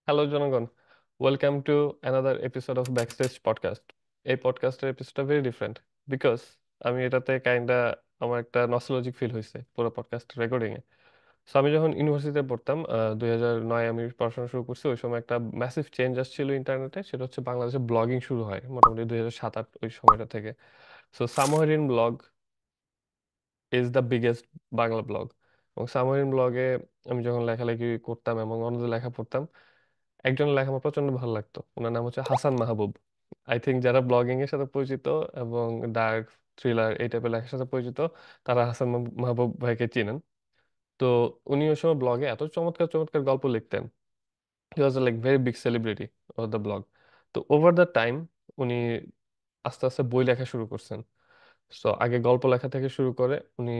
Hello জনগণ, welcome to another episode of backstage podcast. এই পডকাস্টের এপিসোডটা very different because আমি এটাতে কাইন্ডা আমার একটা নস্টালজিক ফিল হয়েছে পুরো পডকাস্ট রেকর্ডিংয়ে। সো আমি যখন ইউনিভার্সিটিতে পড়তাম 2009 আমি পড়াশোনা শুরু করছি। ওই সময় একটা ম্যাসিভ চেঞ্জ আসছিল ইন্টারনেটে, সেটা হচ্ছে বাংলাদেশে ব্লগিং শুরু হয় মোটামুটি 2007-08 ওই সময়টা থেকে। So somewhere in blog is the biggest Bangla blog. এবং সামোহরিন ব্লগে আমি যখন লেখালেখি করতাম এবং অন্যদের লেখা পড়তাম, একজনের লেখা আমার প্রচন্ড ভালো লাগতো। ওনার নাম হচ্ছে হাসান মাহবুব। আই থিঙ্ক যারা ব্লগিং এর সাথে পরিচিত এবং ডার্ক থ্রিলার এই টাইপের লেখার সাথে পরিচিত, তারা হাসান মাহবুব ভাইকে চিনেন। তো উনি ওই সময় ব্লগে এত চমৎকার চমৎকার গল্প লিখতেন। He was like very big celebrity of the blog. তো ওভার দ্য টাইম উনি আস্তে আস্তে বই লেখা শুরু করছেন। সো আগে গল্প লেখা থেকে শুরু করে উনি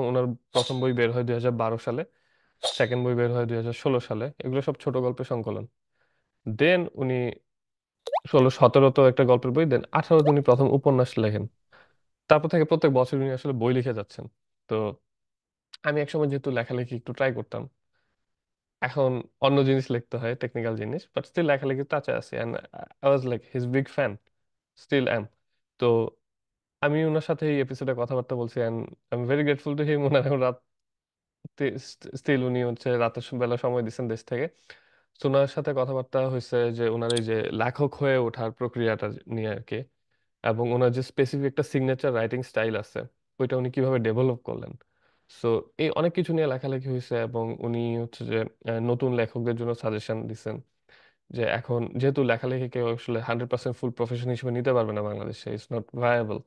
ওনার প্রথম বই বের হয় 2012 সালে। সেকেন্ড বই বের হয় 2016 সালে। এগুলো সব ছোট গল্পের সংকলন। দেন উনি 16-17 একটা গল্পের বই, দেন 18 উনি প্রথম উপন্যাস লেখেন। তারপর থেকে প্রত্যেক বছর উনি আসলে বই লিখে যাচ্ছেন। তো আমি একসময় যেহেতু লেখালেখি একটু ট্রাই করতাম, এখন অন্য জিনিস লিখতে হয়, টেকনিক্যাল জিনিস, বাট স্টিল লেখালেখি টাচে আছি and I was like his big fan, still am. তো আমি ওনার সাথে এই এপিসোডে কথাবার্তা বলছি and I am very grateful to him. ওনার এখন রাত, স্টিল উনি হচ্ছে রাতের বেলা সময় দিচ্ছেন দেশ থেকে। তো ওনার সাথে কথাবার্তা হয়েছে যে ওনার এই যে লেখক হয়ে ওঠার প্রক্রিয়াটা নিয়ে আর কি, এবং ওনার যে স্পেসিফিক একটা সিগনেচার রাইটিং স্টাইল আছে, ওইটা উনি কিভাবে ডেভেলপ করলেন। সো এই অনেক কিছু নিয়ে লেখালেখি হয়েছে এবং উনি হচ্ছে যে নতুন লেখকদের জন্য সাজেশন দিচ্ছেন যে এখন যেহেতু লেখালেখি কেউ আসলে 100% ফুল প্রফেশন হিসেবে নিতে পারবে না বাংলাদেশে, ইটস নট ভায়াবল।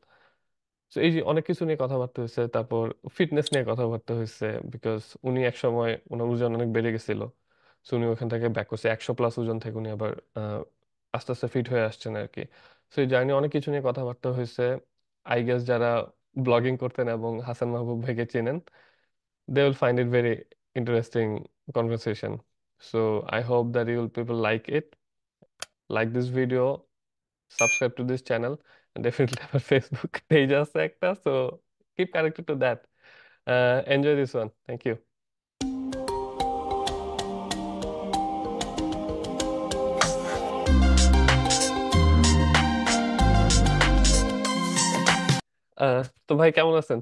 তো এই যে অনেক কিছু নিয়ে কথাবার্তা হয়েছে, তারপর ফিটনেস নিয়ে কথাবার্তা হয়েছে বিকজ উনি এক সময় ওনার ওজন অনেক বেড়ে গেছিল। সো উনি ওখান থেকে ব্যাক করছে 100+ ওজন থেকে উনি আবার আস্তে আস্তে ফিট হয়ে আসছেন আর কি। সো এই জার্নি অনেক কিছু নিয়ে কথাবার্তা হয়েছে। আই গেস যারা ব্লগিং করতেন এবং হাসান মাহবুব ভাইকে চেনেন, they will find it very interesting conversation. So I hope that you will people like this video, subscribe to this channel, and definitely have a Facebook page আছে একটা, so keep connected to that. Enjoy this one. Thank you. তো ভাই কেমন আছেন?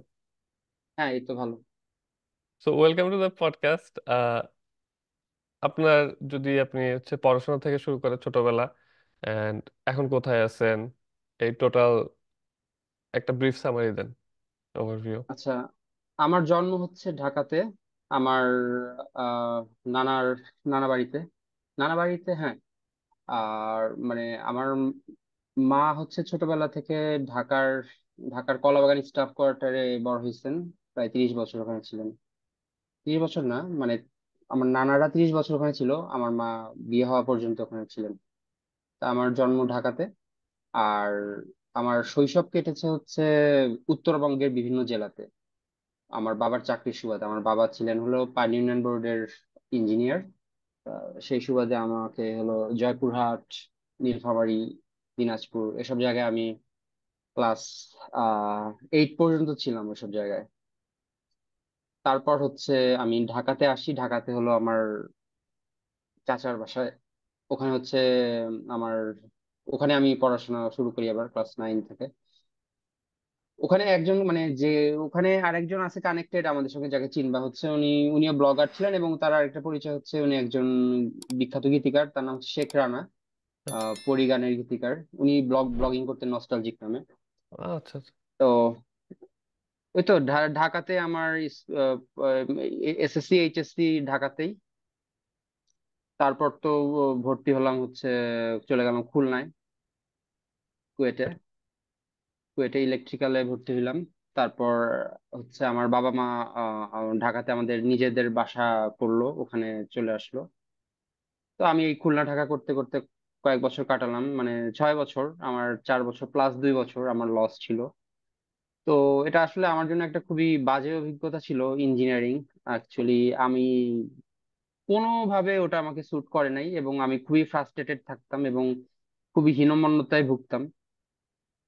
হ্যাঁ, এই তো ভালো। So welcome to the podcast. আপনার, যদি আপনি হচ্ছে পড়াশোনা থেকে শুরু করে ছোটবেলা এন্ড এখন কোথায় আছেন, এই টোটাল একটা ব্রিফ সামারি দেন, ওভারভিউ। আচ্ছা, আমার জন্ম হচ্ছে ঢাকাতে। আমার আহ নানার নানা বাড়িতে নানা বাড়িতে, হ্যাঁ। আর মানে আমার মা হচ্ছে ছোটবেলা থেকে ঢাকার ঢাকার কলাবাগান স্টাফ কোয়ার্টারে বড় হয়েছেন। প্রায় 30 বছর ওখানে ছিলেন। 30 বছর না, মানে আমার নানারা 30 বছর ওখানে ছিল, আমার মা বিয়ে হওয়া পর্যন্ত ওখানে ছিলেন। তা আমার জন্ম ঢাকাতে। আর আমার শৈশব কেটেছে হচ্ছে উত্তরবঙ্গের বিভিন্ন জেলাতে। আমার বাবার চাকরির সুবাদে, আমার বাবা ছিলেন হলো পানি উন্নয়ন বোর্ডের ইঞ্জিনিয়ার। সেই সুবাদে আমাকে হলো জয়পুরহাট, নীলফামারী, দিনাজপুর এসব জায়গায় আমি ক্লাস 8 পর্যন্ত ছিলাম ওইসব জায়গায়। তারপর হচ্ছে আমি ঢাকাতে আসি। ঢাকাতে হলো আমার চাচার বাসায়। ওখানে হচ্ছে আমার ওখানে আমি পড়াশোনা শুরু করি আবার ক্লাস 9 থেকে। ওখানে একজন মানে যে ওখানে আরেকজন আছে কানেক্টেড আমাদের সঙ্গে, যাকে চিনবা হচ্ছে উনিও ব্লগার ছিলেন, এবং তার আরেকটা পরিচয় হচ্ছে উনি একজন বিখ্যাত গীতিকার, তার নাম হচ্ছে শেখ রানা। পরিগানের গীতিকার। উনি ব্লগিং করতেন নস্টালজিক নামে। আচ্ছা আচ্ছা। তো ওই তো ঢাকাতে আমার এসএসসি এইচএসসি ঢাকাতেই। তারপর তো ভর্তি হলাম হচ্ছে, চলে গেলাম খুলনায়, কুয়েটে। কুয়েটে ইলেকট্রিক্যালে ভর্তি হলাম। তারপর হচ্ছে আমার বাবা মা ঢাকাতে আমাদের নিজেদের বাসা করলো, ওখানে চলে আসলো। তো আমি এই খুলনা ঢাকা করতে করতে কয়েক বছর কাটালাম, মানে 6 বছর। আমার 4 বছর প্লাস 2 বছর আমার লস ছিল। তো এটা আসলে আমার জন্য একটা খুবই বাজে অভিজ্ঞতা ছিল, ইঞ্জিনিয়ারিং। অ্যাকচুয়ালি আমি কোনোভাবে ওটা আমাকে স্যুট করে নাই, এবং আমি খুবই ফ্রাস্ট্রেটেড থাকতাম এবং খুবই হীনমন্যতায় ভুগতাম।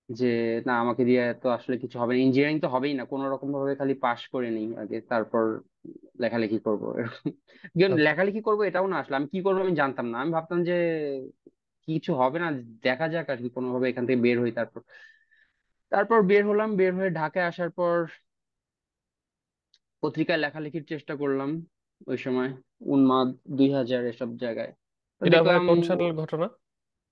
যে না, আমাকে দিয়ে তো আসলে কিছু হবে না, ইঞ্জিনিয়ারিং তো হবেই না, কোনো রকম ভাবে খালি পাশ করে নিই আগে, তারপর লেখালেখি করবো এরকম। কিন্তু আচ্ছা, লেখালেখি করবো এটাও না, আসলে আমি কি করবো আমি জানতাম না, আমি ভাবতাম যে কিছু হবে না, দেখা যাক আর কি, কোনোভাবে এখান থেকে বের হই। তারপর তারপর বের হলাম, বের হয়ে ঢাকায় আসার পর পত্রিকায় লেখালেখির চেষ্টা করলাম। ওই সময় উন্মাদ, 2000 এসব জায়গায় তো এটা ভাই দেখলাম। কোন সালের ঘটনা?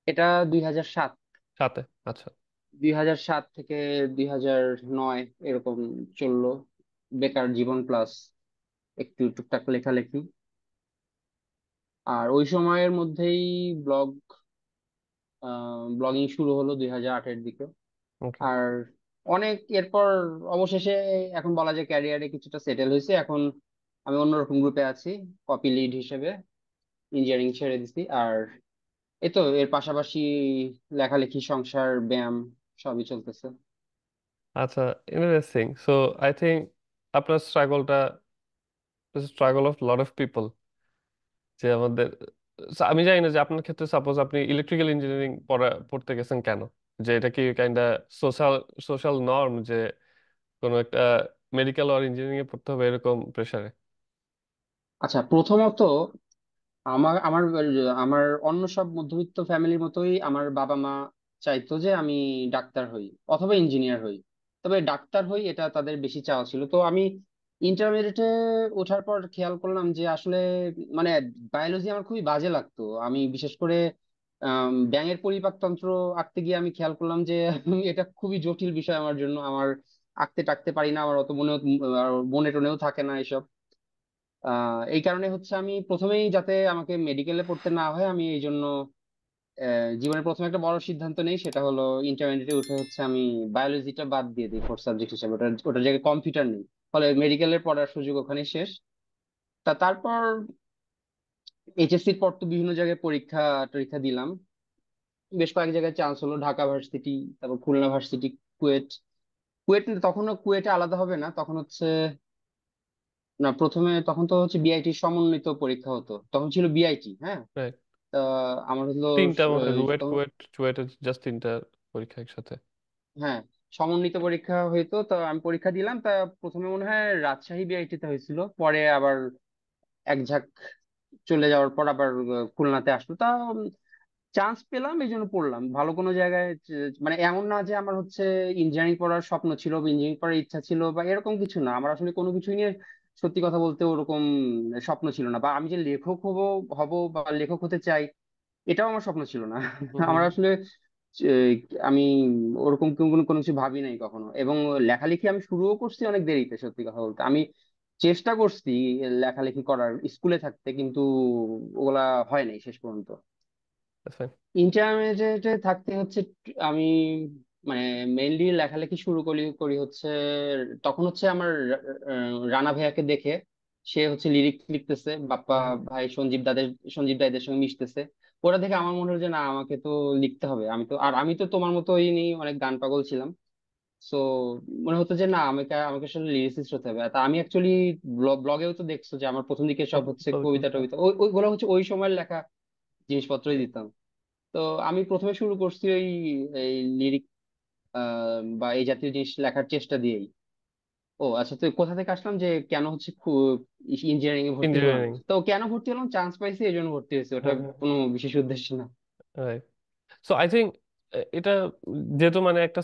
এটা 2007। সাথে? আচ্ছা। 2007 থেকে 2009 এরকম চললো, বেকার জীবন প্লাস একটু টুকটাক লেখালেখি। আর ওই সময়ের মধ্যেই ব্লগ ব্লগিং শুরু হলো 2008-এর দিকে। ওকে। আর অনেক এরপর অবশেষে এখন বলা যায় ক্যারিয়ারে কিছুটা সেটেল হয়েছে। এখন আমি অন্যরকম গ্রুপে আছি, কপি লিড হিসেবে। ইঞ্জিনিয়ারিং ছেড়ে দিছি। আর এই তো এর পাশাপাশি লেখালেখি, সংসার, ব্যায়াম সবই চলতেছে। আচ্ছা, ইন্টারেস্টিং। সো আই থিঙ্ক আপনার স্ট্রাগলটা struggle of lot of people, যে আমাদের আমি জানি না যে আপনার ক্ষেত্রে সাপোজ আপনি ইলেকট্রিক্যাল ইঞ্জিনিয়ারিং পড়তে গেছেন কেন? যে এটা কি কাইন্ডা সোশ্যাল সোশ্যাল নর্ম যে কোনো একটা মেডিকেল আর ইঞ্জিনিয়ারিং এ পড়তে হবে এরকম প্রেসারে? আচ্ছা, প্রথমত আমার আমার আমার অন্য সব মধ্যবিত্ত ফ্যামিলির মতোই আমার বাবা মা চাইতো যে আমি ডাক্তার হই অথবা ইঞ্জিনিয়ার হই। তবে ডাক্তার হই এটা তাদের বেশি চাওয়া ছিল। তো আমি ইন্টারমিডিয়েটে ওঠার পর খেয়াল করলাম যে আসলে মানে বায়োলজি আমার খুবই বাজে লাগতো। আমি বিশেষ করে ব্যাঙের পরিপাকতন্ত্র আঁকতে গিয়ে আমি খেয়াল করলাম যে এটা খুবই জটিল বিষয় আমার জন্য। আমার আঁকতে টাকতে পারি না, আমার অত মনে টনেও থাকে না এসব। এই কারণে হচ্ছে আমি প্রথমেই, যাতে আমাকে মেডিকেলে পড়তে না হয়, আমি এই জন্য জীবনের প্রথমে একটা বড় সিদ্ধান্ত নেই, সেটা হলো ইন্টারমিডিয়েটে উঠে হচ্ছে আমি বায়োলজিটা বাদ দিয়ে দিই ফোর্থ সাবজেক্ট হিসেবে। ওটার জায়গায় কম্পিউটার নেই, ফলে মেডিকেলের পড়ার সুযোগ ওখানে শেষ। তারপর এইচএসসির পর তো বিভিন্ন জায়গায় পরীক্ষা টরীক্ষা দিলাম। বেশ কয়েক জায়গায় চান্স হলো, ঢাকা ভার্সিটি, তারপর খুলনা ভার্সিটি, কুয়েট। কুয়েট তখনও কুয়েটে আলাদা হবে না, তখন হচ্ছে না, প্রথমে তখন তো হচ্ছে বিআইটি সমন্বিত পরীক্ষা হতো, তখন ছিল বিআইটি। হ্যাঁ। রাইট। তা আমার হলো তিনটা মনে হয়, রুয়েট তখন, কুয়েট চুয়েট, জাস্ট তিনটা পরীক্ষা একসাথে। হ্যাঁ, সমন্বিত পরীক্ষা হইতো। তো আমি পরীক্ষা দিলাম। তা প্রথমে মনে হয় রাজশাহী বিআইটিতে হয়েছিল, পরে আবার এক ঝাঁক চলে যাওয়ার পর আবার খুলনাতে আসলো। তা চান্স পেলাম, এই জন্য পড়লাম ভালো কোনো জায়গায়। মানে এমন না যে আমার হচ্ছে ইঞ্জিনিয়ারিং পড়ার স্বপ্ন ছিল বা ইঞ্জিনিয়ারিং পড়ার ইচ্ছা ছিল বা এরকম কিছু না। আমার আসলে কোনো কিছু নিয়ে সত্যি কথা বলতে ওরকম স্বপ্ন ছিল না, বা আমি যে লেখক হব হব বা লেখক হতে চাই এটাও আমার স্বপ্ন ছিল না। হুম আমার হুম। আসলে আহ, আমি ওরকম কোনো কোনো কিছু ভাবি নাই কখনো। এবং লেখালেখি আমি শুরুও করছি অনেক দেরিতে, সত্যি কথা বলতে। আমি চেষ্টা করছি লেখালেখি করার স্কুলে থাকতে, কিন্তু ওগুলা হয় নাই শেষ পর্যন্ত। That's fine. ইন্টারমিডিয়েটে থাকতে হচ্ছে আমি মানে মেইনলি লেখালেখি শুরু করি করি হচ্ছে তখন হচ্ছে আমার রানা ভাইয়াকে দেখে। সে হচ্ছে লিরিক লিখতেছে, বাপ্পা হুম। ভাই, সঞ্জীব দাদের সঙ্গে মিশতেছে। ওরা দেখে আমার মনে হলো যে না, আমাকে তো লিখতে হবে। আমি তো তোমার মতোই নেই, অনেক গান পাগল ছিলাম। সো মনে হতো যে না, আমাকে আমাকে আসলে লিরিসিস্ট হতে হবে। তা আমি অ্যাকচুয়ালি ব্লগেও তো দেখছো যে আমার প্রথম দিকে সব হচ্ছে কবিতা কবিতা। টবিতা, ওইগুলো হচ্ছে ওই সময়ের লেখা জিনিসপত্রই দিতাম। তো আমি প্রথমে শুরু করছি ওই এই লিরিক বা এই জাতীয় জিনিস লেখার চেষ্টা দিয়েই। ও আচ্ছা, তো কোথা থেকে আসলাম যে কেন হচ্ছে ইঞ্জিনিয়ারিং এ ভর্তি হলাম। ইঞ্জিনিয়ারিং। তো কেন ভর্তি হলাম, চান্স পাইছি এই জন্য ভর্তি হয়েছে, ওটা হ্যাঁ হ্যাঁ। কোনো বিশেষ উদ্দেশ্য না। রাইট। সো আই থিঙ্ক এটা যেহেতু মানে একটা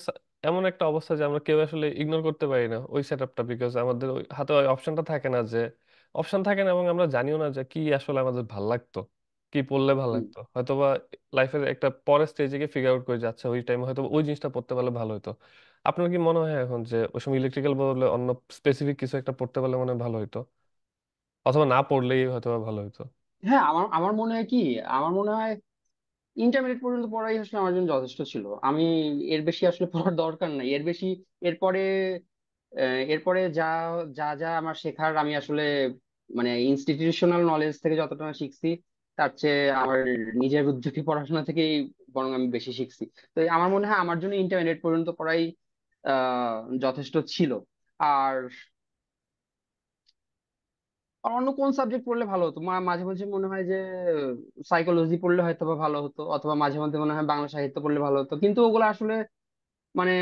এমন একটা অবস্থা যে আমরা কেউ আসলে ইগনোর করতে পারি না ওই সেটআপটা, বিকজ আমাদের ওই হাতে ওই অপশনটা থাকে না, যে অপশন থাকে না, এবং আমরা জানিও না যে কি আসলে আমাদের ভাল লাগতো, কি পড়লে ভাল হুম। লাগতো। হয়তোবা লাইফের একটা পরের স্টেজে গিয়ে ফিগার আউট করে যাচ্ছে ওই টাইমে হয়তো ওই জিনিসটা পড়তে পারলে ভালো হতো। আপনার কি মনে হয় এখন যে ওই সময় ইলেকট্রিক্যাল বদলে অন্য স্পেসিফিক কিছু একটা পড়তে পারলে মনে হয় ভালো হতো, অথবা না পড়লেই হয়তো ভালো হতো? হ্যাঁ, আমার আমার মনে হয় কি, আমার মনে হয় ইন্টারমিডিয়েট পর্যন্ত পড়াই আসলে আমার জন্য যথেষ্ট ছিল। আমি এর বেশি আসলে পড়ার দরকার নাই, এর বেশি। এরপরে এরপরে যা যা যা আমার শেখার, আমি আসলে মানে ইনস্টিটিউশনাল নলেজ থেকে যতটা না শিখছি, তার চেয়ে আমার নিজের উদ্যোগী পড়াশোনা থেকেই বরং আমি বেশি শিখছি। তো আমার মনে হয় আমার জন্য ইন্টারমিডিয়েট পর্যন্ত পড়াই যথেষ্ট ছিল। আর আর অন্য কোন সাবজেক্ট পড়লে ভালো হতো, মাঝে মাঝে মনে হয় যে সাইকোলজি পড়লে হয়তো বা ভালো হতো, অথবা মাঝে মধ্যে মনে হয় বাংলা সাহিত্য পড়লে ভালো হতো, কিন্তু ওগুলো আসলে মানে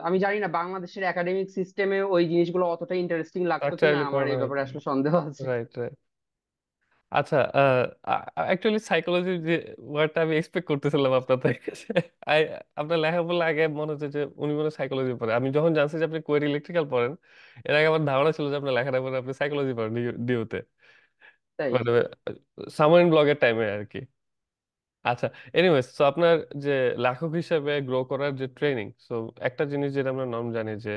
আমি জানি না বাংলাদেশের একাডেমিক সিস্টেমে ওই জিনিসগুলো অতটা ইন্টারেস্টিং লাগতো কিনা, স্ট্রাকচারালি আমার পড়ানো এই হয় ব্যাপারে কিনা। আসলে সন্দেহ আছে। Right, right. আচ্ছা, অ্যাকচুয়ালি সাইকোলজি যে ওয়ার্ডটা আমি এক্সপেক্ট করতেছিলাম আপনার থেকে। আপনার লেখা বললে আগে মনে হচ্ছে যে উনি মনে সাইকোলজি পড়ে। আমি যখন জানছি যে আপনি কোয়ের ইলেকট্রিক্যাল পড়েন, এর আগে আমার ধারণা ছিল যে আপনার লেখাটা পড়ে আপনি সাইকোলজি পড়েন ডিউতে, তাই। মানে সামারিন ব্লগের টাইমে আর কি। আচ্ছা, এনিওয়েজ, তো আপনার যে লেখক হিসেবে গ্রো করার যে ট্রেনিং, সো একটা জিনিস যেটা আমরা নর্ম জানি যে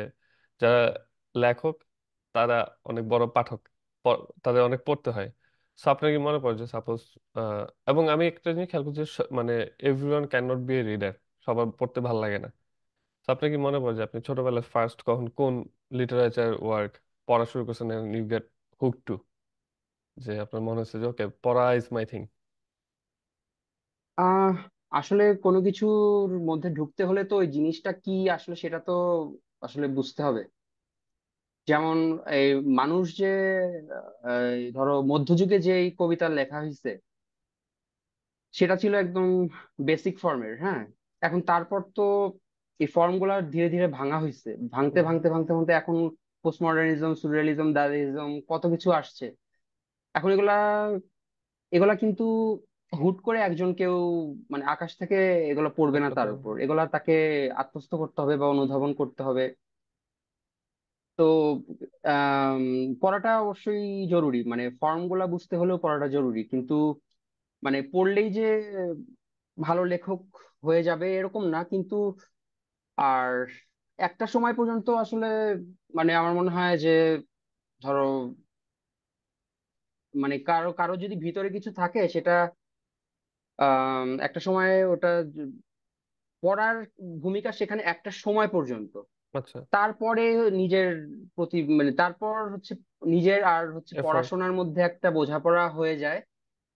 যারা লেখক তারা অনেক বড় পাঠক, তাদের অনেক পড়তে হয়। সো আপনার কি মনে পড়ে যে সাপোজ, এবং আমি একটা জিনিস খেয়াল করছি, মানে everyone can not be a reader, সবার পড়তে ভালো লাগে না। তো আপনার কি মনে পড়ে যে আপনি ছোটবেলায় ফার্স্ট কখন কোন লিটারেচার ওয়ার্ক পড়া শুরু করছেন, ইউ গেট হুক টু, যে আপনার মনে হচ্ছে যে ওকে, পড়া ইজ মাই থিং? আহ আসলে কোনো কিছুর মধ্যে ঢুকতে হলে তো ওই জিনিসটা কি আসলে সেটা তো আসলে বুঝতে হবে। যেমন এই মানুষ যে এই ধরো মধ্যযুগে যে এই কবিতা লেখা হয়েছে সেটা ছিল একদম বেসিক ফর্মের, হ্যাঁ। এখন তারপর তো এই ফর্ম গুলা ধীরে ধীরে ভাঙা হয়েছে, ভাঙতে ভাঙতে ভাঙতে ভাঙতে এখন পোস্ট মডার্নিজম, সুরিয়ালিজম, দাদাইজম, কত কিছু আসছে। এখন এগুলা এগুলা কিন্তু হুট করে একজন কেউ মানে আকাশ থেকে এগুলা পড়বে না, তার উপর এগুলা তাকে আত্মস্থ করতে হবে বা অনুধাবন করতে হবে। তো আম, পড়াটা অবশ্যই জরুরি, মানে ফর্ম গুলা বুঝতে হলেও পড়াটা জরুরি, কিন্তু মানে পড়লেই যে ভালো লেখক হয়ে যাবে এরকম না কিন্তু। আর একটা সময় পর্যন্ত আসলে মানে আমার মনে হয় যে ধরো মানে কারো কারো যদি ভিতরে কিছু থাকে সেটা একটা সময় ওটা পড়ার ভূমিকা সেখানে একটা সময় পর্যন্ত। আচ্ছা। তারপরে নিজের প্রতি মানে তারপর হচ্ছে নিজের আর হচ্ছে এফোর্ট। পড়াশোনার মধ্যে একটা বোঝাপড়া হয়ে যায়।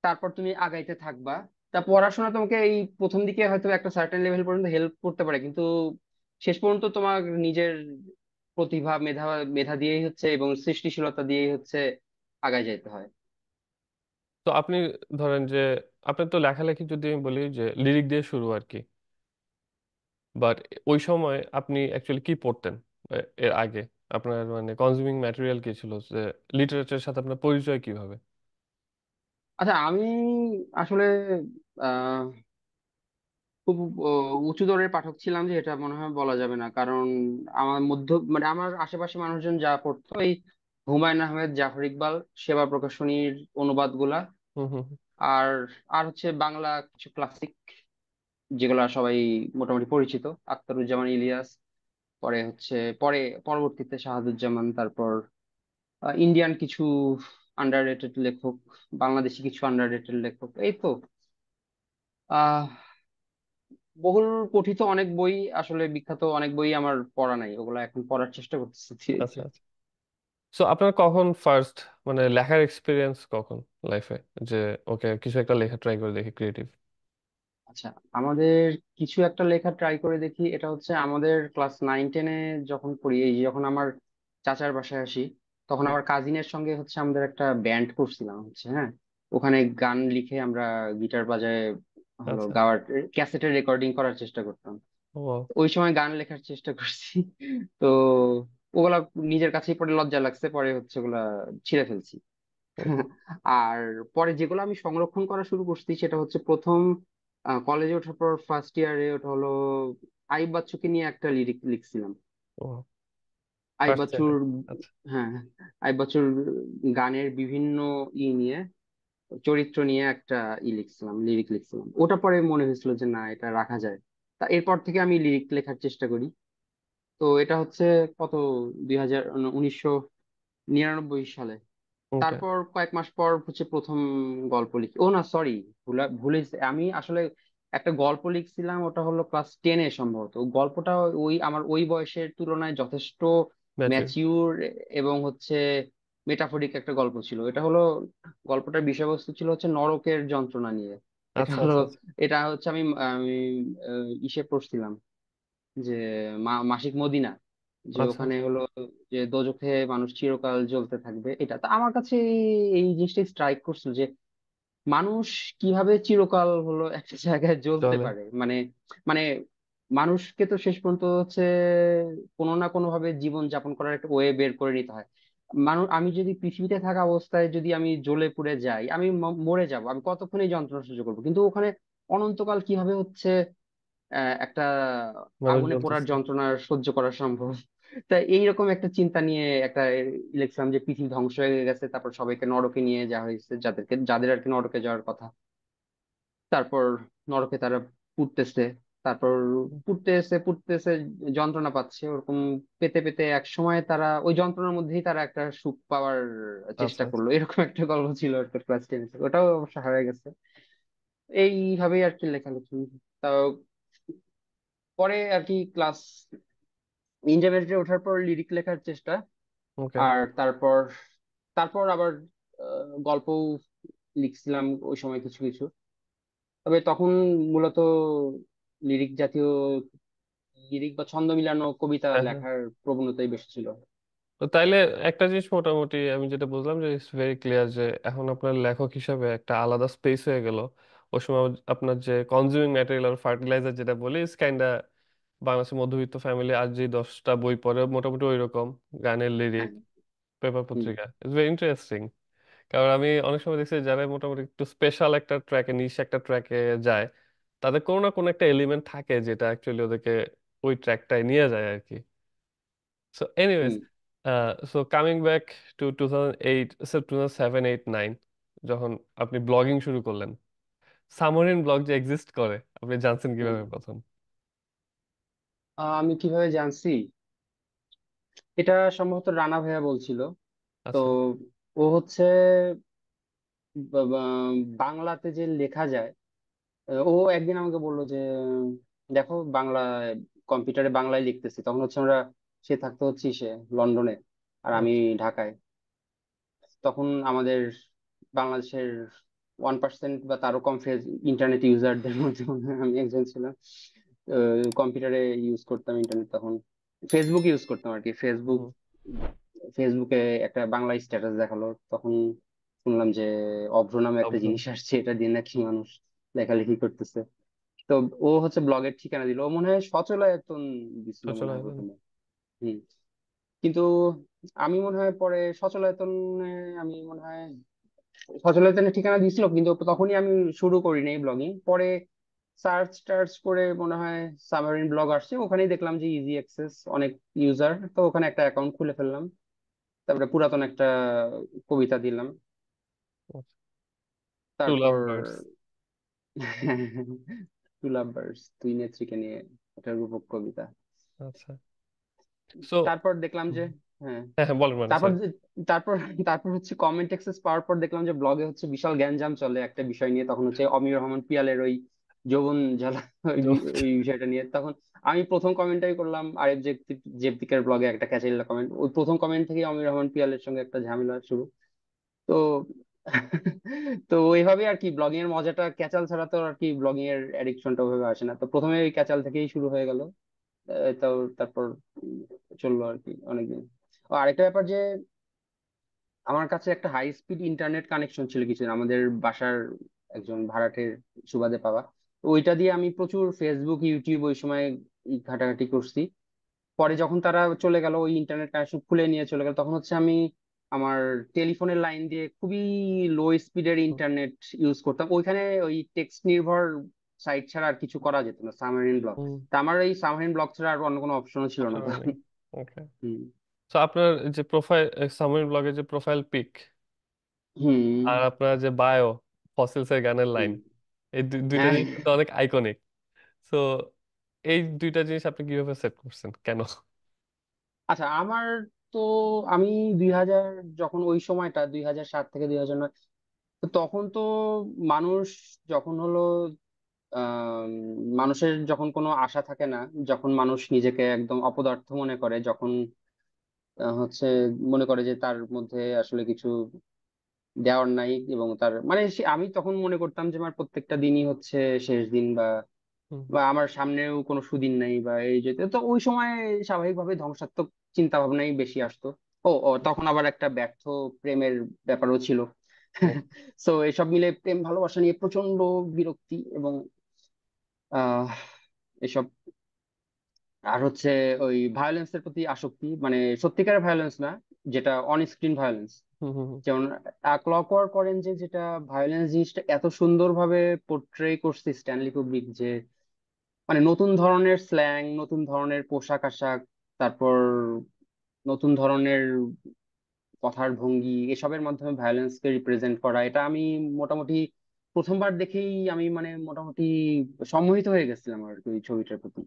তারপর তুমি আগাইতে থাকবা। তা পড়াশোনা তোমাকে এই প্রথম দিকে হয়তো একটা সার্টেন লেভেল পর্যন্ত হেল্প করতে পারে, কিন্তু শেষ পর্যন্ত তোমার নিজের প্রতিভা, মেধা মেধা দিয়েই হচ্ছে এবং সৃষ্টিশীলতা দিয়েই হচ্ছে আগায় যেতে হয়। তো আপনি ধরেন যে আপনার তো লেখালেখি, যদি আমি বলি যে লিরিক দিয়ে শুরু আর কি, বাট ওই সময় আপনি অ্যাকচুয়ালি কি পড়তেন? এর আগে আপনার মানে কনজিউমিং ম্যাটেরিয়াল কি ছিল, যে লিটারেচারের সাথে আপনার পরিচয় কিভাবে? আচ্ছা, আমি আসলে আহ খুব উঁচু দরের পাঠক ছিলাম যে এটা মনে হয় বলা যাবে না, কারণ আমার মধ্য মানে আমার আশেপাশে মানুষজন যা পড়তো এই হুমায়ুন আহমেদ, জাফর ইকবাল, সেবা প্রকাশনীর অনুবাদগুলা, হুম, হুম, হুম। আর আর হচ্ছে বাংলা কিছু ক্লাসিক যেগুলা সবাই মোটামুটি পরিচিত, আখতারুজ্জামান ইলিয়াস, পরে হচ্ছে পরে পরবর্তীতে শাহাদুজ্জামান, তারপর ইন্ডিয়ান কিছু আন্ডাররেটেড লেখক, বাংলাদেশি কিছু আন্ডাররেটেড লেখক, এই তো আহ বহুল পঠিত অনেক বই, আসলে বিখ্যাত অনেক বই আমার পড়া নাই, ওগুলা এখন পড়ার চেষ্টা করতেছি ধীরে আচ্ছা, ধীরে। আচ্ছা। সো আপনার কখন ফার্স্ট মানে লেখার এক্সপিরিয়েন্স কখন লাইফে, যে ওকে কিছু একটা লেখা ট্রাই করে দেখি, ক্রিয়েটিভ? আচ্ছা, আমাদের কিছু একটা লেখা ট্রাই করে দেখি, এটা হচ্ছে আমাদের ক্লাস 9-10-এ যখন পড়ি, এই যে যখন আমার চাচার বাসায় আসি, তখন আমার কাজিনের সঙ্গে হচ্ছে আমাদের একটা ব্যান্ড করছিলাম হচ্ছে, হ্যাঁ। ওখানে গান লিখে আমরা গিটার বাজায় হলো আচ্ছা। গাওয়ার ক্যাসেটের রেকর্ডিং করার চেষ্টা করতাম। ও। ওই সময় গান লেখার চেষ্টা করছি। তো ওগুলা নিজের কাছেই পড়ে লজ্জা লাগছে, পরে হচ্ছে ওগুলা ছিঁড়ে ফেলছি। আর পরে যেগুলো আমি সংরক্ষণ করা শুরু করছি সেটা হচ্ছে প্রথম কলেজে ওঠার পর ফার্স্ট ইয়ারে, ওটা হলো আইব বাচ্চুকে নিয়ে একটা লিরিক লিখছিলাম। ও, আইব ফার্স্ট বাচ্চুর, ইয়ারে। আচ্ছা। হ্যাঁ হ্যাঁ, আইব বাচ্চুর গানের বিভিন্ন নিয়ে, চরিত্র নিয়ে একটা লিখছিলাম, লিরিক লিখছিলাম। ওটা পরে মনে হয়েছিল যে না, এটা রাখা যায়। তা এরপর থেকে আমি লিরিক লেখার চেষ্টা করি। তো এটা হচ্ছে কত 1999 সালে। ওকে। তারপর কয়েক মাস পর হচ্ছে প্রথম গল্প লিখি, ও না সরি, ভুলে আমি আসলে একটা গল্প লিখছিলাম, ওটা হলো ক্লাস 10-এ সম্ভবত। ও গল্পটা ওই আমার ওই বয়সের তুলনায় যথেষ্ট ম্যাচিউর। ম্যাচিউর এবং হচ্ছে মেটাফরিক একটা গল্প ছিল। এটা হলো গল্পটার বিষয়বস্তু ছিল হচ্ছে নরকের যন্ত্রণা নিয়ে। এটা আচ্ছা, হলো আচ্ছা, আচ্ছা, এটা হচ্ছে আমি আমি ইসে পড়ছিলাম যে মাসিক মদিনা, যে আচ্ছা, ওখানে আচ্ছা। হলো যে দোজখে মানুষ চিরকাল জ্বলতে থাকবে। এটা তো আমার কাছে এই জিনিসটা স্ট্রাইক করছিল যে মানুষ কিভাবে চিরকাল হলো একটা জায়গায় জ্বলতে চলে। পারে, মানে মানে মানুষকে তো শেষ পর্যন্ত হচ্ছে কোনো না কোনো ভাবে জীবন যাপন করার একটা ওয়ে বের করে নিতে হয়। মানুষ, আমি যদি পৃথিবীতে থাকা অবস্থায় যদি আমি জ্বলে পুড়ে যাই, আমি মরে যাব, আমি কতক্ষণ এই যন্ত্রণা সহ্য করবো? কিন্তু ওখানে অনন্তকাল কিভাবে হচ্ছে একটা মানুষ আগুনে পোড়ার জ্বলতেছে। যন্ত্রণা সহ্য করা সম্ভব? তা এইরকম একটা চিন্তা নিয়ে একটা ইলেকশন, যে পৃথিবী ধ্বংস হয়ে গেছে, তারপর সবাইকে নরকে নিয়ে যাওয়া হয়েছে, যাদের আর কি নরকে যাওয়ার কথা। তারপর নরকে তারা পুড়তেছে, তারপর পুড়তেছে পুড়তেছে, যন্ত্রণা পাচ্ছে ওরকম, পেতে পেতে এক সময় তারা ওই যন্ত্রণার মধ্যেই তারা একটা সুখ পাওয়ার আচ্ছা চেষ্টা আচ্ছা। করলো। এরকম একটা গল্প ছিল আর কি ক্লাস টেন। ওটাও অবশ্য হারিয়ে গেছে। এইভাবেই আর কি লেখালেখি। তাও পরে আর কি ক্লাস ইন্টারমিডিয়েটে ওঠার পর লিরিক লেখার চেষ্টা। ওকে। আর তারপর তারপর আবার গল্পও লিখছিলাম ওই সময় কিছু কিছু। তবে তখন মূলত লিরিক জাতীয়, লিরিক বা ছন্দ মিলানো কবিতা হ্যাঁ হ্যাঁ। লেখার প্রবণতাই বেশি ছিল। তো তাইলে একটা জিনিস মোটামুটি আমি যেটা বুঝলাম যে ইটস ভেরি ক্লিয়ার যে এখন আপনার লেখক হিসাবে একটা আলাদা স্পেস হয়ে গেল। ওই সময় আপনার যে কনজিউমিং ম্যাটেরিয়াল আর ফার্টিলাইজার যেটা বলি ইস কাইন্ডা বাংলাদেশের মধ্যবিত্ত ফ্যামিলি আর যে 10টা বই পড়ে মোটামুটি ওই রকম গানের লিরিক, হ্যাঁ। পেপার হুম। পত্রিকা। It's very interesting. কারণ আমি অনেক সময় দেখছি যারা মোটামুটি একটু স্পেশাল একটা ট্র্যাকে, নিশ একটা ট্র্যাকে যায়, তাদের কোনো না কোনো একটা এলিমেন্ট থাকে যেটা অ্যাকচুয়ালি ওদেরকে ওই ট্র্যাকটায় নিয়ে যায় আর কি। So anyways, hmm. So coming back to 2008, 2007, 8, 9, যখন আপনি ব্লগিং শুরু করলেন, সাবমেরিন ব্লগ যে এক্সিস্ট করে আপনি জানছেন হুম। কিভাবে প্রথম? আমি কিভাবে জানছি? এটা সম্ভবত রানা ভাইয়া বলছিল। তো আচ্ছা। ও হচ্ছে বাংলাতে যে লেখা যায়, ও একদিন আমাকে বললো যে দেখো বাংলা, কম্পিউটারে বাংলায় লিখতেছি। তখন হচ্ছে আমরা, সে থাকতো হচ্ছে সে লন্ডনে আর আমি আচ্ছা। ঢাকায়। তখন আমাদের বাংলাদেশের 1% বা তারও কম ইন্টারনেট ইউজারদের মধ্যে মনে হয় আমি একজন ছিলাম। কম্পিউটারে ইউজ করতাম ইন্টারনেট তখন, ফেসবুক ইউজ করতাম আর কি। হুম। ফেসবুকে একটা বাংলা স্ট্যাটাস দেখালো, তখন শুনলাম যে অভ্র নামে একটা অভ্র। জিনিস আসছে, এটা দিয়ে নাকি মানুষ লেখালেখি করতেছে। তো ও হচ্ছে ব্লগের ঠিকানা দিল, ও মনে হয় সচলায়তন দিছিল মনে হয় সচল। প্রথমে। হম। কিন্তু আমি মনে হয় পরে সচলায়তনে, আমি মনে হয় সচলায়তনের ঠিকানা দিছিল, কিন্তু তখনই আমি শুরু করি নাই ব্লগিং। পরে সার্চ টার্চ করে মনে হয় সাবমেরিন ব্লগ আসছে, ওখানেই দেখলাম যে ইজি অ্যাক্সেস, অনেক ইউজার, তো ওখানে একটা অ্যাকাউন্ট খুলে ফেললাম। তারপরে পুরাতন একটা কবিতা দিলাম। টু লাভ তারপর বার্ডস। টু লাভার্স, দুই নেত্রীকে নিয়ে একটা রূপক কবিতা। আচ্ছা। সো তারপর দেখলাম যে, হ্যাঁ, হ্যাঁ হ্যাঁ, বলেন বলেন, তারপর সরি। তারপর তারপর হচ্ছে কমেন্ট অ্যাক্সেস পাওয়ার পর দেখলাম যে ব্লগে হচ্ছে বিশাল গ্যাঞ্জাম চলে একটা বিষয় নিয়ে। তখন হচ্ছে অমির রহমান পিয়ালের ওই যৌবন জ্বালা, ওই বিষয়টা নিয়ে। তখন আমি প্রথম কমেন্টটাই করলাম আরিফ জেবতিকের ব্লগে, একটা ক্যাচাইল্লা কমেন্ট। ওই প্রথম কমেন্ট থেকে অমির রহমান পিয়ালের সঙ্গে একটা ঝামেলা শুরু। তো তো ওইভাবে আর কি ব্লগিং এর মজাটা, ক্যাচাল ছাড়া তো আর কি ব্লগিং এর অ্যাডিকশনটা ওইভাবে আসে না। তো প্রথমে ওই ক্যাচাল থেকেই শুরু হয়ে গেল। তো তারপর চললো আর কি অনেকদিন। ও আরেকটা ব্যাপার যে, আমার কাছে একটা হাই স্পিড ইন্টারনেট কানেকশন ছিল কিছুদিন, আমাদের বাসার একজন ভাড়াটের সুবাদে পাওয়া। তো ওইটা দিয়ে আমি প্রচুর ফেসবুক ইউটিউব ওই সময় ঘাটাঘাটি করছি। পরে যখন তারা চলে গেল, ওই ইন্টারনেট কানেকশন খুলে নিয়ে চলে গেল, তখন হচ্ছে আমি আমার টেলিফোনের লাইন দিয়ে খুবই লো স্পিডের ইন্টারনেট ইউজ করতাম। ওইখানে ওই টেক্সট নির্ভর সাইট ছাড়া আর কিছু করা যেত না, সাবমেরিন ব্লক। তা আমার এই সাবমেরিন ব্লক ছাড়া আর অন্য কোনো অপশনও ছিল না অপশন তখন। নেই। ওকে। হুম। তো আপনার যে প্রোফাইল, সাময়িক ব্লগের যে প্রোফাইল পিক হুম। আর আপনার যে বায়ো, ফসিলস এর গানের লাইন, হুম। এই দুইটা হ্যাঁ। জিনিস কিন্তু অনেক আইকনিক। সো এই দুইটা জিনিস আপনি কিভাবে সেট করছেন, কেন? আচ্ছা, আমার তো, আমি 2000, যখন ওই সময়টা 2007 থেকে 2009, তো তখন তো মানুষ যখন হলো, আহ মানুষের যখন কোনো আশা থাকে না, যখন মানুষ নিজেকে একদম অপদার্থ মনে করে, যখন হচ্ছে মনে করে যে তার মধ্যে আসলে কিছু দেওয়ার নাই, এবং তার মানে আমি তখন মনে করতাম যে আমার প্রত্যেকটা দিনই হচ্ছে শেষ দিন, বা হুম বা আমার সামনেও কোনো সুদিন নাই, বা এই যে, তো ওই সময় স্বাভাবিকভাবে ধ্বংসাত্মক চিন্তা ভাবনাই বেশি আসতো। ও ও, তখন আবার একটা ব্যর্থ প্রেমের ব্যাপারও ছিল। হুম। সো এসব মিলে প্রেম ভালোবাসা নিয়ে প্রচন্ড বিরক্তি এবং আহ এসব আর হচ্ছে ওই ভায়োলেন্সের প্রতি আসক্তি, মানে সত্যিকারের ভায়োলেন্স না, যেটা অন স্ক্রিন ভায়োলেন্স। হুম হুম হুম। যেমন ক্লকওয়ার্ক অরেঞ্জে যেটা ভায়োলেন্স জিনিসটা এত সুন্দরভাবে পোর্ট্রে করছে স্ট্যানলি কুব্রিক, যে মানে নতুন ধরনের স্ল্যাং, নতুন ধরনের পোশাক আশাক, তারপর নতুন ধরনের কথার ভঙ্গি, এসবের মাধ্যমে ভায়োলেন্স কে রিপ্রেজেন্ট করা, এটা আমি মোটামুটি প্রথমবার দেখেই আমি মানে মোটামুটি সম্মোহিত হয়ে গেছিলাম আর কি ওই ছবিটার প্রতি,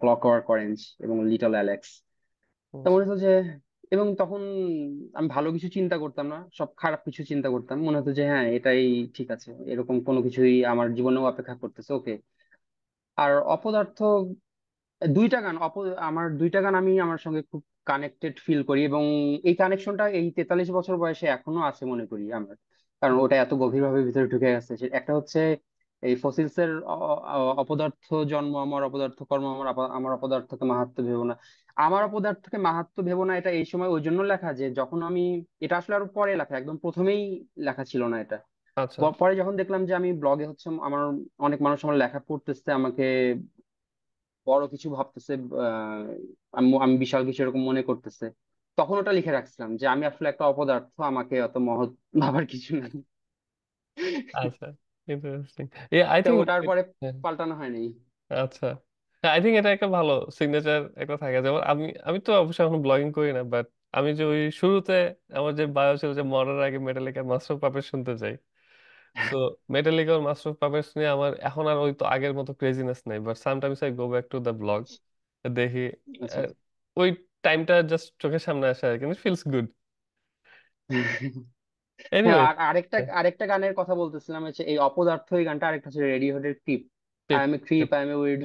ক্লকওয়ার্ক অরেঞ্জ এবং লিটল অ্যালেক্স। তা মনে আচ্ছা হতো যে, এবং তখন আমি ভালো কিছু চিন্তা করতাম না, সব খারাপ কিছু চিন্তা করতাম, মনে হতো যে হ্যাঁ এটাই ঠিক আছে, এরকম কোনো কিছুই আমার জীবনেও অপেক্ষা করতেছে, ওকে। আর অপদার্থ, দুইটা গান আমার দুইটা গান আমি আমার সঙ্গে খুব কানেক্টেড ফিল করি, এবং এই কানেকশনটা এই 43 বছর বয়সে এখনো আছে মনে করি আমার, কারণ ওটা এত গভীরভাবে ভিতরে ঢুকে গেছে। একটা হচ্ছে এই ফসিলস এর অপদার্থ জন্ম আমার, অপদার্থ কর্ম আমার, আমার অপদার্থকে মাহাত্ম্য ভেবো না। আমার অপদার্থকে মাহাত্ম্য ভেবো না, এটা এই সময় ওই জন্য লেখা যে যখন আমি, এটা আসলে আরো পরে লেখা, একদম প্রথমেই লেখা ছিল না এটা। আচ্ছা পরে যখন দেখলাম যে আমি ব্লগে হচ্ছে আমার অনেক মানুষ আমার লেখা পড়তেছে, আমাকে বড় কিছু ভাবতেছে, আমি আমি বিশাল কিছু এরকম মনে করতেছে, তখন ওটা লিখে রাখছিলাম যে আমি আসলে একটা অপদার্থ, আমাকে অত মহৎ ভাবার কিছু নাই। আচ্ছা, ইন্টারেস্টিং। এ আই তো থিঙ্ক, ওটার পরে পাল্টানো হয়নি। আচ্ছা, আই থিঙ্ক এটা একটা ভালো সিগনেচার একটা থাকে। যেমন আমি আমি তো অবশ্যই এখন ব্লগিং করি না, বাট আমি যে ওই শুরুতে আমার যে বায়ো ছিল যে মরার আগে মেটালিকা মাস্টার অফ পাপেট শুনতে চাই, সো মেটালিকা আর মাস্টার অফ পাপেটস নিয়ে আমার এখন আর ওই তো আগের মতো ক্রেজিনেস নেই, but sometimes I go back to the blog, দেখি আচ্ছা আহ, ওই টাইমটা জাস্ট চোখের সামনে আসে আর কি, ফিলস গুড। হ্যাঁ, এনিওয়ে, আর আরেকটা আরেকটা গানের কথা বলতেছিলাম হচ্ছে এই অপদার্থ, এই গানটা আরেকটা হচ্ছে রেডিওহেডের creep, I tip am a creep, tip. I am a weird.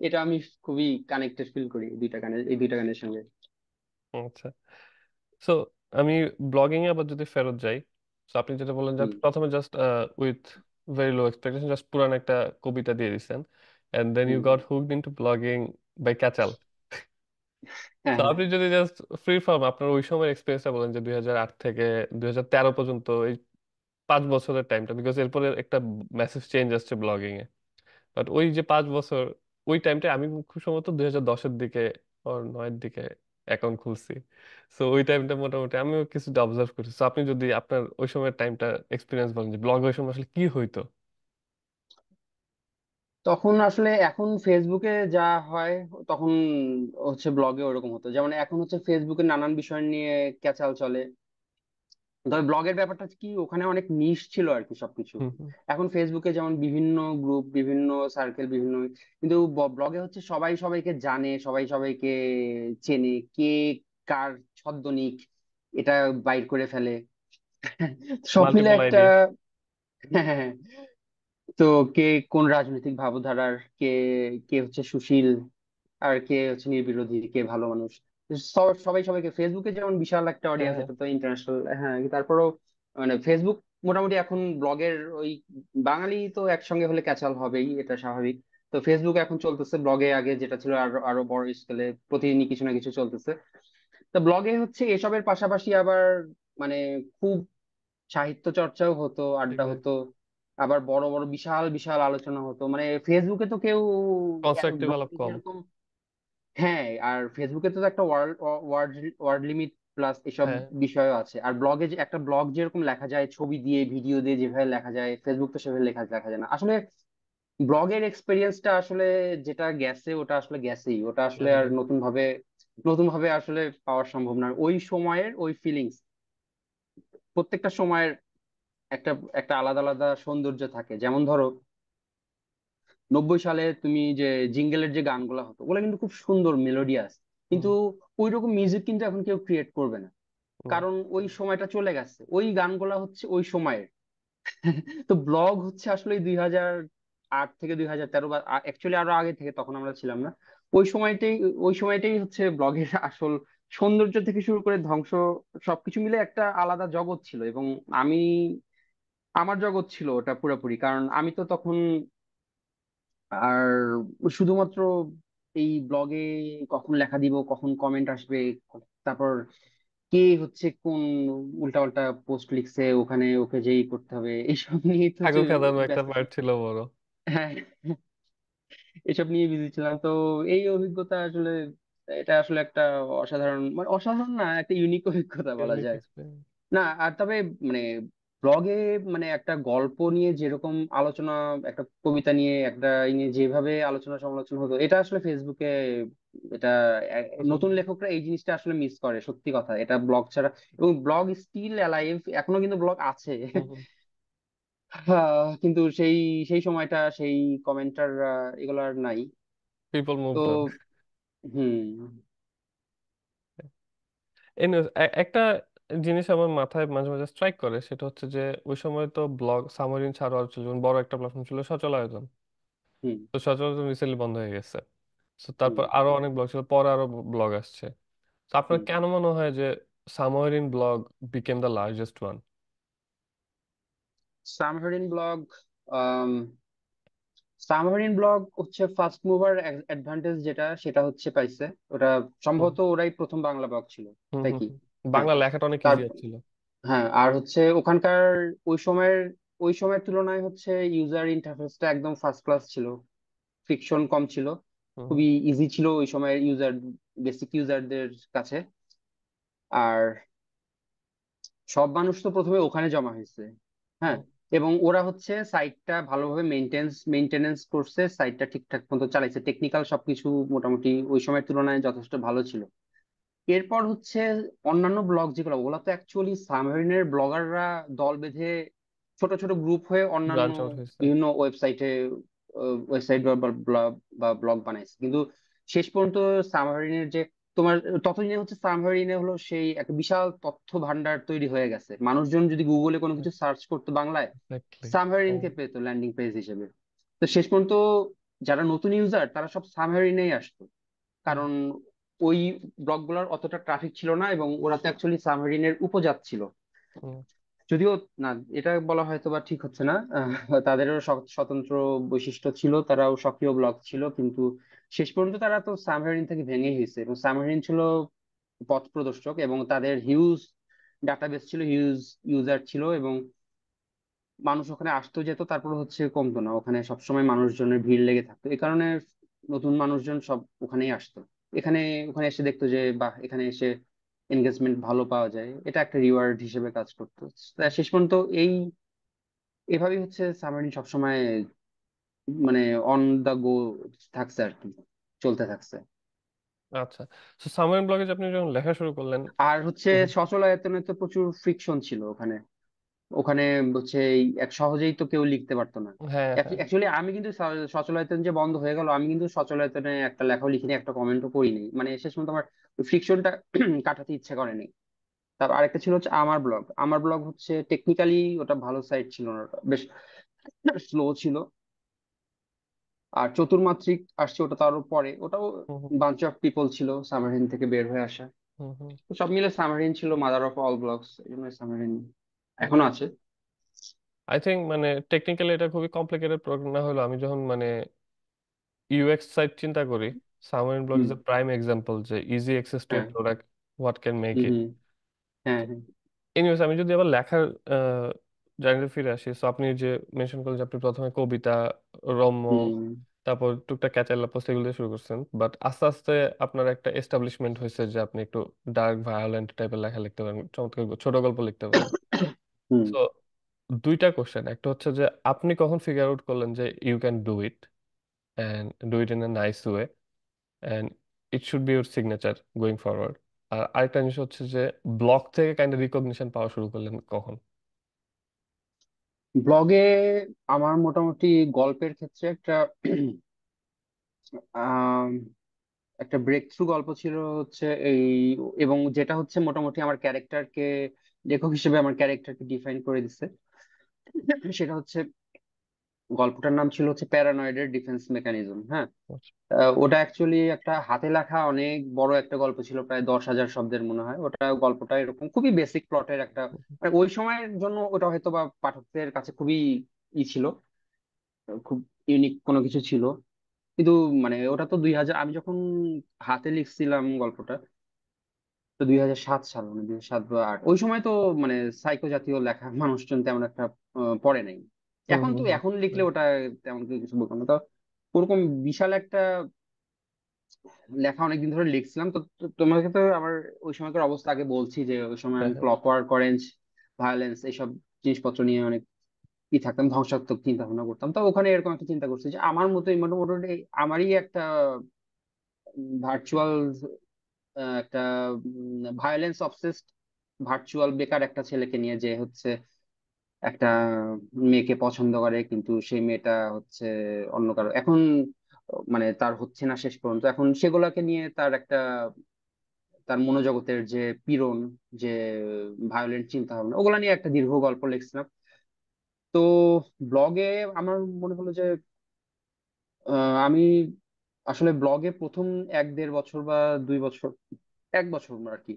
এটা আমি খুবই কানেক্টেড ফিল করি এই দুইটা গানের সঙ্গে। আচ্ছা, সো আমি ব্লগিং এ আবার যদি ফেরত যাই, তো আপনি যেটা বললেন যে হুম আপনি প্রথমে just with very low expectation just পুরান একটা কবিতা দিয়ে দিচ্ছেন, and then you hmm. Got hooked into blogging by ক্যাচাল। হ্যাঁ তো হ্যাঁ। আপনি যদি জাস্ট ফ্রি ফর্ম আপনার ওই সময়ের এক্সপিরিয়েন্সটা বলেন, যে 2008 থেকে 2013 পর্যন্ত এই 5 বছরের টাইমটা, বিকজ এরপরে একটা ম্যাসিভ চেঞ্জ আসছে ব্লগিং এ, বাট ওই যে 5 বছর, ওই টাইমটা আমি খুব সম্ভবত 2010-এর দিকে ওর 9-এর দিকে অ্যাকাউন্ট খুলছি। সো ওই টাইমটা মোটামুটি আমিও কিছুটা অবজার্ভ করছি। সো আপনি যদি আপনার ওই সময়ের টাইমটা এক্সপিরিয়েন্স বলেন, যে ব্লগ ওই সময় আসলে কি হইতো। তখন আসলে, এখন ফেসবুকে যা হয় তখন হচ্ছে ব্লগে ওরকম হতো, যেমন এখন হচ্ছে ফেসবুকে নানান বিষয় নিয়ে ক্যাচাল চলে। তবে ব্লগের ব্যাপারটা হচ্ছে কি, ওখানে অনেক নিশ ছিল আর কি সবকিছু। হুম হুম। এখন ফেসবুকে যেমন বিভিন্ন গ্রুপ, বিভিন্ন সার্কেল, বিভিন্ন, কিন্তু ব্লগে হচ্ছে সবাই সবাইকে জানে, সবাই সবাইকে চেনে, কে কার ছদ্মনিক এটা বাইর করে ফেলে। সব মিলে মাল্টিপল একটা আইডি। তো কে কোন রাজনৈতিক ভাবধারার, কে কে হচ্ছে সুশীল, আর কে হচ্ছে নির্বিরোধী, কে ভালো মানুষ। সবাই সবাইকে, ফেসবুকে যেমন বিশাল একটা হ্যাঁ অডিয়েন্স, হ্যাঁ। এটা তো ইন্টারন্যাশনাল, হ্যাঁ, তারপরেও মানে ফেসবুক মোটামুটি এখন ব্লগের ওই, বাঙালি তো একসঙ্গে হলে ক্যাচাল হবেই, এটা স্বাভাবিক। তো ফেসবুক এখন চলতেছে, ব্লগে আগে যেটা ছিল আরো আরো বড় স্কেলে প্রতিদিনই কিছু না কিছু চলতেছে। তো ব্লগে হচ্ছে এসবের পাশাপাশি আবার মানে খুব সাহিত্য চর্চাও হতো, আড্ডা হতো, এক্স্যাক্টলি। আবার বড় বড় বিশাল বিশাল আলোচনা হতো। মানে ফেসবুকে তো কেউ কনস্ট্রাকটিভ আলাপ ব্লগে কম। যেরকম, হ্যাঁ, আর ফেসবুকে তো একটা word word word limit plus এসব হ্যাঁ বিষয়ও আছে। আর ব্লগে যে একটা ব্লগ যেরকম লেখা যায় ছবি দিয়ে ভিডিও দিয়ে, যেভাবে লেখা যায়, ফেসবুক তো সেভাবে লেখা লেখা যায় না আসলে। ব্লগের এক্সপিরিয়েন্সটা আসলে যেটা গেছে ওটা আসলে গেছেই, ওটা আসলে আর ডেফিনেটলি। নতুন ভাবে আসলে পাওয়া সম্ভব না। ওই সময়ের ওই ফিলিংস, প্রত্যেকটা সময়ের একটা একটা আলাদা আলাদা সৌন্দর্য থাকে। যেমন ধরো 90 সালে তুমি যে জিঙ্গেলের যে গানগুলো হতো, ওগুলো কিন্তু খুব সুন্দর মেলোডিয়াস, হুম। কিন্তু ওই রকম মিউজিক কিন্তু এখন কেউ ক্রিয়েট করবে না, হুম। কারণ ওই সময়টা চলে গেছে, ওই গানগুলা হচ্ছে ওই সময়ের। তো ব্লগ হচ্ছে আসলে 2008 থেকে 2013, বা অ্যাকচুয়ালি আরো আগে থেকে, তখন আমরা ছিলাম না। ওই সময়টাই ওই সময়টাই হচ্ছে ব্লগের আসল সৌন্দর্য থেকে শুরু করে ধ্বংস, সবকিছু মিলে একটা আলাদা জগৎ ছিল। এবং আমি, আমার জগৎ ছিল ওটা পুরোপুরি, কারণ আমি তো তখন আর শুধুমাত্র এই ব্লগে কখন লেখা দিব, কখন কমেন্ট আসবে, তারপর কে হচ্ছে কোন উল্টাপাল্টা পোস্ট লিখছে, ওখানে ওকে যেই করতে হবে, এইসব নিয়ে তো হচ্ছে ছাগল খেদানো একটা ব্যস্ত পার্ট ছিল। ছিল বড়। হ্যাঁ, এসব নিয়ে বিজি ছিলাম তো। এই অভিজ্ঞতা আসলে, এটা আসলে একটা অসাধারণ, মানে অসাধারণ না, একটা ইউনিক অভিজ্ঞতা বলা ইউনিক যায়। এক্সপিরিয়েন্স। না আর তবে মানে ব্লগে মানে একটা গল্প নিয়ে যেরকম আলোচনা, একটা কবিতা নিয়ে একটা ই নিয়ে যেভাবে আলোচনা সমালোচনা হতো, এটা আসলে ফেসবুকে, এটা নতুন লেখকরা এই জিনিসটা আসলে মিস করে, সত্যি কথা, এটা ব্লগ ছাড়া। এবং ব্লগ স্টিল অ্যালাইভ, এখনো কিন্তু ব্লগ আছে। কিন্তু সেই সেই সময়টা, সেই কমেন্টার, এগুলো আর নাই। পিপল তো মুভড অন। হুম এনিওয়েজ, একটা জিনিস আমার মাথায় মাঝে মাঝে স্ট্রাইক করে, সেটা হচ্ছে যে ওই সময় তো ব্লগ সামরিন ছাড়াও আর ছিল, যেমন বড় একটা প্ল্যাটফর্ম ছিল সচলায়তন। হুম তো সচরাচর রিসেন্টলি বন্ধ হয়ে গেছে। তো হুম তারপর আরো অনেক ব্লগ ছিল, পরে আরো ব্লগ আসছে। তো আপনার হুম কেন মনে হয় যে somewhere in blog became the largest one? Somewhere in blog, submarine blog হচ্ছে ফার্স্ট মুভার অ্যাডভান্টেজ, যেটা সেটা হচ্ছে পাইছে। ওটা হুম সম্ভবত ওরাই প্রথম বাংলা ব্লগ ছিল, হুম তাই হুম কি? হুম। হ্যাঁ। বাংলা লেখাটা অনেক তার ইজি ছিল। হ্যাঁ, আর হচ্ছে ওখানকার ওই সময়ের ওই সময়ের তুলনায় হচ্ছে ইউজার ইন্টারফেসটা একদম ফার্স্ট ক্লাস ছিল, ফ্রিকশন কম ছিল, হুম হুম খুবই ইজি ছিল ওই সময়ের ইউজার, বেসিক ইউজারদের কাছে। আর সব মানুষ তো প্রথমে ওখানে জমা হয়েছে। হ্যাঁ। হুম এবং ওরা হচ্ছে সাইটটা ভালোভাবে মেনটেনেন্স করছে, সাইটটা ঠিকঠাক মতো চালাইছে, টেকনিক্যাল সবকিছু মোটামুটি ওই সময়ের তুলনায় যথেষ্ট ভালো ছিল। এরপর হচ্ছে অন্যান্য ব্লগ যেগুলো, ওগুলো তো অ্যাকচুয়ালি সাবমেরিনের ব্লগাররা দল বেঁধে ছোট ছোট গ্রুপ হয়ে অন্যান্য ব্রাঞ্চ আউট হয়েছে। বিভিন্ন ওয়েবসাইট বা ব্লগ বানাইছে। কিন্তু শেষ পর্যন্ত সাবমেরিনের যে তোমার, ততদিনে হচ্ছে সাবমেরিনে হলো সেই একটা বিশাল তথ্য ভান্ডার তৈরি হয়ে গেছে, মানুষজন যদি গুগলে কোনো কিছু সার্চ করতো বাংলায়, এক্স্যাক্টলি। সাবমেরিনকে পেতো ল্যান্ডিং পেজ হিসেবে। তো শেষ পর্যন্ত যারা নতুন ইউজার তারা সব সাবমেরিনেই আসতো, কারণ ওই ব্লগগুলোর অতটা ট্রাফিক ছিল না, এবং ওরা তো অ্যাকচুয়ালি সাবমেরিনের উপজাত ছিল। যদিও না, এটা বলা হয়তো বা ঠিক হচ্ছে না, তাদেরও স্বতন্ত্র বৈশিষ্ট্য ছিল, তারাও সক্রিয় ব্লগ ছিল, কিন্তু শেষ পর্যন্ত তারা তো সাবমেরিন থেকে ভেঙেই হয়েছে, এবং সাবমেরিন ছিল পথ প্রদর্শক, এবং তাদের হিউজ ডাটাবেস ছিল, হিউজ ইউজার ছিল, এবং মানুষ ওখানে আসতো যেত, তারপর হচ্ছে কমতো না, ওখানে সবসময় মানুষজনের ভিড় লেগে থাকতো। এই কারণে নতুন মানুষজন সব ওখানেই আসতো, এখানে ওখানে এসে দেখতো যে বাহ, এখানে এসে এনগেজমেন্ট ভালো পাওয়া যায়, এটা একটা রিওয়ার্ড হিসেবে কাজ করতো। তা শেষ পর্যন্ত এই এভাবেই হচ্ছে সামারিন সবসময় মানে অন দা গো থাকছে আর কি, চলতে থাকছে। আচ্ছা। তো সামরিন ব্লগে যে আপনি যখন লেখা শুরু করলেন। আর হচ্ছে হুম, সচলায়তনে তো প্রচুর ফ্রিকশন ছিল ওখানে। ওখানে হচ্ছে এক সহজেই তো কেউ লিখতে পারতো না। হ্যাঁ হ্যাঁ। অ্যাকচুয়ালি আমি কিন্তু সচলায়তন যে বন্ধ হয়ে গেল, আমি কিন্তু সচলায়তনে একটা লেখাও লিখিনি, একটা কমেন্টও করিনি, মানে শেষ পর্যন্ত আমার ফ্রিকশনটা কাটাতে ইচ্ছে করেনি। তারপর আরেকটা ছিল হচ্ছে আমার ব্লগ। আমার ব্লগ হচ্ছে টেকনিক্যালি ওটা ভালো সাইট ছিল না, ওটা বেশ স্লো ছিল। আর চতুর্মাত্রিক আসছে ওটা তারও পরে, ওটাও হুম হুম বাঞ্চ অফ পিপল ছিল সামারিন থেকে বের হয়ে আসা। হুম হুম তো সব মিলে সামারিন ছিল মাদার অফ অল ব্লগস, এই জন্য সামারিন হুম। এখনো আছে। আই থিঙ্ক মানে টেকনিক্যালি এটা খুবই কমপ্লিকেটেড প্রোগ্রাম না হলো, আমি যখন মানে ইউএক্স সাইট চিন্তা করি, Samreen blog hmm. Is a prime example যে ইজি অ্যাক্সেস টু এ হ্যাঁ। প্রোডাক্ট, হোয়াট ক্যান মেক হুম ইট। হুম। হ্যাঁ হ্যাঁ। এনিওয়েজ, আমি যদি আবার লেখার জার্নিতে ফিরে আসি, সো আপনি যে মেনশন করলেন যে আপনি প্রথমে কবিতা, রম্য, হুম। তারপর টুকটাক ক্যাচার পোস্ট এগুলো দিয়ে শুরু করছেন, বাট আস্তে আস্তে আপনার একটা এস্টাবলিশমেন্ট হয়েছে যে আপনি একটু ডার্ক ভায়োলেন্ট টাইপের লেখা লিখতে পারেন, চমৎকার ছোট গল্প লিখতে পারেন। হুম। সো দুইটা কোশ্চেন, একটা হচ্ছে যে আপনি কখন ফিগার আউট করলেন যে you can do it and do it in a nice way and it should be your signature going forward. আর আরেকটা জিনিস হচ্ছে যে ব্লগ থেকে কাইন্ড রিকগনিশন পাওয়া শুরু করলেন কখন? ব্লগে আমার মোটামুটি গল্পের ক্ষেত্রে আহ একটা ব্রেক থ্রু গল্প ছিল হচ্ছে এই, এবং যেটা হচ্ছে মোটামুটি আমার ক্যারেক্টারকে, লেখক হিসেবে আমার ক্যারেক্টারকে ডিফাইন করে দিছে। সেটা হচ্ছে, গল্পটার নাম ছিল হচ্ছে প্যারানয়েডের ডিফেন্স মেকানিজম। হ্যাঁ। ওটা অ্যাকচুয়ালি একটা হাতে লেখা অনেক বড় একটা গল্প ছিল, প্রায় 10,000 শব্দের মনে হয়। ওটা গল্পটা এরকম খুবই বেসিক প্লটের একটা, মানে ওই সময়ের জন্য ওটা হয়তো বা পাঠকদের কাছে খুবই ছিল, খুব ইউনিক কোনো কিছু ছিল। কিন্তু মানে ওটা তো 2000, আমি যখন হাতে লিখছিলাম গল্পটা, তো 2007 সাল, মানে 2007 বা 2008 ওই সময় তো মানে সাইকো জাতীয় লেখা মানুষজন তেমন একটা পড়ে নাই। হুম এখন হুম তো হুম এখন লিখলে হুম ওটা তেমন কিছু বলবো না তো। ওরকম বিশাল একটা লেখা অনেকদিন ধরে লিখছিলাম। তো তোমাকে তো আমার ওই সময়কার অবস্থা আগে বলছি, যে ওই সময় হ্যাঁ আমি হ্যাঁ। ক্লকওয়ার্ক অরেঞ্জ, ভায়োলেন্স এইসব জিনিসপত্র নিয়ে অনেক থাকতাম, ধ্বংসাত্মক চিন্তা ভাবনা করতাম। তো ওখানে এরকম একটা চিন্তা করছি যে আমার মতোই মোটামুটি আমারই একটা ভার্চুয়াল একটা ভায়োলেন্স অবসেসড ভার্চুয়াল বেকার একটা ছেলেকে নিয়ে, যে হচ্ছে একটা মেয়েকে পছন্দ করে, কিন্তু সেই মেয়েটা হচ্ছে অন্য কারো এখন, মানে তার হচ্ছে না শেষ পর্যন্ত। এখন সেগুলাকে নিয়ে তার একটা, তার মনোজগতের যে পীড়ন, যে ভায়োলেন্ট চিন্তা ভাবনা, ওগুলা নিয়ে একটা দীর্ঘ গল্প লিখছিলাম। তো ব্লগে আমার মনে হলো যে আমি আসলে ব্লগে প্রথম 1-1.5 বছর বা 2 বছর, 1 বছর আর কি,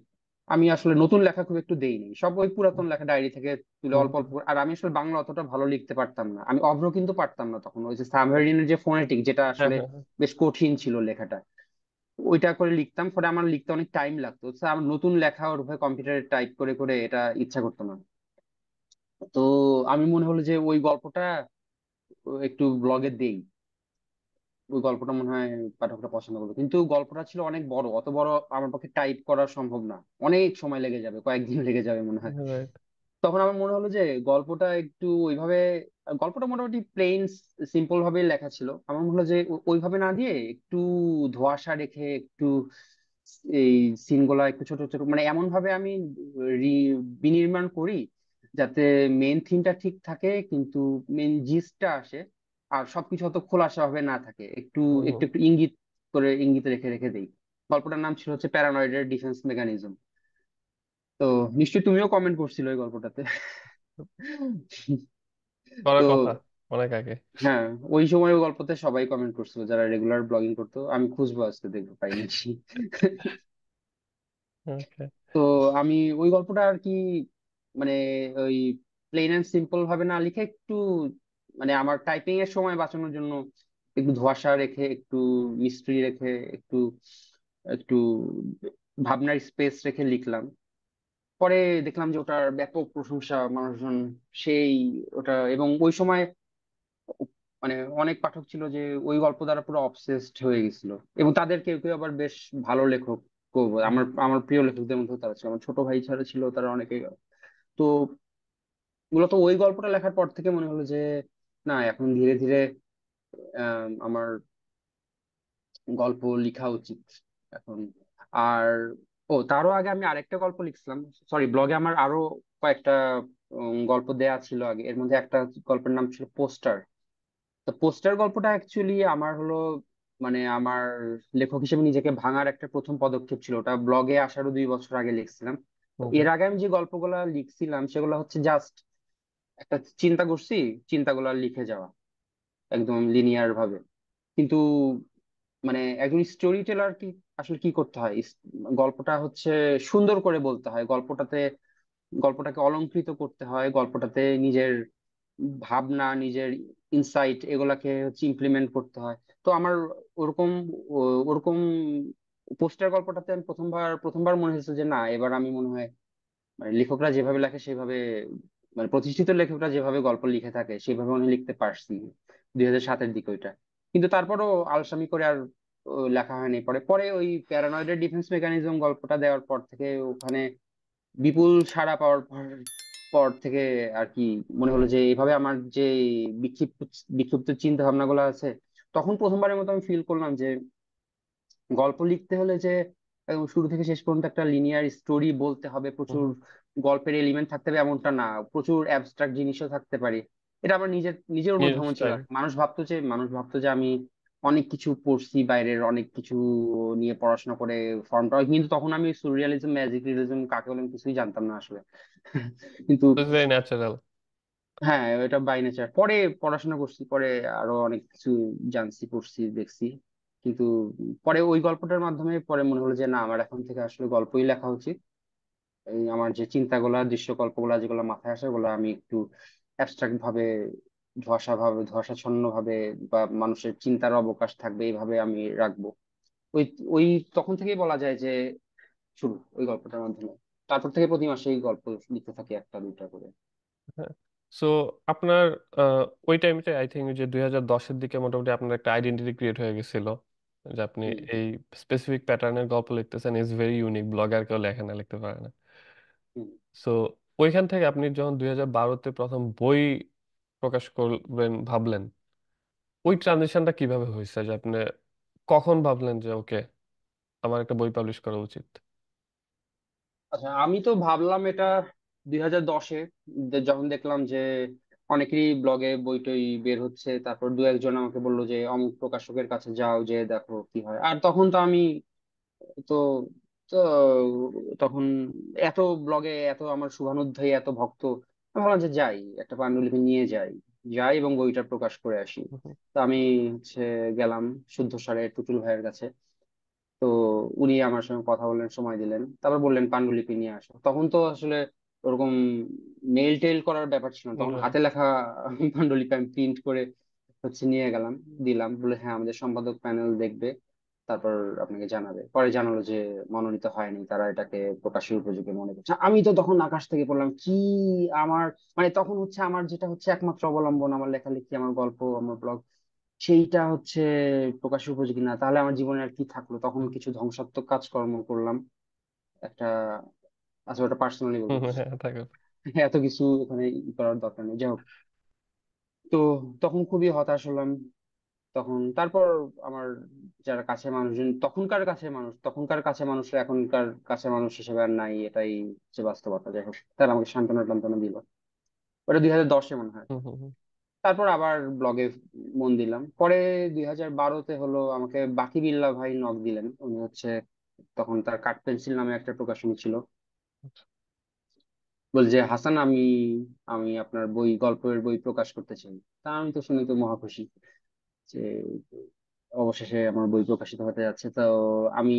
আমি আসলে নতুন লেখা খুব একটু দেইনি, সব ওই পুরাতন লেখা ডায়েরি থেকে তুলে হুম অল্প অল্প হুম। আর আমি আসলে বাংলা অতটা ভালো লিখতে পারতাম না, আমি অভ্র কিন্তু পারতাম না তখন, ওই যে সাবমেরিনের যে ফোনেটিক, যেটা হ্যাঁ আসলে হ্যাঁ হ্যাঁ। বেশ কঠিন ছিল লেখাটা, ওইটা করে লিখতাম। ফলে আমার লিখতে অনেক টাইম লাগতো, তো আমার নতুন লেখা ওরভাবে কম্পিউটারে টাইপ করে করে এটা ইচ্ছা করতো না। তো আমি মনে হলো যে ওই গল্পটা একটু ব্লগে দেই, ওই গল্পটা মনে হয় পাঠকরা পছন্দ করবে। কিন্তু গল্পটা ছিল অনেক বড়, অত বড় আমার পক্ষে টাইপ করা সম্ভব না, অনেক সময় লেগে যাবে, কয়েকদিন লেগে যাবে মনে হয়। রাইট। তখন আমার মনে হলো যে গল্পটা একটু ওইভাবে, গল্পটা মোটামুটি প্লেন সিম্পল ভাবে লেখা ছিল, আমার মনে হলো যে ওইভাবে না দিয়ে একটু ধোঁয়াশা রেখে, একটু এই সিনগুলা একটু ছোট ছোট, মানে এমন ভাবে আমি বিনির্মাণ করি যাতে মেন থিমটা ঠিক থাকে, কিন্তু মেন জিসটা আসে, আর সবকিছু অত খোলাসা ভাবে না থাকে, একটু হুম একটু হুম। একটু ইঙ্গিত করে, ইঙ্গিত রেখে রেখে দেই। গল্পটার নাম ছিল হচ্ছে প্যারানয়েডের ডিফেন্স মেকানিজম। তো নিশ্চয়ই তুমিও কমেন্ট করছিলে ওই গল্পটাতে। করার তো কথা অনেক আগে। হ্যাঁ, ওই সময় ওই গল্পতে সবাই কমেন্ট করছিল যারা রেগুলার ব্লগিং করতো, আমি খুঁজবো আজকে, দেখবো পাই নাকি। ওকে। তো আমি ওই গল্পটা আর কি, মানে ওই প্লেন এন্ড সিম্পল ভাবে না লিখে একটু, মানে আমার টাইপিং এর সময় বাঁচানোর জন্য একটু ধোঁয়াশা রেখে, একটু মিস্ট্রি রেখে, একটু একটু ভাবনার স্পেস রেখে লিখলাম। পরে দেখলাম যে ওটার ব্যাপক প্রশংসা, মানুষজন সেই ওটা, এবং ওই সময় মানে অনেক পাঠক ছিল যে ওই গল্প দ্বারা পুরো অবসেসড হয়ে গেছিল, এবং তাদের কেউ কেউ আবার বেশ ভালো লেখক, আমার আমার প্রিয় লেখকদের মধ্যে তারা ছিল, আমার ছোট ভাই ছাড়া ছিল তারা অনেকে। তো মূলত ওই গল্পটা লেখার পর থেকে মনে হলো যে না, এখন ধীরে ধীরে আমার গল্প লেখা উচিত এখন। আর তারও আগে আমি আরেকটা গল্প লিখছিলাম, সরি, ব্লগে আমার আরো কয়েকটা গল্প দেয়া ছিল আগে, এর মধ্যে একটা গল্পের নাম ছিল পোস্টার। তো পোস্টার গল্পটা অ্যাকচুয়ালি আমার হলো, মানে আমার লেখক হিসেবে নিজেকে ভাঙার একটা প্রথম পদক্ষেপ ছিল, ওটা ব্লগে আসারও 2 বছর আগে লিখছিলাম। তো হুম এর হুম। আগে আমি যে গল্পগুলা লিখছিলাম সেগুলো হচ্ছে জাস্ট একটা চিন্তা করছি, চিন্তাগুলা লিখে যাওয়া একদম লিনিয়ার ভাবে। কিন্তু মানে একজন স্টোরি টেলার কি আসলে কি করতে হয়, গল্পটা হচ্ছে সুন্দর করে বলতে হয়, গল্পটাকে অলংকৃত করতে হয়, গল্পটাতে নিজের ভাবনা, নিজের ইনসাইট এগুলাকে হচ্ছে ইমপ্লিমেন্ট করতে হয়। তো আমার ওরকম ওরকম পোস্টার গল্পটাতে আমি প্রথমবার মনে হয়েছে যে না, এবার আমি মনে হয় মানে লেখকরা যেভাবে লেখে সেভাবে, মানে প্রতিষ্ঠিত লেখকরা যেভাবে গল্প লিখে থাকে সেভাবে আমি লিখতে পারছি 2007-এর দিকে ওইটা। কিন্তু তারপরও আলসামি করে আর লেখা হয়নি। পরে পরে ওই প্যারানয়েডের ডিফেন্স মেকানিজম গল্পটা দেওয়ার পর থেকে ওখানে বিপুল সাড়া পাওয়ার পর পর থেকে আর কি মনে হলো যে এইভাবে আমার যে বিক্ষিপ্ত বিক্ষিপ্ত চিন্তা ভাবনা গুলো আছে, তখন প্রথমবারের মতো আমি ফিল করলাম যে গল্প লিখতে হলে যে একদম শুরু থেকে শেষ পর্যন্ত একটা লিনিয়ার স্টোরি বলতে হবে, হুম প্রচুর হুম। গল্পের এলিমেন্ট থাকতে হবে এমনটা না, প্রচুর অ্যাবস্ট্রাক্ট জিনিসও থাকতে পারে। এটা আমার নিজের নিজের নিজের অনুধাবন ছিল স্টাইল। আর কি। মানুষ ভাবতো যে আমি অনেক কিছু পড়ছি, বাইরের অনেক কিছু নিয়ে পড়াশোনা করে ফর্মটা, কিন্তু তখন আমি সুরিয়ালিজম, ম্যাজিক রিয়েলিজম কাকে বলে আমি কিছুই জানতাম না আসলে। কিন্তু ভেরি ন্যাচারাল। হ্যাঁ, এটা বাই নেচার। পরে পড়াশোনা করছি, পরে আরো অনেক কিছু জানছি, পড়ছি, দেখছি। কিন্তু পরে ওই গল্পটার মাধ্যমে পরে মনে হলো যে না, আমার এখন থেকে আসলে গল্পই লেখা উচিত। এই আমার যে চিন্তাগুলা, দৃশ্যকল্পগুলা যেগুলো মাথায় আসে, ওগুলো আমি একটু অ্যাবস্ট্রাক্ট ভাবে, ধোঁয়াশাচ্ছন্ন ভাবে, বা মানুষের চিন্তার অবকাশ থাকবে এইভাবে আমি রাখবো। ওই ওই তখন থেকেই বলা যায় যে শুরু ওই গল্পটার মাধ্যমে। তারপর থেকে প্রতি মাসে এই গল্প লিখতে থাকি, একটা দুইটা করে। সো আপনার ওই টাইমটা আই থিঙ্ক যে 2010-এর দিকে মোটামুটি আপনার একটা আইডেন্টিটি ক্রিয়েট হয়ে গেছিল, যে আপনি হুম এই স্পেসিফিক প্যাটার্নের গল্প লিখতেছেন, ইজ ভেরি ইউনিক, ব্লগার কেউ লেখে না, লিখতে পারে না। হুম। সো ওইখান থেকে আপনি যখন 2012-তে প্রথম বই প্রকাশ করবেন ভাবলেন, ওই ট্রানজিশনটা কিভাবে হয়েছে, যে আপনি কখন ভাবলেন যে ওকে আমার একটা বই পাবলিশ করা উচিত? আচ্ছা, আমি তো ভাবলাম এটা 2010-এ, যখন দেখলাম যে অনেকেরই ব্লগে বই টই বের হচ্ছে, তারপর দু একজন আমাকে বললো যে অমুক প্রকাশকের কাছে যাও, যে দেখো কি হয়। আর তখন তো আমি তো তো তখন এত ব্লগে এত আমার শুভানুধ্যায়ী এত ভক্ত, আমি ভাবলাম যে যাই, একটা পান্ডুলিপি নিয়ে যাই, যাই এবং বইটা প্রকাশ করে আসি। তো আমি হচ্ছে গেলাম শুদ্ধস্বরে টুটুল ভাইয়ের কাছে। তো উনি আমার সঙ্গে কথা বললেন, সময় দিলেন, তারপর বললেন পান্ডুলিপি নিয়ে আসো। তখন তো আসলে ওরকম মেল টেল করার ব্যাপার ছিল না, তখন হাতে লেখা পান্ডুলিপি আমি প্রিন্ট করে হচ্ছে নিয়ে গেলাম, দিলাম, বলে হ্যাঁ আমাদের সম্পাদক প্যানেল দেখবে, তারপর আপনাকে জানাবে। পরে জানালো যে মনোনীত হয়নি, তারা এটাকে প্রকাশের উপযোগী মনে করছে। আমি তো তখন আকাশ থেকে পড়লাম কি, আমার মানে তখন হচ্ছে আমার যেটা হচ্ছে একমাত্র অবলম্বন, আমার লেখালেখি, আমার গল্প, আমার ব্লগ, সেইটা হচ্ছে প্রকাশের উপযোগী না, তাহলে আমার জীবনে আর কি থাকলো। তখন কিছু ধ্বংসাত্মক কাজকর্ম করলাম একটা, আচ্ছা ওটা পার্সোনালি বলবো না। হ্যাঁ থাকে। এত কিছু এখানে করার দরকার নেই, যাই হোক। তো তখন খুবই হতাশ হলাম। তখন তারপর আমার যারা কাছে মানুষজন, তখনকার কাছে মানুষরা এখনকার কাছে মানুষ হিসেবে আর নাই, এটাই হচ্ছে বাস্তবতা। যাই হোক, তারা আমাকে সান্ত্বনা টান্তনা দিল। ওটা 2010-এ মনে হয়। হুম হুম হুম। তারপর আবার ব্লগে মন দিলাম। পরে 2012-তে হলো আমাকে বাকি বিল্লাহ ভাই নক দিলেন। উনি হচ্ছে, তখন তার কাঠ পেন্সিল নামে একটা প্রকাশনী ছিল, বল যে হাসান, আমি আমি আপনার বই, গল্পের বই প্রকাশ করতে চাই। তা আমি তো শুনে তো মহা খুশি যে অবশেষে আমার বই প্রকাশিত হতে যাচ্ছে। তো আমি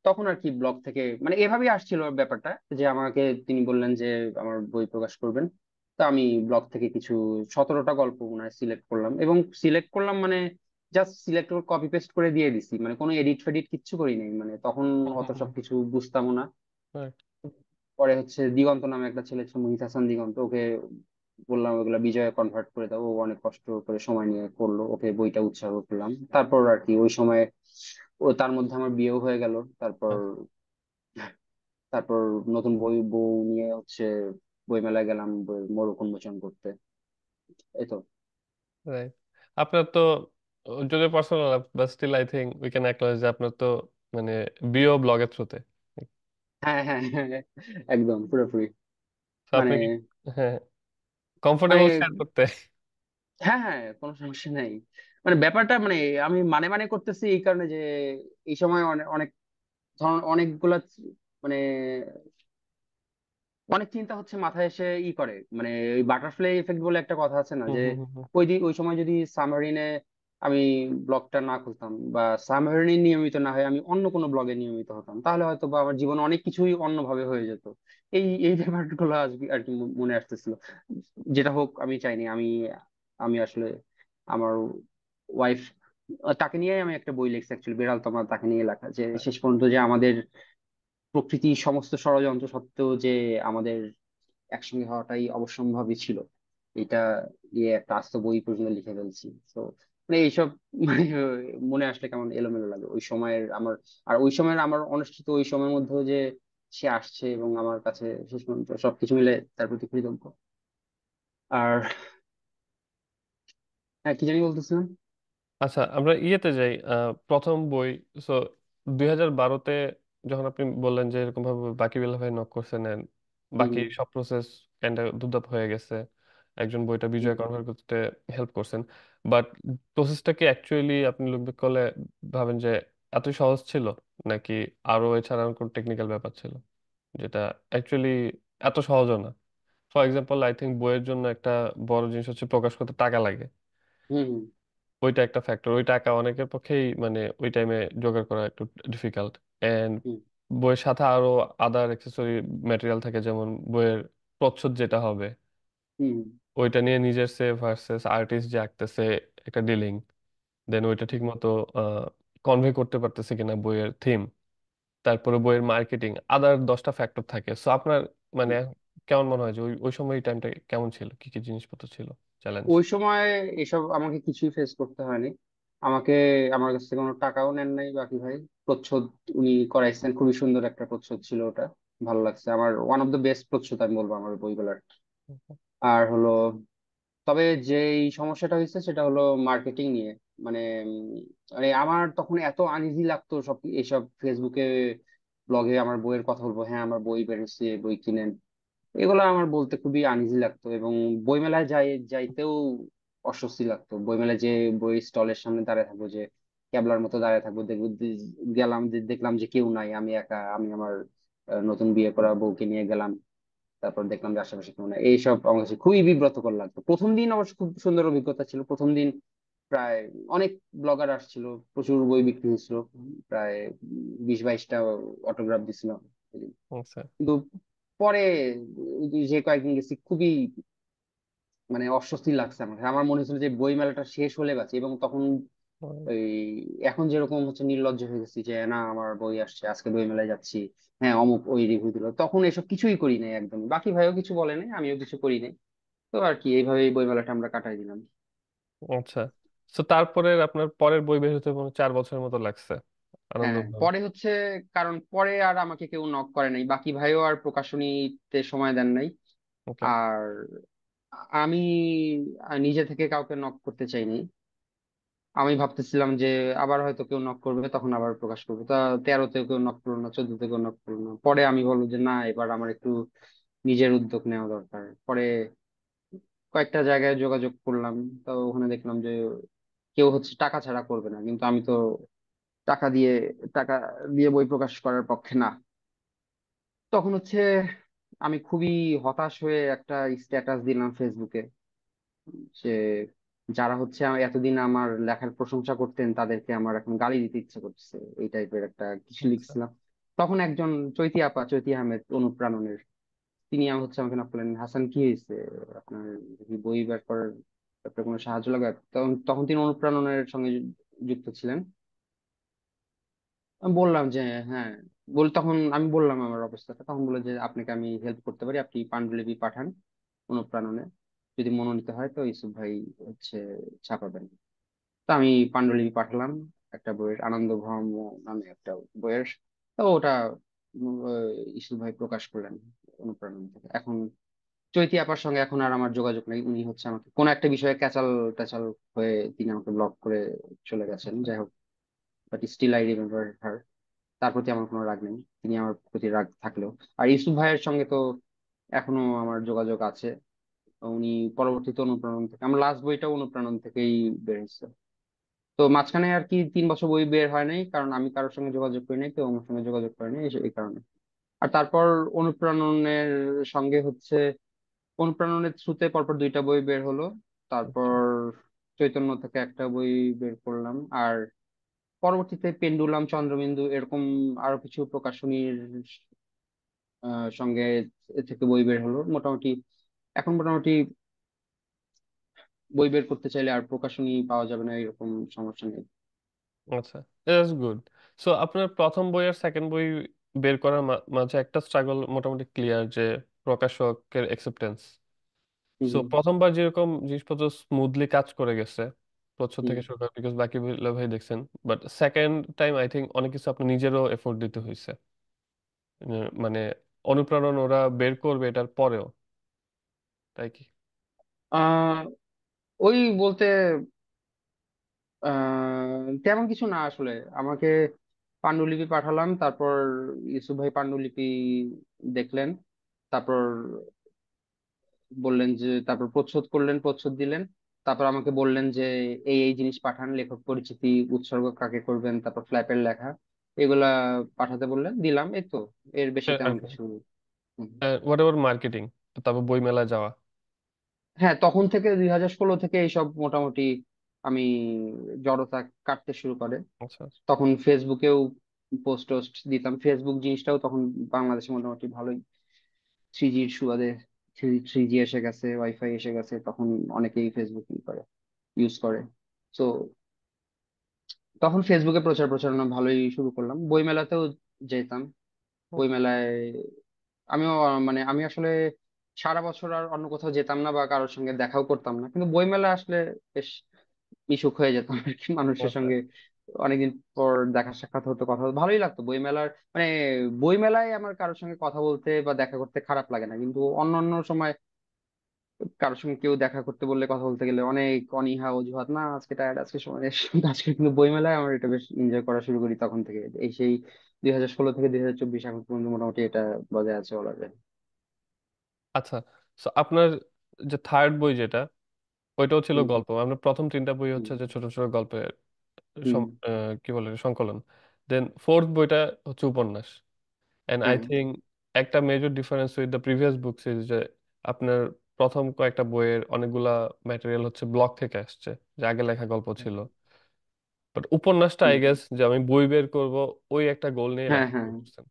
তখন আর কি ব্লগ থেকে মানে এভাবেই আসছিল ব্যাপারটা, যে আমাকে তিনি বললেন যে আমার বই প্রকাশ করবেন। তো আমি ব্লগ থেকে কিছু 17টা গল্প মনে হয় সিলেক্ট করলাম, এবং সিলেক্ট করলাম মানে জাস্ট সিলেক্ট করে কপি পেস্ট করে দিয়ে দিছি, মানে কোনো এডিট ফেডিট কিচ্ছু করি নাই, মানে তখন হুম অত হুম হুম। সবকিছু বুঝতামও না। Right. পরে হচ্ছে দিগন্ত নামে একটা ছেলে ছিল, মোহিত হাসান দিগন্ত, ওকে বললাম ওগুলা বিজয়ে কনভার্ট করে দাও। ও অনেক কষ্ট করে সময় নিয়ে করলো, ওকে বইটা উৎসর্গ করলাম। তারপর আর কি ওই সময় ও তার মধ্যে আমার বিয়েও হয়ে গেল। তারপর তারপর নতুন বউ নিয়ে হচ্ছে বইমেলায় গেলাম বই মোড়ক উন্মোচন করতে। এই তো। রাইট। আপনার তো যদি personal, but still I think we can acknowledge যে আপনার তো মানে বিও ব্লগের থ্রুতে। হ্যাঁ হ্যাঁ হ্যাঁ, একদম পুরোপুরি। তো মানে আপনি কি, হ্যাঁ, মানে কমফোর্টেবল শেয়ার করতে? হ্যাঁ হ্যাঁ, কোনো সমস্যা নাই। মানে ব্যাপারটা মানে আমি মানে করতেছি এই কারণে যে এই সময় অনেক অনেক ধরুন অনেকগুলা মানে অনেক চিন্তা হচ্ছে মাথায় এসে করে, মানে ওই বাটারফ্লাই এফেক্ট বলে একটা কথা আছে না, হুম যে হুম হুম হুম। ওই সময় যদি সাবমেরিনে আমি ব্লগটা না খুলতাম, বা সাবমেরিনে নিয়মিত না হয়ে আমি অন্য কোনো ব্লগে নিয়মিত হতাম, তাহলে হয়তো বা আমার জীবনে অনেক কিছুই অন্যভাবে হয়ে যেত। এই ব্যাপারগুলো আজকে আর কি মনে আসতেছিল। যেটা হোক আমি চাইনি, আমি আমি আসলে আমার ওয়াইফ, তাকে নিয়ে আমি একটা বই লিখছি অ্যাকচুয়ালি, বেড়াল তোমার, তাকে নিয়ে লেখা, যে শেষ পর্যন্ত যে আমাদের প্রকৃতির সমস্ত ষড়যন্ত্র সত্ত্বেও যে আমাদের একসঙ্গে হওয়াটাই অবশ্যম্ভাবী ছিল, এটা নিয়ে একটা আস্ত বই পর্যন্ত লিখে ফেলছি। তো মানে এইসব মানে মনে আসলে কেমন এলোমেলো লাগে ওই সময়ের আমার। আর ওই সময়ের আমার অনুষ্ঠিত ওই সময়ের মধ্যেও যে সে আসছে এবং আমার কাছে শেষ পর্যন্ত সবকিছু মিলে তার প্রতি কৃতজ্ঞ। আর হ্যাঁ, কি জানি বলতেছিলাম। আচ্ছা, আমরা ইয়েতে যাই, প্রথম বই। সো 2012-তে যখন আপনি বললেন যে এরকম ভাবে বাকি বিল্লাহ ভাই নক করছেন and হম বাকি সব প্রসেস কাইন্ডা দুধাপ হয়ে গেছে, একজন বইটা বিজয় হম কনভার্ট করতে হেল্প করছেন, বাট প্রসেসটাকে অ্যাকচুয়ালি আপনি লুক ব্যাক করলে ভাবেন যে এতই সহজ ছিল, নাকি আরো এছাড়া কোন টেকনিক্যাল ব্যাপার ছিল যেটা অ্যাকচুয়ালি এত সহজও না? ফর এক্সাম্পল, আই থিঙ্ক বইয়ের জন্য একটা বড় জিনিস হচ্ছে প্রকাশ করতে টাকা লাগে। হম হম ওইটা একটা ফ্যাক্টর, ওই টাকা অনেকের পক্ষেই মানে ওই টাইমে জোগাড় করা একটু ডিফিকাল্ট। এন্ড হম বইয়ের সাথে আরো আদার অ্যাক্সেসরি ম্যাটেরিয়াল থাকে, যেমন বইয়ের প্রচ্ছদ যেটা হবে, হম ওইটা নিয়ে নিজের সেভ ভার্সেস আর্টিস্ট যে আঁকতেছে একটা ডিলিং, দেন ওইটা ঠিক মতো কনভে করতে পারতেছে কিনা বইয়ের থিম, তারপরে বইয়ের মার্কেটিং, আদার 10টা ফ্যাক্টর থাকে। সো আপনার মানে হম কেমন মনে হয় যে ওই ওই সময় টাইমটা কেমন ছিল, কি কি জিনিসপত্র ছিল চ্যালেঞ্জ? ওই সময় এসব আমাকে কিছুই ফেস করতে হয়নি। আমাকে, আমার কাছ থেকে কোনো টাকাও নেন নাই বাকি ভাই। প্রচ্ছদ উনি করাইছেন, খুবই সুন্দর একটা প্রচ্ছদ ছিল ওটা। ভালো লাগছে আমার, ওয়ান অফ দ্য বেস্ট প্রচ্ছদ আমি বলবো আমার বইগুলার। আর হলো, তবে যে এই সমস্যাটা হয়েছে সেটা হলো মার্কেটিং নিয়ে। মানে মানে আমার তখন এত আনইজি লাগতো সব এইসব ফেসবুকে ব্লগে আমার বইয়ের কথা বলবো, হ্যাঁ আমার বই বেরোচ্ছে বই কিনেন, এগুলো আমার বলতে খুবই আনইজি লাগতো। এবং বইমেলায় যাইতেও অস্বস্তি লাগতো। বইমেলায় যে বই স্টলের সামনে দাঁড়িয়ে থাকবো, যে ক্যাবলার মতো দাঁড়িয়ে থাকবো, দেখবো গেলাম দেখলাম যে কেউ নাই, আমি একা, আমি আমার নতুন বিয়ে করা বউকে নিয়ে গেলাম, তারপর দেখলাম যে আশেপাশে কেউ নাই। এইসব আমার কাছে খুবই বিব্রতকর লাগতো। প্রথম দিন অবশ্য খুব সুন্দর অভিজ্ঞতা ছিল। প্রথম দিন প্রায় অনেক ব্লগার আসছিল, প্রচুর বই বিক্রি হয়েছিল, প্রায় 20-22টা অটোগ্রাফ দিছিল। আচ্ছা। কিন্তু পরে যে কয়েকদিন গেছি খুবই মানে অস্বস্তি লাগছে আমার। আমার মনে হচ্ছিল যে বই মেলাটা শেষ হলে গেছে। এবং তখন ওই এখন যেরকম হচ্ছে নির্লজ্জ হয়ে গেছি যে না আমার বই আসছে, আজকে বই মেলায় যাচ্ছি, হ্যাঁ অমুক ওই রিভিউ দিল, তখন এসব কিছুই করি নাই একদম। বাকি ভাইও কিছু বলে নাই, আমিও কিছু করি নাই। তো আর কি, এইভাবেই বই মেলাটা আমরা কাটাই দিলাম। আচ্ছা। তো তারপরে আপনার পরের বই বের হতে মনে হয় 4 বছরের মতো লাগছে, আনন্দ। হ্যাঁ পরে হচ্ছে, কারণ পরে আর আমাকে কেউ নক করে নাই, বাকি ভাইও আর প্রকাশনীতে সময় দেন নাই। ওকে। আর আমি নিজে থেকে কাউকে নক করতে চাইনি। আমি ভাবতেছিলাম যে আবার হয়তো কেউ নক করবে, তখন আবার প্রকাশ করবো। তা 13তেও কেউ নক করলো না, 14তে কেউ নক করলো না। পরে আমি বলবো যে না, এবার আমার একটু নিজের উদ্যোগ নেওয়া দরকার। পরে কয়েকটা জায়গায় যোগাযোগ করলাম, তো ওখানে দেখলাম যে কেউ হচ্ছে টাকা ছাড়া করবে না, কিন্তু আমি তো টাকা দিয়ে টাকা দিয়ে বই প্রকাশ করার পক্ষে না। তখন হচ্ছে আমি খুবই হতাশ হয়ে একটা স্ট্যাটাস দিলাম ফেসবুকে, যে যারা হচ্ছে এতদিন আমার লেখার প্রশংসা করতেন তাদেরকে আমার এখন গালি দিতে ইচ্ছে করছে, এই টাইপের একটা কিছু আচ্ছা। লিখছিলাম। তখন একজন চৈতি আপা, চৈতি আহমেদ অনুপ্রাণনের, তিনি হচ্ছে আমাকে নক করলেন, হাসান কি হয়েছে আপনার, কি বই বের করার ব্যাপারে কোনো সাহায্য লাগে? তখন তখন তিনি অনুপ্রাণনের সঙ্গে যুক্ত ছিলেন। আমি বললাম যে হ্যাঁ, তখন আমি বললাম আমার অবস্থাটা। তখন বলে যে আপনাকে আমি হেল্প করতে পারি, আপনি পান্ডুলিপি পাঠান অনুপ্রাণনে, যদি মনোনীত হয় তো ইউসুফ ভাই হচ্ছে ছাপাবেন। তো আমি পান্ডুলিপি পাঠালাম একটা বইয়ের, আনন্দ ভ্রম নামে একটা বইয়ের। তো ওটা ইসু ভাই প্রকাশ করলেন অনুপ্রেরণা থেকে। এখন চৈতি আপার সঙ্গে এখন আর আমার যোগাযোগ নেই। উনি হচ্ছে আমাকে কোন একটা বিষয়ে ক্যাচাল ট্যাচাল হয়ে তিনি আমাকে ব্লক করে চলে গেছেন। আচ্ছা। যাই হোক, but still I remember her. তার প্রতি আমার কোনো রাগ নেই, তিনি আমার প্রতি রাগ থাকলেও। আর ইউসুফ ভাইয়ের সঙ্গে তো এখনো আমার যোগাযোগ আছে। উনি পরবর্তীতে অনুপ্রেরণা থেকে, আমার লাস্ট বইটাও অনুপ্রেরণা থেকেই বেরিয়েছে। তো মাঝখানে আর কি 3 বছর বই বের হয় নাই, কারণ আমি কারোর সঙ্গে যোগাযোগ করি নাই, কেউ আমার সঙ্গে যোগাযোগ করে নাই, এই কারণে। আর তারপর অনুপ্রেরণের সঙ্গে হচ্ছে, অনুপ্রেরণের থ্রুতে পরপর 2টা বই বের হলো। তারপর চৈতন্য থেকে একটা বই বের করলাম। আর পরবর্তীতে পেন্ডুলাম, চন্দ্রবিন্দু, এরকম আরো কিছু প্রকাশনীর সঙ্গে এ থেকে বই বের হলো মোটামুটি। এখন মোটামুটি বই বের করতে চাইলে আর প্রকাশনী পাওয়া যাবে না, এরকম সমস্যা নেই। আচ্ছা, দ্যাটস গুড। সো আপনার প্রথম বই আর সেকেন্ড বই বের করার মাঝে একটা স্ট্রাগল মোটামুটি ক্লিয়ার, যে প্রকাশকের অ্যাকসেপ্টেন্স। হম সো হম প্রথমবার যেরকম জিনিসপত্র স্মুথলি কাজ করে গেছে প্রচ্ছদ হম। থেকে শুরু করে, বিকজ বাকি ভাই দেখছেন, but second time I think অনেক কিছু আপনার নিজেরও এফোর্ট দিতে হয়েছে। মানে অনুপ্রেরণা ওরা বের করবে এটার পরেও, তাই কি? আহ ওই বলতে তেমন কিছু না আসলে। আমাকে পান্ডুলিপি পাঠালাম, তারপর ইউসুফ ভাই পান্ডুলিপি দেখলেন, তারপর বললেন যে, তারপর প্রচ্ছদ করলেন, প্রচ্ছদ দিলেন। তারপর আমাকে বললেন যে এই এই জিনিস পাঠান, লেখক পরিচিতি, উৎসর্গ কাকে করবেন, তারপর ফ্ল্যাপের লেখা, এগুলা পাঠাতে বললেন, দিলাম, এই তো। এর বেশি তেমন ওকে। কিছু। হুম। হোয়াট এভার মার্কেটিং, তারপর বই মেলা যাওয়া। হ্যাঁ তখন থেকে 2016 থেকে এইসব মোটামুটি আমি জড়তা কাটতে শুরু করে। আচ্ছা। তখন ফেসবুকেও পোস্ট টোস্ট দিতাম। ফেসবুক জিনিসটাও তখন বাংলাদেশে মোটামুটি ভালোই, 3Gর সুবাদে, থ্রি জি এসে গেছে, ওয়াইফাই এসে গেছে, তখন অনেকেই ফেসবুক ইউজ করে। তো তখন ফেসবুকে প্রচার প্রচারণা ভালোই শুরু করলাম, বইমেলাতেও যেতাম। বইমেলায় আমিও মানে আমি আসলে সারা বছর আর অন্য কোথাও যেতাম না বা কারোর সঙ্গে দেখাও করতাম না, কিন্তু বইমেলা আসলে বেশ মিশুক হয়ে যেতাম আর কি মানুষের আচ্ছা সঙ্গে। অনেকদিন পর দেখা সাক্ষাৎ হতো, কথা হতো, ভালোই লাগতো বইমেলার মানে বইমেলায় আমার কারোর সঙ্গে কথা বলতে বা দেখা করতে খারাপ লাগে না, কিন্তু অন্য অন্য সময় কারোর সঙ্গে কেউ দেখা করতে বললে, কথা বলতে গেলে অনেক অনীহা অজুহাত, না আজকে টায়ার্ড, আজকে সময় নেই, আজকে। কিন্তু বইমেলায় আমার এটা বেশ এনজয় করা শুরু করি তখন থেকে, এই সেই 2016 থেকে 2024 এখন পর্যন্ত মোটামুটি এটা বজায় আছে বলা যায়। আচ্ছা। সো আপনার যে থার্ড বই যেটা, ওইটাও ছিল হুম গল্প। আপনার প্রথম তিনটা বই হুম হচ্ছে যে ছোট ছোট গল্পের হুম কি বলে সংকলন। দেন ফোর্থ বইটা হচ্ছে উপন্যাস। এন্ড আই হ্যাঁ থিঙ্ক একটা major difference with the previous books is যে আপনার প্রথম কয়েকটা বইয়ের অনেকগুলা ম্যাটেরিয়াল হচ্ছে ব্লগ থেকে আসছে, যে আগে লেখা গল্প ছিল। বাট উপন্যাসটা আই হুম, গেস যে আমি বই বের করব, ওই একটা গোল নিয়ে হ্যাঁ লেখা হ্যাঁ শুরু করছেন।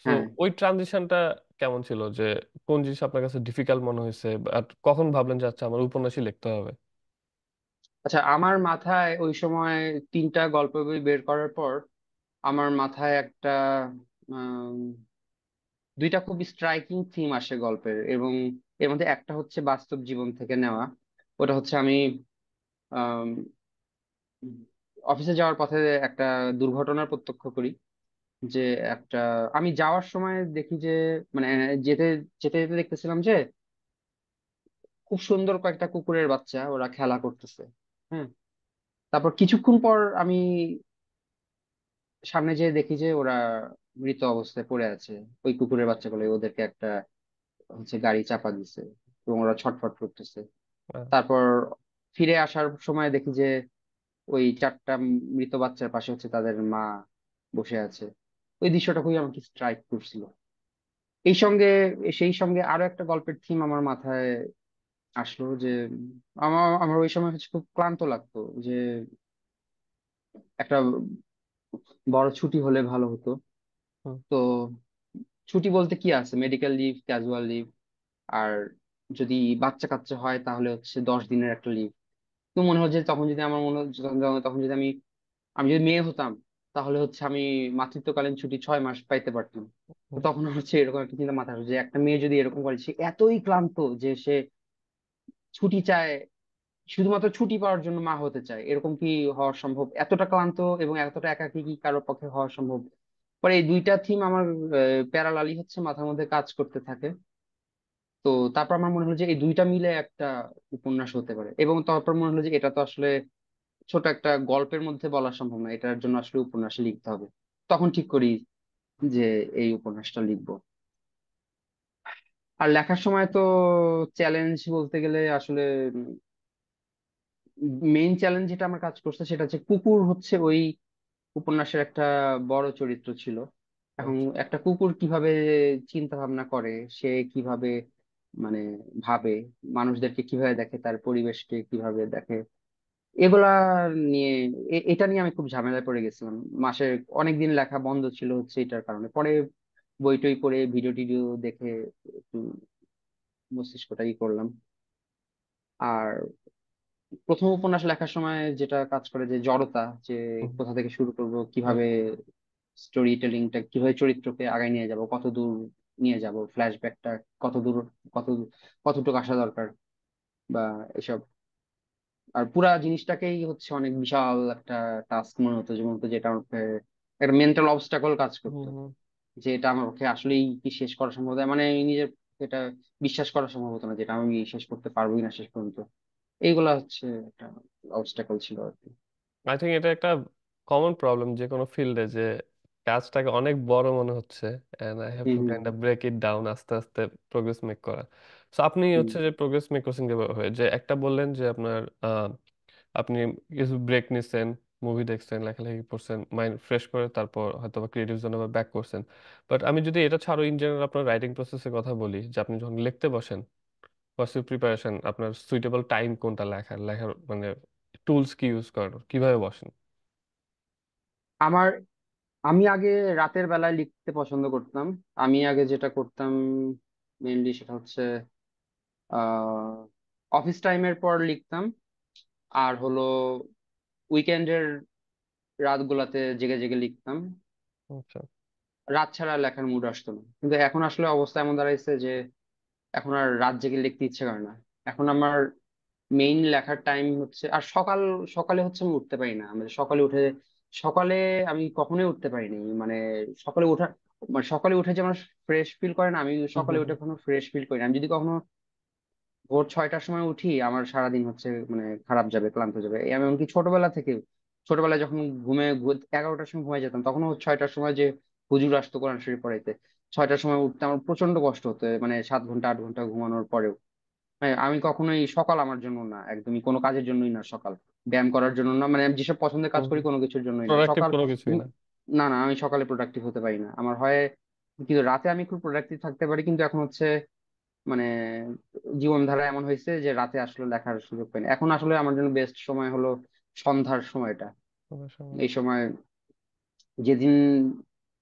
সো হ্যাঁ। ওই ট্রানজিশনটা কেমন ছিল, যে কোন জিনিস আপনার কাছে ডিফিকাল্ট মনে হয়েছে, আর কখন ভাবলেন যে আচ্ছা আমার উপন্যাসই লিখতে হবে? আচ্ছা, আমার মাথায় ওই সময় তিনটা গল্প বই বের করার পর আমার মাথায় একটা আম, দুইটা খুব স্ট্রাইকিং থিম আসে গল্পের, এবং এর মধ্যে একটা হচ্ছে বাস্তব জীবন থেকে নেওয়া। ওটা হচ্ছে আমি আম, অফিসে যাওয়ার পথে একটা দুর্ঘটনার প্রত্যক্ষ করি। যে একটা, আমি যাওয়ার সময় দেখি যে মানে যেতে যেতে যেতে দেখতেছিলাম যে খুব সুন্দর কয়েকটা কুকুরের বাচ্চা ওরা খেলা করতেছে। হ্যাঁ, তারপর কিছুক্ষণ পর আমি সামনে যেয়ে দেখি যে ওরা মৃত অবস্থায় পড়ে আছে। ওই কুকুরের বাচ্চাগুলো, ওদেরকে একটা হচ্ছে গাড়ি চাপা দিছে এবং ওরা ছটফট করতেছে। আহ, তারপর ফিরে আসার সময় দেখি যে ওই চারটা মৃত বাচ্চার পাশে হচ্ছে তাদের মা বসে আছে। ওই দৃশ্যটা খুবই আমাকে স্ট্রাইক করছিল। এই সঙ্গে সেই সঙ্গে আরো একটা গল্পের থিম আমার মাথায় আসলো যে আমার আমার ওই সময় হচ্ছে খুব ক্লান্ত লাগতো, যে একটা বড় ছুটি হলে ভালো হতো। হুম, তো ছুটি বলতে কি আছে, মেডিকেল লিভ, ক্যাজুয়াল লিভ, আর যদি বাচ্চা কাচ্চা হয় তাহলে হচ্ছে 10 দিনের একটা লিভ। তো মনে হচ্ছে তখন যদি আমার মনে হচ্ছে তখন যদি আমি আমি যদি মেয়ে হতাম তাহলে হচ্ছে আমি মাতৃত্বকালীন ছুটি 6 মাস পাইতে পারতাম। তো হুম, তখন হচ্ছে এরকম একটা চিন্তা মাথায় আসে যে একটা মেয়ে যদি এরকম করে, সে এতই ক্লান্ত যে সে ছুটি চায়, শুধুমাত্র ছুটি পাওয়ার জন্য মা হতে চায়, এরকম কি হওয়া সম্ভব? এতটা ক্লান্ত এবং এতটা একাকী কি কারোর পক্ষে হওয়া সম্ভব? পরে এই দুইটা থিম আমার প্যারালালি হচ্ছে মাথার মধ্যে কাজ করতে থাকে। তো তারপর আমার মনে হলো যে এই দুইটা মিলে একটা উপন্যাস হতে পারে, এবং তারপর মনে হলো যে এটা তো আসলে ছোট একটা গল্পের মধ্যে বলা সম্ভব না, এটার জন্য আসলে উপন্যাস লিখতে হবে। তখন ঠিক করি যে এই উপন্যাসটা লিখবো। আর লেখার সময় তো চ্যালেঞ্জ বলতে গেলে আসলে মেইন চ্যালেঞ্জ যেটা আমার কাজ করছে সেটা হচ্ছে কুকুর হচ্ছে ওই উপন্যাসের একটা বড় চরিত্র ছিল। এখন আচ্ছা। একটা কুকুর কিভাবে চিন্তা ভাবনা করে, সে কিভাবে মানে ভাবে, মানুষদেরকে কিভাবে দেখে, তার পরিবেশকে কিভাবে দেখে, এগুলা নিয়ে এটা নিয়ে আমি খুব ঝামেলায় পড়ে গেছিলাম। মাসে অনেকদিন লেখা বন্ধ ছিল হচ্ছে এটার কারণে। পরে বই টই পড়ে ভিডিও টিডিও দেখে একটু মস্তিষ্কটা ই করলাম। আর প্রথম উপন্যাস লেখার সময় যেটা কাজ করে যে জড়তা, যে হুম, কোথা থেকে শুরু করব, হুম, কিভাবে স্টোরি টেলিংটা, কিভাবে চরিত্রকে আগায় নিয়ে যাব, কত দূর নিয়ে যাব, ফ্ল্যাশব্যাকটা কত দূর, কত কতটুকু আসা দরকার বা এসব। আর পুরা জিনিসটাকেই হচ্ছে অনেক বিশাল একটা টাস্ক মনে হতো, যেমন হতো যেটা আমাকে একটা মেন্টাল অবস্টাকল কাজ হুম, করতো, হুম। যে এটা আমার পক্ষে আসলেই কি শেষ করা সম্ভব, মানে আমি নিজের এটা বিশ্বাস করা সম্ভব হতো না যেটা আমি শেষ করতে পারবোই না শেষ পর্যন্ত। এইগুলা হচ্ছে একটা অবস্টাকল ছিল আর কি। আই থিঙ্ক এটা একটা কমন প্রবলেম যে কোনো ফিল্ডে, যে কাজটাকে অনেক বড় মনে হচ্ছে and I have hmm to hmm kind of break it down, আস্তে আস্তে প্রোগ্রেস মেক করা। সো আপনি হম হচ্ছে যে প্রোগ্রেস মেক করছেন কিভাবে, হয় যে একটা বললেন যে আপনার আপনি কিছু ব্রেক নিছেন, মুভি দেখছেন, লেখালেখি করছেন, মাইন্ড ফ্রেশ করে তারপর হয়তো বা ক্রিয়েটিভ জোনে আবার ব্যাক করছেন। বাট আমি যদি এটা ছাড়ো ইন জেনারেল আপনার রাইটিং প্রসেসের কথা বলি, যে আপনি যখন লিখতে বসেন, ফার্স্ট প্রিপারেশন, আপনার সুইটেবল টাইম কোনটা, লেখার লেখার মানে টুলস কি ইউজ করেন, কিভাবে বসেন? আমার আমি আগে রাতের বেলায় লিখতে পছন্দ করতাম। আমি আগে যেটা করতাম মেইনলি সেটা হচ্ছে আহ অফিস টাইমের পর লিখতাম, আর হলো উইকেন্ডের রাতগুলাতে জেগে জেগে লিখতাম। আচ্ছা। রাত ছাড়া লেখার মুড আসতো না, কিন্তু এখন আসলে অবস্থা এমন দাঁড়াইছে যে এখন আর রাত জেগে লিখতে ইচ্ছে করে না। এখন আমার মেইন লেখার টাইম হচ্ছে, আর সকালে হচ্ছে আমি উঠতে পারি না, মানে সকালে আমি কখনোই উঠতে পারিনি, মানে সকালে ওঠা, মানে সকালে উঠে যে আমার ফ্রেশ ফিল করে না, আমি হুম সকালে হুম উঠে হুম। কখনো ফ্রেশ ফিল করি না। আমি যদি কখনো ভোর 6টার সময় উঠি, আমার সারাদিন হচ্ছে মানে খারাপ যাবে, ক্লান্ত যাবে। এই আমি এমনকি ছোটবেলায় যখন 11টার সময় ঘুমাই যেতাম, তখনও 6টার সময় যে হুজুর আসতো কোরআন শরীফ পড়াইতে, 6টার সময় উঠতে আমার প্রচন্ড কষ্ট হতো, মানে 7 ঘন্টা 8 ঘন্টা ঘুমানোর পরেও। হ্যাঁ, আমি কখনোই সকাল আমার জন্য না, একদমই কোনো কাজের জন্যই না সকাল, ব্যায়াম করার জন্য না, মানে আমি যেসব পছন্দের কাজ করি কোনো কিছুর জন্যই না প্রোডাক্টিভ সকাল। কোনো কিছুই উম, না। না না, আমি সকালে প্রোডাক্টিভ হতে পারি না, আমার হয়। কিন্তু রাতে আমি খুব প্রোডাক্টিভ থাকতে পারি, কিন্তু এখন হচ্ছে মানে জীবনধারা এমন হয়েছে যে রাতে আসলে লেখার সুযোগ পাই না। এখন আসলে আমার জন্য বেস্ট সময় হলো সন্ধ্যার সময়টা। অবশ্যই। এই সময় যেদিন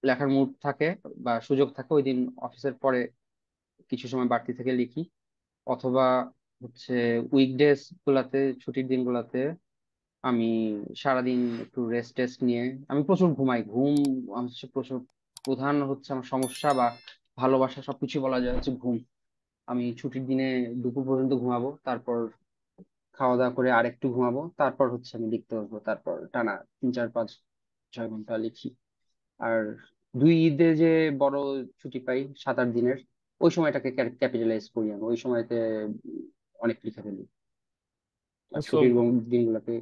লেখার মুড থাকে বা সুযোগ থাকে, ওই দিন অফিসের পরে কিছু সময় বাড়তি থেকে লিখি, অথবা হচ্ছে উইকডেজ গুলাতে, ছুটির দিনগুলাতে আমি সারাদিন একটু রেস্ট টেস্ট নিয়ে আমি প্রচুর ঘুমাই। ঘুম হচ্ছে প্রচুর প্রধান হচ্ছে আমার সমস্যা বা ভালোবাসা, সবকিছু বলা যায় হচ্ছে ঘুম। আমি ছুটির দিনে দুপুর পর্যন্ত ঘুমাবো, তারপর খাওয়া দাওয়া করে আরেকটু ঘুমাবো, তারপর হচ্ছে আমি লিখতে বসবো, তারপর টানা 3 4 5 6 ঘন্টা লিখি। আর 2 ঈদে যে বড় ছুটি পাই 7 8 দিনের, ওই সময়টাকে ক্যাপিটালাইজ করি, আমি ওই সময়তে অনেক লিখে ফেলি। আর সো ছুটির দিনগুলোতে।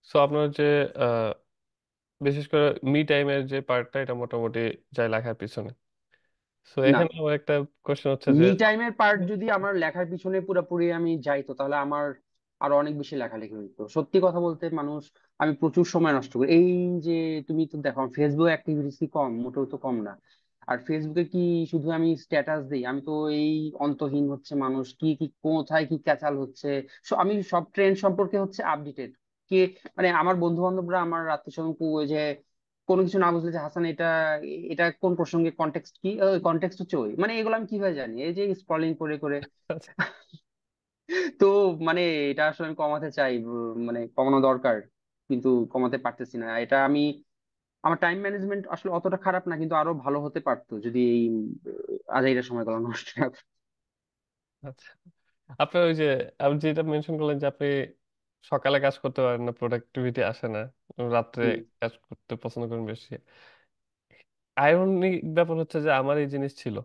সো আপনার যে আহ, বিশেষ করে মি টাইমের যে পার্টটা, এটা মোটামুটি যায় লেখার পিছনে। সো না, এখানে আমার একটা কোশ্চেন হচ্ছে যে মি টাইমের পার্ট যদি আমার লেখার পিছনে পুরোপুরি আমি যাইতো, তাহলে আমার আরো অনেক বেশি লেখালেখি হইতো। সত্যি কথা বলতে মানুষ, আমি প্রচুর সময় নষ্ট করি। এই যে তুমি তো দেখো ফেসবুক অ্যাক্টিভিটিস কি কম? মোটেও তো কম না। আর ফেসবুকে কি শুধু আমি স্ট্যাটাস দিই? আমি তো এই অন্তহীন হচ্ছে মানুষ কি কি কোথায় কি ক্যাচাল হচ্ছে, আমি সব ট্রেন্ড সম্পর্কে হচ্ছে আপডেটেড। কে মানে আমার বন্ধু বান্ধবরা, আমার আত্মীয় স্বজন যে কোনো কিছু না বুঝলে, যে হাসান এটা এটা কোন প্রসঙ্গে, কনটেক্সট কি, কনটেক্সট হচ্ছে ওই, মানে এগুলো আমি কিভাবে জানি? এই যে স্ক্রলিং করে করে। আচ্ছা তো মানে এটা আসলে আমি কমাতে চাই, মানে কমানো দরকার, কিন্তু কমাতে পারতেছি না। এটা আমি, আমার টাইম ম্যানেজমেন্ট আসলে অতটা খারাপ না, কিন্তু আরো ভালো হতে পারতো যদি এই আজাইরা সময়গুলো নষ্ট না করতাম। আচ্ছা। আপনার ওই যে আপনি যেটা মেনশন করলেন যে আপনি সকালে কাজ করতে পারেন না, প্রোডাক্টিভিটি আসে না, রাত্রে হুম। কাজ করতে পছন্দ করেন বেশি। আইরনিক ব্যাপার হচ্ছে যে আমার এই জিনিস ছিল,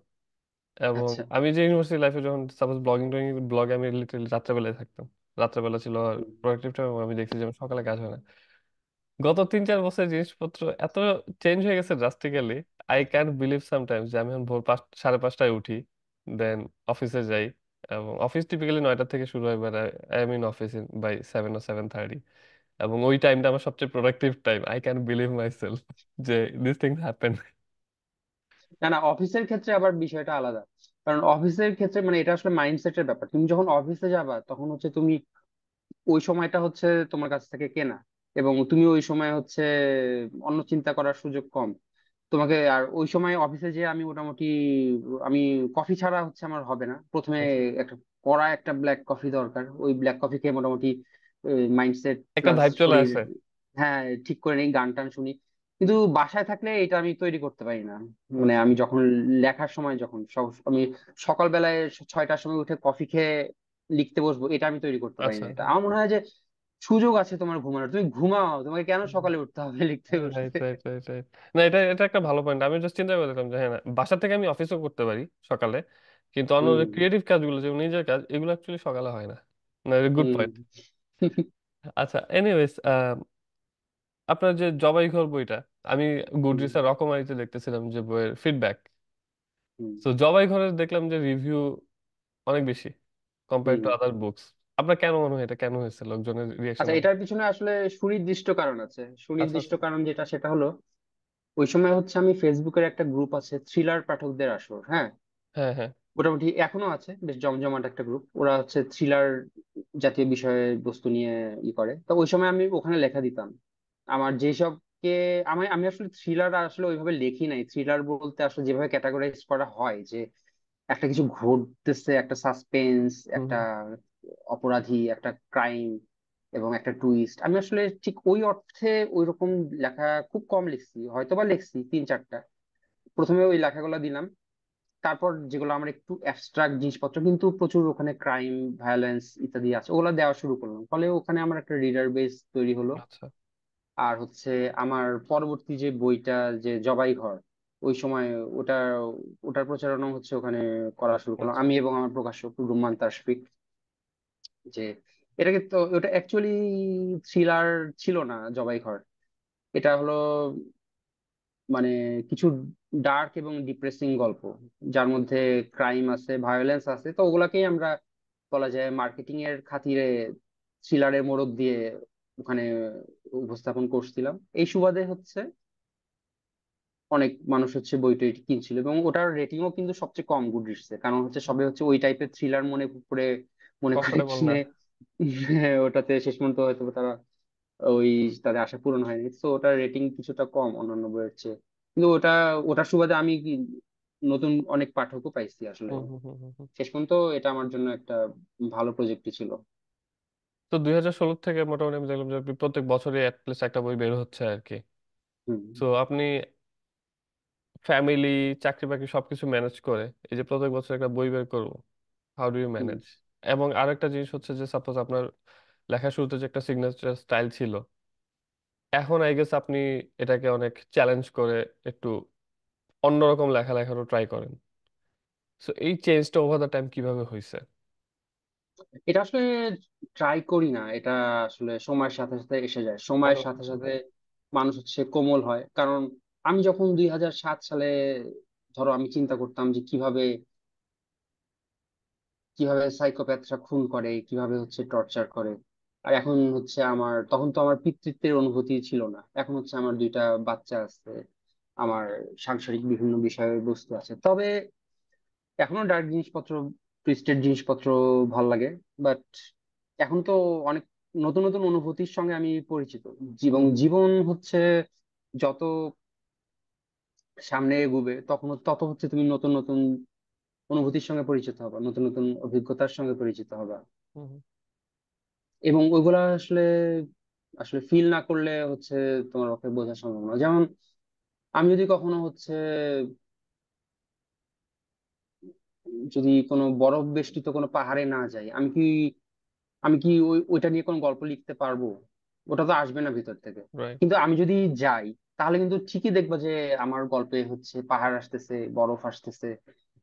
এবং আচ্ছা। আমি যে ইউনিভার্সিটি লাইফে যখন সাপোজ ব্লগিং টগিং, ব্লগে আমি লিটারালি রাত্রেবেলায় থাকতাম। রাত্রেবেলা ছিল হুম। প্রোডাক্টিভ টাইম, আমি দেখছি যে আমার সকালে কাজ হয় না। গত 3 4 বছর জিনিসপত্র এত চেঞ্জ হয়ে গেছে drastically. I can believe sometimes যে আমি এখন ভোর 5 সাড়ে 5টায় উঠি, দেন অফিসে যাই, এবং অফিস টিপিক্যালি 9টা থেকে শুরু হয়, but I am in office by 7 or 7:30, এবং ওই টাইমটা আমার সবচেয়ে productive time. I can believe myself যে দিস থিংস হ্যাপেন। না না, অফিসের ক্ষেত্রে আবার বিষয়টা আলাদা। কারণ অফিসের ক্ষেত্রে মানে এটা আসলে মাইন্ডসেটের ব্যাপার। তুমি যখন অফিসে যাবা, তখন হচ্ছে তুমি ওই সময়টা হচ্ছে তোমার কাছ থেকে কেনা, এবং তুমি ওই সময় হচ্ছে অন্য চিন্তা করার সুযোগ কম তোমাকে। আর ওই সময় অফিসে যে আমি মোটামুটি, আমি কফি ছাড়া হচ্ছে আমার হবে না। প্রথমে আচ্ছা, একটা কড়া একটা ব্ল্যাক কফি দরকার, ওই ব্ল্যাক কফি খেয়ে মোটামুটি মাইন্ডসেট একটা প্লাস ভাইব চলে শরীর, আসে। হ্যাঁ, ঠিক করে নেই, গান টান শুনি। কিন্তু বাসায় থাকলে এটা আমি তৈরি করতে পারি না। মানে আচ্ছা আমি যখন লেখার সময়, যখন আমি সকালবেলায় 6টার সময় উঠে কফি খেয়ে লিখতে বসবো, এটা আমি তৈরি করতে পারি আচ্ছা। না। এটা আমার মনে হয় যে সুযোগ আছে তোমার ঘুমানোর, তুমি ঘুমাও, তোমাকে কেন সকালে উঠতে হবে লিখতে রাইট বসতে? Right right right. না, এটা এটা একটা ভালো পয়েন্ট। আমি জাস্ট চিন্তা করলাম যে হ্যাঁ, না, বাসা থেকে আমি অফিসও করতে পারি সকালে, কিন্তু অন্য যে হুম। ক্রিয়েটিভ কাজগুলো, যেমন নিজের কাজ, এগুলো অ্যাকচুয়ালি সকালে হয় না। না, গুড হুম। পয়েন্ট। আচ্ছা, এনিওয়েজ, আপনার যে জবাই ঘর বইটা, আমি হুম। গুডরিডস আর রকমারিতে দেখতেছিলাম যে বইয়ের ফিডব্যাক। হুম। তো জবাই ঘরে দেখলাম যে রিভিউ অনেক বেশি compare hmm. To other books. আপনার কেন মনে হয় এটা কেন হয়েছে, লোকজনের রিয়াকশন? আচ্ছা, এটার পিছনে আসলে সুনির্দিষ্ট কারণ আছে। আচ্ছা সুনির্দিষ্ট আচ্ছা। কারণ যেটা, সেটা হলো ওই সময় হচ্ছে আমি ফেসবুকের একটা গ্রুপ আছে, থ্রিলার পাঠকদের আসর, হ্যাঁ, হ্যাঁ হ্যাঁ। মোটামুটি এখনো আছে, বেশ জমজমাট একটা গ্রুপ। ওরা হচ্ছে থ্রিলার জাতীয় বিষয়ে বস্তু নিয়ে করে। তো ওই সময় আমি ওখানে লেখা দিতাম। আমার যেসবকে, আমি আমি আসলে থ্রিলার আসলে ওইভাবে লিখি নাই। থ্রিলার বলতে আসলে যেভাবে ক্যাটাগরাইজ করা হয়, যে একটা কিছু ঘটতেছে, একটা সাসপেন্স, হুম একটা হুম। অপরাধী, একটা ক্রাইম এবং একটা টুইস্ট, আমি আসলে ঠিক ওই অর্থে ওই রকম লেখা খুব কম লিখছি, হয়তোবা লিখছি 3 4টা। প্রথমে ওই লেখাগুলো দিলাম, তারপর যেগুলো আমার একটু অ্যাবস্ট্রাক্ট জিনিসপত্র কিন্তু প্রচুর ওখানে ক্রাইম, ভায়োলেন্স ইত্যাদি আছে, ওগুলো দেওয়া শুরু করলাম, ফলে ওখানে আমার একটা রিডার বেস তৈরি হলো। আচ্ছা। আর হচ্ছে আমার পরবর্তী যে বইটা, যে জবাই ঘর, ওই সময় ওটা ওটার প্রচারণা হচ্ছে ওখানে করা শুরু করলাম আচ্ছা। আমি এবং আমার প্রকাশক রুম্মান তাসফিক। যে এটাকে তো, ওটা অ্যাকচুয়ালি থ্রিলার ছিল না জবাই ঘর, এটা হলো মানে কিছু ডার্ক এবং ডিপ্রেসিং গল্প, যার মধ্যে ক্রাইম আছে, ভায়োলেন্স আছে, তো ওগুলাকেই আমরা বলা যায় মার্কেটিং এর খাতিরে থ্রিলারের মোড়ক দিয়ে ওখানে উপস্থাপন করছিলাম। এই সুবাদে হচ্ছে অনেক মানুষ হচ্ছে বইটা কিনছিল, এবং ওটার রেটিংও কিন্তু সবচেয়ে কম গুডরিডসে, কারণ হচ্ছে সবে হচ্ছে ওই টাইপের থ্রিলার মনে করে কমফোর্টেবল না। কিনে ওটাতে শেষ পর্যন্ত হয়তো তারা ওই তাদের আশা পূরণ হয়নি, তো ওটার রেটিং কিছুটা কম অন্যান্য বইয়ের চেয়ে। কিন্তু ওটার সুবাদে আমি নতুন অনেক পাঠকও পাইছি আসলে। হুম হুম হুম হুম হুম। শেষ পর্যন্ত এটা আমার জন্য একটা ভালো প্রজেক্টই ছিল। তো 2016 থেকে মোটামুটি আমি দেখলাম যে আপনি প্রত্যেক বছরই অ্যাটলিস্ট একটা বই বের হচ্ছে আর কি। হুম তো আপনি ফ্যামিলি, চাকরি বাকরি সবকিছু ম্যানেজ করে এই যে প্রত্যেক বছর একটা বই বের করবো, how do you hmm. Manage? এবং আরেকটা জিনিস হচ্ছে যে সাপোজ আপনার লেখার শুরুতে যে একটা সিগনেচার স্টাইল ছিল, এখন আই গেস আপনি এটাকে অনেক চ্যালেঞ্জ করে একটু অন্যরকম লেখা লেখারও ট্রাই করেন। সো এই চেঞ্জটা ওভার দ্য টাইম কিভাবে হয়েছে? এটা আসলে ট্রাই করি না, এটা আসলে সময়ের সাথে সাথে এসে যায়, মনে সময়ের সাথে হচ্ছে। সাথে মানুষ হচ্ছে কোমল হয়। কারণ আমি যখন 2007 সালে, ধরো আমি চিন্তা করতাম যে কিভাবে কিভাবে সাইকোপ্যাথরা খুন করে, কিভাবে হচ্ছে টর্চার করে, আর এখন হচ্ছে আমার, তখন তো আমার পিতৃত্বের অনুভূতি ছিল না, এখন হচ্ছে আমার দুইটা বাচ্চা আছে, আমার সাংসারিক বিভিন্ন বিষয় বস্তু আছে, তবে এখনো ডার্ক জিনিসপত্র, টুইস্টেড জিনিসপত্র ভাল লাগে। বাট এখন তো অনেক নতুন নতুন অনুভূতির সঙ্গে আমি পরিচিত। এবং হুম জীবন হচ্ছে যত সামনে এগোবে তখন তত হচ্ছে তুমি নতুন নতুন অনুভূতির সঙ্গে পরিচিত হবা, নতুন নতুন অভিজ্ঞতার সঙ্গে পরিচিত হবা, হুম এবং ওইগুলা আসলে আসলে ফিল না করলে হচ্ছে তোমার পক্ষে বোঝা সম্ভব না। যেমন আমি যদি কখনো হচ্ছে, যদি কোনো বরফ বেষ্টিত কোনো পাহাড়ে না যাই, আমি কি ওইটা নিয়ে কোনো গল্প লিখতে পারবো? ওটা তো আসবে না ভিতর থেকে। রাইট। কিন্তু আমি যদি যাই, তাহলে কিন্তু ঠিকই দেখবা যে আমার গল্পে হচ্ছে পাহাড় আসতেছে, বরফ আসতেছে,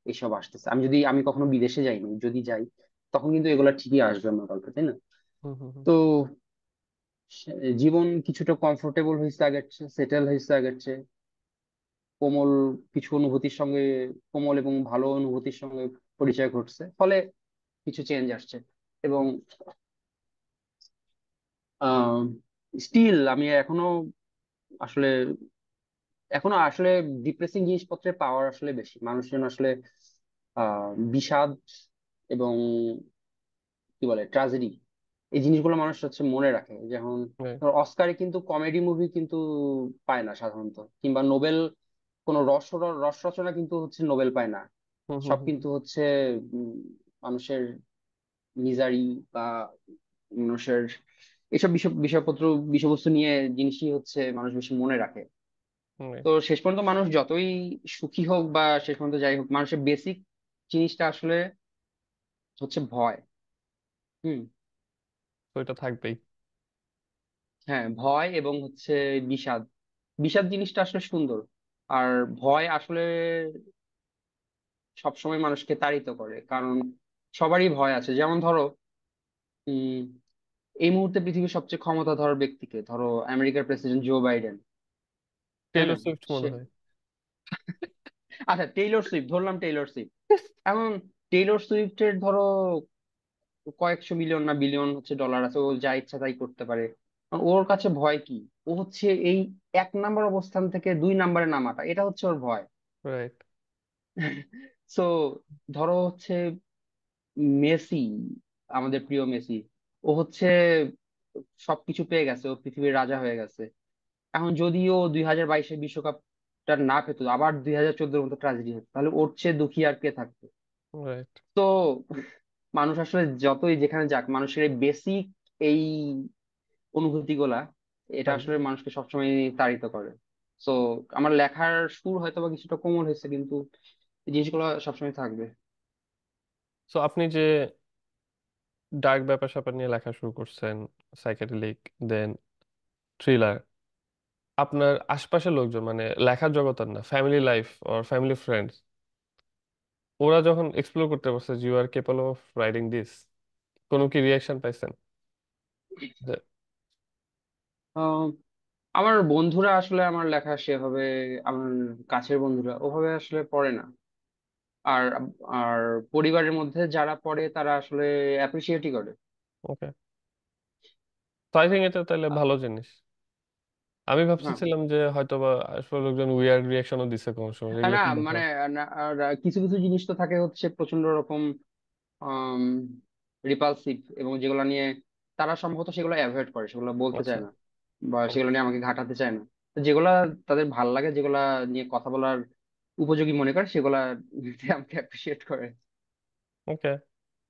এসব আসতেছে। আমি কখনো বিদেশে যাইনি, যদি যাই তখন কিন্তু এগুলা ঠিকই আসবে আমার গল্পে, তাই না? হুম হুম হুম। তো জীবন কিছুটা কমফোর্টেবল হয়েছে আগের চেয়ে, সেটেল হয়েছে আগের চেয়ে, কোমল কিছু অনুভূতির সঙ্গে, কোমল এবং ভালো অনুভূতির সঙ্গে পরিচয় ঘটছে, ফলে কিছু চেঞ্জ আসছে। এবং স্টিল আমি আসলে এখনো ডিপ্রেসিং জিনিসপত্রের পাওয়ার আসলে বেশি, মানুষজন আসলে বিষাদ এবং কি বলে ট্রাজেডি, এই জিনিসগুলো মানুষ হচ্ছে মনে রাখে। যেমন রাইট। ধর অস্কারে কিন্তু কমেডি মুভি কিন্তু পায় না সাধারণত, কিংবা নোবেল কোনো রস রচনা কিন্তু হচ্ছে নোবেল পায় না। হুম হুম সব হুম কিন্তু হচ্ছে উম, মানুষের মিজারি বা মানুষের এসব বিষয়বস্তু নিয়ে জিনিসই হচ্ছে মানুষ বেশি মনে রাখে। হুম, right. তো শেষ পর্যন্ত মানুষ যতই সুখী হোক বা শেষ পর্যন্ত যাই হোক, মানুষের বেসিক জিনিসটা আসলে হচ্ছে ভয়। হুম। তো এটা থাকবেই। হ্যাঁ, ভয় এবং হচ্ছে বিষাদ। বিষাদ জিনিসটা আসলে সুন্দর, আর ভয় আসলে সবসময় মানুষকে তাড়িত করে, কারণ সবারই ভয় আছে। যেমন ধরো উম এই মুহূর্তে পৃথিবীর সবচেয়ে ক্ষমতাধর ব্যক্তিকে ধরো, আমেরিকার প্রেসিডেন্ট জো বাইডেন, তাই না? টেইলর সুইফট সে মনে হয়। আচ্ছা, টেইলর সুইফট, ধরলাম টেইলর সুইফট। এখন টেইলর সুইফটের ধরো কয়েকশো মিলিয়ন না বিলিয়ন হচ্ছে ডলার আছে, ও যা ইচ্ছা তাই করতে পারে। কারণ ওর কাছে ভয় কি? ও হচ্ছে এই 1 নাম্বার অবস্থান থেকে 2 নাম্বারে নামাটা, এটা হচ্ছে ওর ভয়। রাইট। সো ধরো হচ্ছে মেসি, আমাদের প্রিয় মেসি, ও হচ্ছে সবকিছু পেয়ে গেছে, ও পৃথিবীর রাজা হয়ে গেছে। এখন যদিও 2022-এর বিশ্বকাপটা না পেতো, আবার 2014-এর মতো ট্রাজেডি হতো, তাহলে ওর চেয়ে দুঃখী আর কে থাকতো? রাইট। তো মানুষ আসলে যতই যেখানে যাক, মানুষের এই বেসিক এই অনুভূতি গুলা, এটা আসলে থাকবে। মানুষকে সবসময় তাড়িত করে। তো আমার লেখার সুর হয়তো বা কিছুটা কোমল হয়েছে, কিন্তু এই জিনিসগুলো সবসময় থাকবে। সো আপনি যে ডার্ক ব্যাপার স্যাপার নিয়ে লেখা শুরু করছেন, সাইকেডেলিক, দেন থ্রিলার, আপনার আশপাশের লোকজন মানে লেখার জগতের না, family life or family friends, ওরা যখন এক্সপ্লোর করতে পারছে যে you are capable of writing this, কোনো কি রিয়াকশন পাইছেন? যে আহ, আমার বন্ধুরা আসলে আমার লেখা সেভাবে, আমার কাছের বন্ধুরা ওভাবে আসলে পড়ে না। আর আর পরিবারের মধ্যে যারা পড়ে তারা আসলে অ্যাপ্রিসিয়েটই করে। ওকে, তো আই থিঙ্ক এটা তাহলে ভালো জিনিস। আমি হ্যাঁ, ভাবতেছিলাম যে হয়তো বা আসলে লোকজন উইয়ার্ড রিয়াকশনও দিছে কোনো সময়, এগুলো না কি দেখা? মানে না, আর কিছু কিছু জিনিস তো থাকে হচ্ছে প্রচন্ড রকম রিপালসিভ, এবং যেগুলো নিয়ে তারা সম্ভবত সেগুলো অ্যাভয়েড করে, সেগুলো বলতে আচ্ছা। চায় না, বা সেগুলো নিয়ে আমাকে ঘাটাতে চায় না। তো যেগুলা তাদের ভাল লাগে, যেগুলা নিয়ে কথা বলার উপযোগী মনে করে, সেগুলা নিতে আমাকে অ্যাপ্রিসিয়েট করে। ওকে।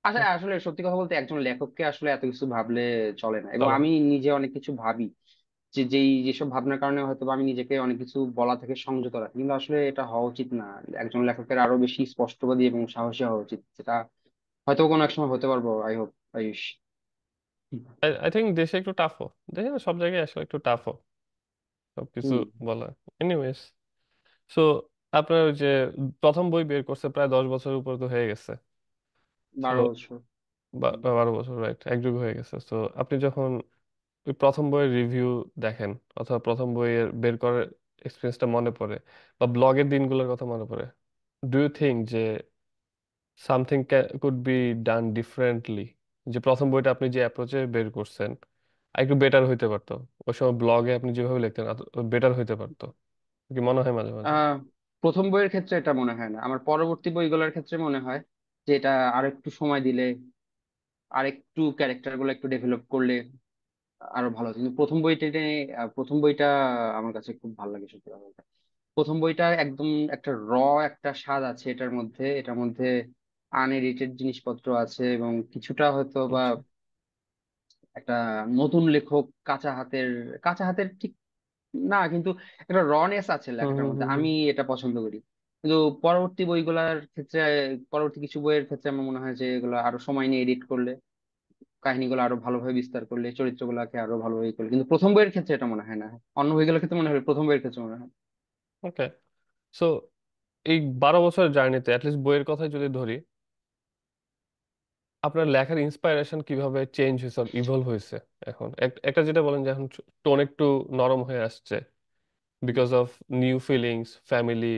আচ্ছা, আসলে সত্যি কথা বলতে একজন লেখককে আসলে এত কিছু ভাবলে চলে না, এবং চলে না। আমি নিজে অনেক কিছু ভাবি, যেসব ভাবনার কারণে হয়তো বা আমি নিজেকে অনেক কিছু বলা থেকে সংযত রাখি, কিন্তু আসলে এটা হওয়া উচিত না। একজন লেখকের আরো বেশি স্পষ্টবাদী এবং সাহসী হওয়া উচিত, যেটা হয়তো কোনো এক সময় হতে পারবো, I hope, Ayush. I think দেশে একটু টাফও, দেখে না সব জায়গায় আসলে একটু টাফও সবকিছু হুম। বলা। এনিওয়েজ, সো আপনার ওই যে প্রথম বই বের করছে প্রায় 10 বছর উপর তো হয়ে গেছে। সো 12 বছর। 12 বছর, রাইট, এক যুগ হয়ে গেছে। সো আপনি যখন ওই প্রথম বইয়ের রিভিউ দেখেন অথবা প্রথম বইয়ের বের করার এক্সপিরিয়েন্সটা মনে পড়ে বা ব্লগের দিনগুলোর কথা মনে পড়ে, ডু ইউ থিঙ্ক যে something could be done differently, যে প্রথম বইটা আপনি যে অ্যাপ্রোচে বের করছেন আর একটু বেটার হইতে পারতো, ওই সময় ব্লগে আপনি যেভাবে লিখতেন বেটার হইতে পারতো, কি মনে হয় মাঝে মাঝে? আহ প্রথম বইয়ের ক্ষেত্রে এটা মনে হয় না, আমার পরবর্তী বইগুলোর ক্ষেত্রে মনে হয় যে এটা আরেকটু সময় দিলে, আরেকটু ক্যারেক্টার গুলো একটু ডেভেলপ করলে আরো ভালো হতো। কিন্তু প্রথম বইটা আমার কাছে খুব ভালো লাগে, সত্যি কথা বলতে। প্রথম বইটা একদম একটা একটা স্বাদ আছে এটার মধ্যে, এটার মধ্যে আনএডিটেড জিনিসপত্র আছে, এবং কিছুটা হয়তো বা আচ্ছা। একটা নতুন লেখক কাঁচা হাতের ঠিক না, কিন্তু একটা রনেস আছে হুম লেখাটার হুম মধ্যে, হুম হুম। আমি এটা পছন্দ করি। কিন্তু পরবর্তী বইগুলোর ক্ষেত্রে, পরবর্তী কিছু বইয়ের ক্ষেত্রে আমার মনে হয় যে এগুলো আরো সময় নিয়ে এডিট করলে, কাহিনীগুলো আরো ভালোভাবে বিস্তার করলে, চরিত্রগুলোকে আরো ভালোভাবে করলে, কিন্তু প্রথম বইয়ের ক্ষেত্রে এটা মনে হয় না। অন্য বইগুলোর ক্ষেত্রে মনে হয়, প্রথম বইয়ের ক্ষেত্রে মনে হয়। ওকে। সো এই 12 বছরের জার্নিতে অ্যাটলিস্ট বইয়ের কথাই যদি ধরি, আপনার লেখার ইন্সপায়ারেশন কিভাবে চেঞ্জ হয়েছে, ইভলভ হয়েছে? এখন একটা যেটা বলেন যে এখন টোন একটু নরম হয়ে আসছে because of new feelings, family,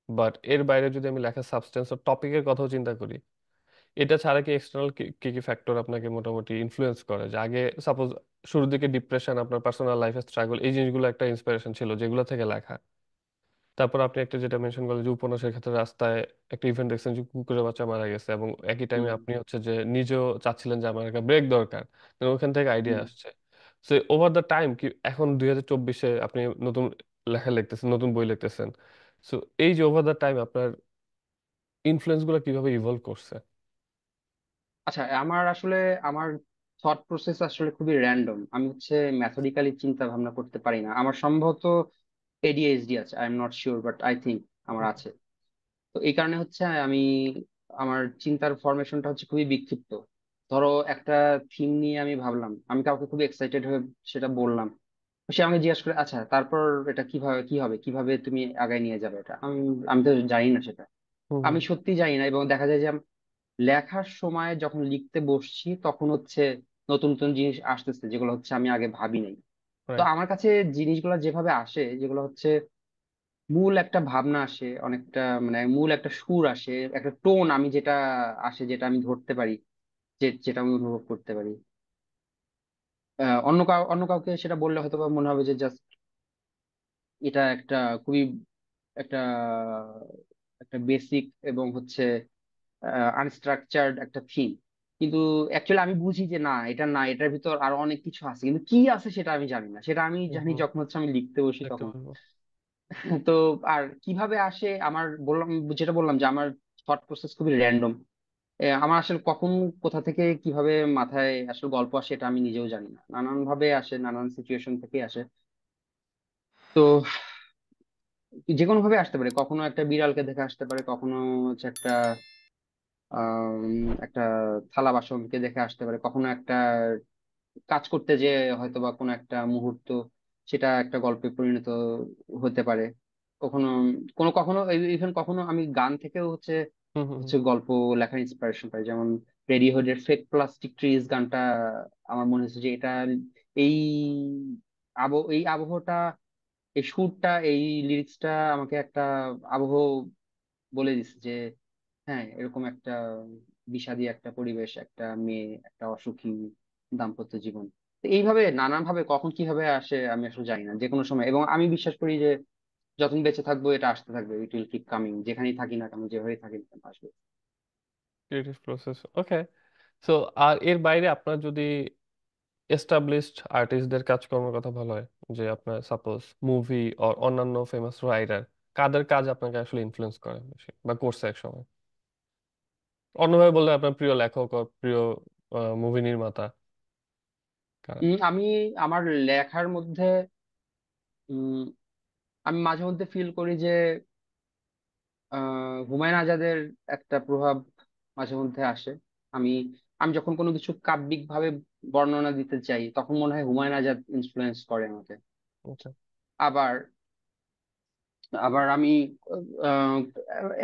but এর বাইরে যদি আমি লেখার সাবস্টেন্স ও টপিকের কথাও চিন্তা করি, এটা ছাড়া কি এক্সটার্নাল কি কি কি ফ্যাক্টর আপনাকে মোটামুটি ইনফ্লুয়েন্স করে? যে আগে সাপোজ শুরুর দিকে ডিপ্রেশন, আপনার পার্সোনাল লাইফের স্ট্রাগল, এই জিনিসগুলো একটা ইন্সপিরেশন ছিল যেগুলো থেকে লেখা। তারপর আপনি একটা যেটা মেনশন করলেন যে উপন্যাসের ক্ষেত্রে রাস্তায় একটা ইভেন্ট দেখছেন যে কুকুরের বাচ্চা মারা গেছে, এবং একই টাইমে হুম। আপনি হচ্ছে যে নিজেও চাচ্ছিলেন যে আমার একটা ব্রেক দরকার, তো ওখান থেকে আইডিয়া হুম। আসছে। সো ওভার দ্য টাইম কি এখন 2024-এ আপনি নতুন লেখা লিখতেছেন, নতুন বই লিখতেছেন, সো এই যে ওভার দ্য টাইম আপনার ইনফ্লুয়েন্স গুলো কিভাবে ইভলভ করছে? আচ্ছা, আমার থট প্রসেস আসলে খুবই র্যান্ডম। আমি হচ্ছে ম্যাথডিক্যালি চিন্তা ভাবনা করতে পারি না। আমার সম্ভবত এডিএইচডি আছে, I am not sure, but I think আমার আছে। তো এই কারণে হচ্ছে আমি, আমার চিন্তার ফরমেশনটা হচ্ছে খুবই বিক্ষিপ্ত। ধরো একটা থিম নিয়ে আমি ভাবলাম, আমি কাউকে খুবই এক্সাইটেড হয়ে সেটা বললাম, তো সে আমাকে জিজ্ঞাসা করে, আচ্ছা তারপর এটা কিভাবে কি হবে, কিভাবে তুমি আগায় নিয়ে যাবে এটা, আমি আমি তো জানি না সেটা। হুম আমি হুম। সত্যি জানি না, এবং দেখা যায় যে লেখার সময় যখন লিখতে বসছি তখন হচ্ছে নতুন নতুন জিনিস আসতেছে, যেগুলো হচ্ছে আমি আগে ভাবি নাই। তো রাইট। আমার কাছে জিনিসগুলো যেভাবে আসে, যেগুলো হচ্ছে মূল একটা ভাবনা আসে, অনেকটা মানে মূল একটা সুর আসে, একটা টোন আমি যেটা আসে, যেটা আমি ধরতে পারি, যেটা আমি অনুভব করতে পারি। অন্য কাউকে সেটা বললে হয়তো বা মনে হবে যে জাস্ট এটা একটা খুবই একটা একটা বেসিক এবং হচ্ছে আনস্ট্রাকচার্ড একটা থিম। কিন্তু অ্যাকচুয়ালি আমি বুঝি যে না, এটা না, এটার ভিতর আরো অনেক কিছু আছে, কিন্তু কি আছে সেটা আমি জানি না, সেটা আমি হুম জানি হুম। যখন হচ্ছে আমি লিখতে বসি দেখতে তখন। পারবো। তো আর কিভাবে আসে, যেটা বললাম যে আমার থট প্রসেস খুবই র্যান্ডম। আমার আসলে কখন কোথা থেকে কিভাবে মাথায় আসলে গল্প আসে এটা আমি নিজেও জানি না, নানান ভাবে আসে, নানান সিচুয়েশন থেকে আসে। তো যে কোনো ভাবে আসতে পারে, কখনো একটা বিড়ালকে দেখে আসতে পারে, কখনো হচ্ছে একটা থালা বাসনকে দেখে আসতে পারে, কখনো একটা কাজ করতে যে হয়তো বা কোনো একটা মুহূর্ত সেটা একটা গল্পে পরিণত হতে পারে। কখনো কোনো কখনো ইভেন কখনো আমি গান থেকেও হচ্ছে হুম হুম হুম। হচ্ছে গল্প লেখার ইন্সপিরেশন পাই। যেমন রেডিওহেডের ফেক প্লাস্টিক ট্রিজ গানটা আমার মনে হচ্ছে যে এটা এই এই আবহটা, এই সুরটা, এই লিরিক্সটা আমাকে একটা আবহ বলে দিচ্ছে যে হ্যাঁ এরকম একটা বিষাদী একটা পরিবেশ, একটা মেয়ে, একটা অসুখী দাম্পত্য জীবন। তো এইভাবে নানান ভাবে কখন কিভাবে আসে আমি আসলে জানি না, যে কোনো সময়। এবং আমি বিশ্বাস করি যে যতদিন বেঁচে থাকবো এটা আসতে থাকবে, ইট উইল কিপ কামিং, যেখানেই থাকি না কেন, যেভাবেই থাকি না কেন আসবে। ক্রিয়েটিভ প্রসেস, ওকে। সো আর এর বাইরে আপনার যদি এস্টাবলিশড আর্টিস্টদের কাজকর্মের কথা বলা হয়, যে আপনার সাপোজ মুভি আর অন্যান্য ফেমাস রাইটার, কাদের কাজ আপনাকে আসলে ইনফ্লুয়েন্স করে বেশি বা করছে এক সময়? অন্যভাবে বললে আপনার প্রিয় লেখক ও প্রিয় মুভি নির্মাতা কারা? আমি আমার লেখার মধ্যে উম, আমি মাঝে মধ্যে ফিল করি যে হুমায়ুন আজাদের একটা প্রভাব মাঝে মধ্যে আসে। আমি আমি যখন কোনো কিছু কাব্যিক ভাবে বর্ণনা দিতে চাই তখন মনে হয় হুমায়ুন আজাদ ইনফ্লুয়েন্স করে আমাকে। আচ্ছা। আবার আবার আমি আহ,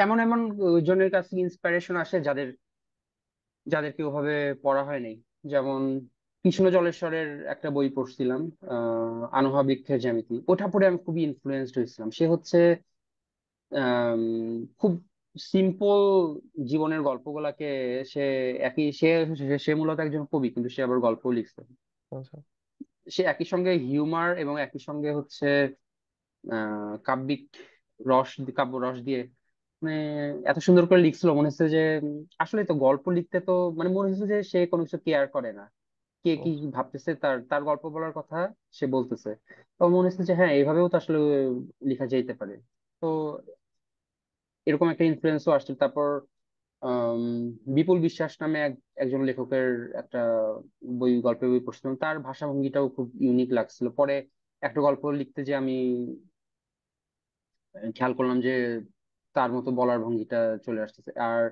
এমন এমন জনের কাছ থেকে ইন্সপিরেশন আসে যাদেরকে ওভাবে পড়া হয় নাই। যেমন কৃষ্ণ জলেশ্বরের একটা বই পড়ছিলাম, আনোহা বৃক্ষের জ্যামিতি। ওটা পড়ে আমি খুবই ইনফ্লুয়েন্সড হয়েছিলাম। সে হচ্ছে আম, খুব সিম্পল জীবনের গল্পগুলাকে সে একই সে সে সে মূলত একজন কবি, কিন্তু সে আবার গল্পও লিখছে। আচ্ছা। সে একই সঙ্গে হিউমার এবং একই সঙ্গে হচ্ছে কাব্যিক কাব্য রস দিয়ে মানে এত সুন্দর করে লিখছিল, মনে হচ্ছে যে আসলে তো গল্প লিখতে তো মানে মনে হচ্ছে যে সে কোনো কিছু কেয়ার করে না, কে কি আচ্ছা। ভাবতেছে, তার তার গল্প বলার কথা সে বলতেছে। তো মনে হচ্ছে যে হ্যাঁ এইভাবেও তো আসলে লেখা যেতে পারে। তো এরকম একটা ইনফ্লুয়েন্সও আসছে। তারপর আম, বিপুল বিশ্বাস নামে একজন লেখকের একটা গল্পের বই পড়ছিলাম, তার ভাষাভঙ্গিটাও খুব ইউনিক লাগছিল। পরে একটা গল্প লিখতে যে আমি খেয়াল করলাম যে তার মতো বলার ভঙ্গিটা চলে আসতেছে। আর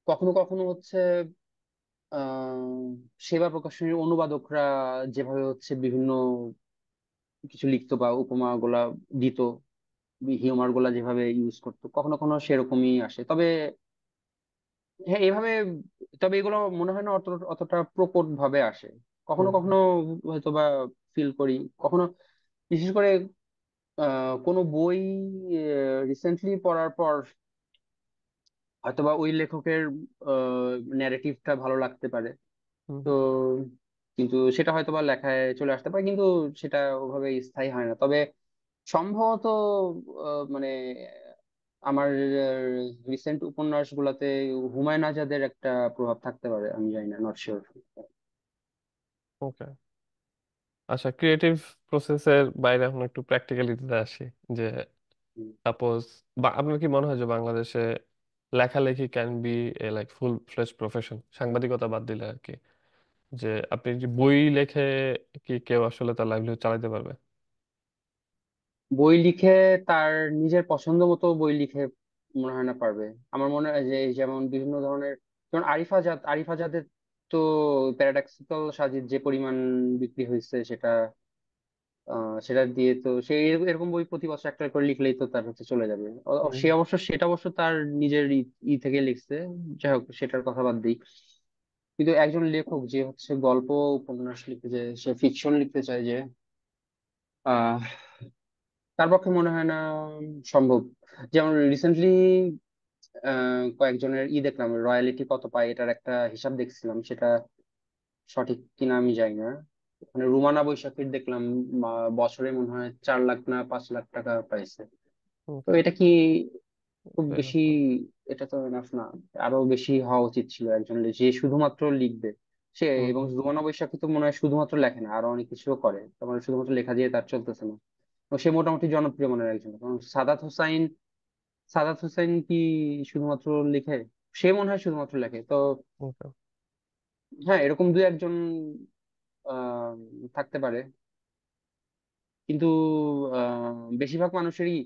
কখনো কখনো হচ্ছে সেবা প্রকাশনীর অনুবাদকরা যেভাবে হচ্ছে বিভিন্ন কিছু লিখতো বা উপমা গুলা দিত, হিউমার গুলা যেভাবে ইউজ করতো, কখনো কখনো সেরকমই আসে। তবে হ্যাঁ এইভাবে, তবে এগুলো মনে হয় না অতটা প্রকট ভাবে আসে। কখনো হুম হুম কখনো হয়তো বা ফিল করি, কখনো বিশেষ করে কোনো বই রিসেন্টলি পড়ার পর হয়তোবা ওই লেখকের ন্যারেটিভটা ভালো লাগতে পারে। হুম তো হুম। কিন্তু সেটা হয়তোবা লেখায় চলে আসতে পারে, কিন্তু সেটা ওভাবে স্থায়ী হয় না। তবে সম্ভবত মানে আমার রিসেন্ট উপন্যাস গুলাতে হুমায়ুন আজাদের একটা প্রভাব থাকতে পারে, আমি জানি না, নট শিওর। ওকে। আচ্ছা, ক্রিয়েটিভ প্রসেসের বাইরে এখন একটু প্র্যাকটিক্যালিটিতে আসি, যে সাপোজ বা আপনার কি মনে হয় যে বাংলাদেশে লেখালেখি can B A like full ফ্লেজ profession, সাংবাদিকতা বাদ দিলে আর কি, যে আপনি যে বই লেখে কি কেউ আসলে তার লাইভলিহুড চালাতে পারবে? বই লিখে তার নিজের পছন্দ মতো বই লিখে মনে হয় না পারবে। আমার মনে হয় যে এই যেমন বিভিন্ন ধরনের, যেমন আরিফ আজাদের তো প্যারাডক্সিক্যাল সাজিদ যে পরিমাণ বিক্রি হয়েছে সেটা সেটা দিয়ে তো সে এরকম বই প্রতি বছর একটা করে লিখলেই তো তার হচ্ছে চলে যাবে। হুম সে অবশ্য সেটা অবশ্য তার নিজের থেকে লিখছে। যাই হোক সেটার কথা বাদ দিই। কিন্তু একজন লেখক যে হচ্ছে গল্প উপন্যাস লিখতে চায়, সে ফিকশন লিখতে চায়, যে আহ তার পক্ষে মনে হয় না সম্ভব। যেমন রিসেন্টলি কয়েকজনের দেখলাম, রয়্যালিটি কত পায় এটার একটা হিসাব দেখছিলাম, সেটা সঠিক কিনা আমি জানি না। মানে রুমানা বৈশাখীর দেখলাম বছরে মনে হয় 4 লাখ না 5 লাখ টাকা পাইছে। তো ওকে। এটা কি খুব বেশি? এটা তো এনাফ না, আরো বেশি হওয়া উচিত ছিল একজন যে শুধুমাত্র লিখবে সে। হুম এবং হুম রুমানা বৈশাখী তো মনে হয় শুধুমাত্র লেখে না, আরো অনেক কিছুও করে, তার মানে শুধুমাত্র লেখা দিয়ে তার চলতেছে না। তো সে মোটামুটি জনপ্রিয় মনের একজন। কারণ সাদাত হোসাইন কি শুধুমাত্র লিখে? সে মনে হয় শুধুমাত্র লেখে তো। ওকে। হ্যাঁ এরকম দুই একজন আহ থাকতে পারে, কিন্তু বেশিরভাগ মানুষেরই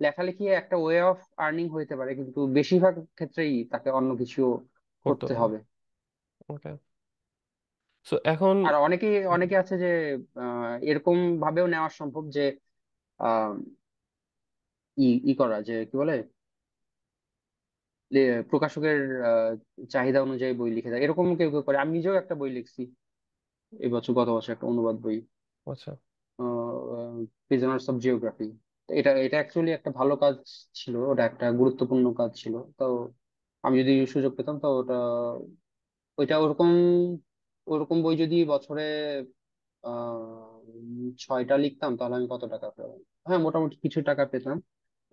লেখালেখি একটা ওয়ে অফ আর্নিং হইতে পারে, কিন্তু বেশিরভাগ ক্ষেত্রেই তাকে অন্য কিছু করতে করতে হবে। হবে। ওকে। সো এখন আর অনেকে অনেকে আছে যে এরকম ভাবেও নেওয়া সম্ভব যে আহ, ই ই করা, যে কি বলে, প্রকাশকের আহ, চাহিদা অনুযায়ী বই লিখে দেয়, এরকম কেউ কেউ করে। আমি নিজেও একটা বই লিখছি এবছর, গত বছর একটা অনুবাদ বই, আচ্ছা। Prisoners of geography. এটা এটা অ্যাকচুয়ালি একটা ভালো কাজ ছিল, ওটা একটা গুরুত্বপূর্ণ কাজ ছিল। তো আমি যদি সুযোগ পেতাম তো ওইটা ওরকম ওরকম বই যদি বছরে 6টা লিখতাম, তাহলে আমি কত টাকা পেতাম? হ্যাঁ, মোটামুটি কিছু টাকা পেতাম,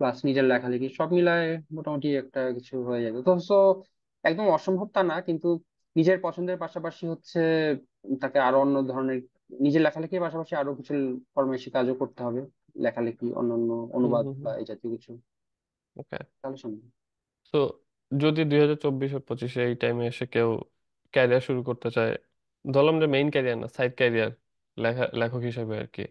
প্লাস নিজের লেখালেখি সব মিলায় মোটামুটি একটা কিছু হয়ে যেত। তো একদম অসম্ভব তা না, কিন্তু নিজের পছন্দের পাশাপাশি হচ্ছে তাকে আরো অন্য ধরনের, নিজের লেখালেখির পাশাপাশি আরো কিছু ফরমেশি কাজও করতে হবে, লেখালেখি, অন্যান্য হুম অনুবাদ হুম বা হুম। এই জাতীয় কিছু, ওকে। তাহলে সম্ভব। তো যদি 2024 আর 2025 এই টাইমে এসে কেউ ক্যারিয়ার শুরু করতে চায়, ধরলাম যে মেইন ক্যারিয়ার না, সাইড ক্যারিয়ার, লেখক হিসেবে আর কি,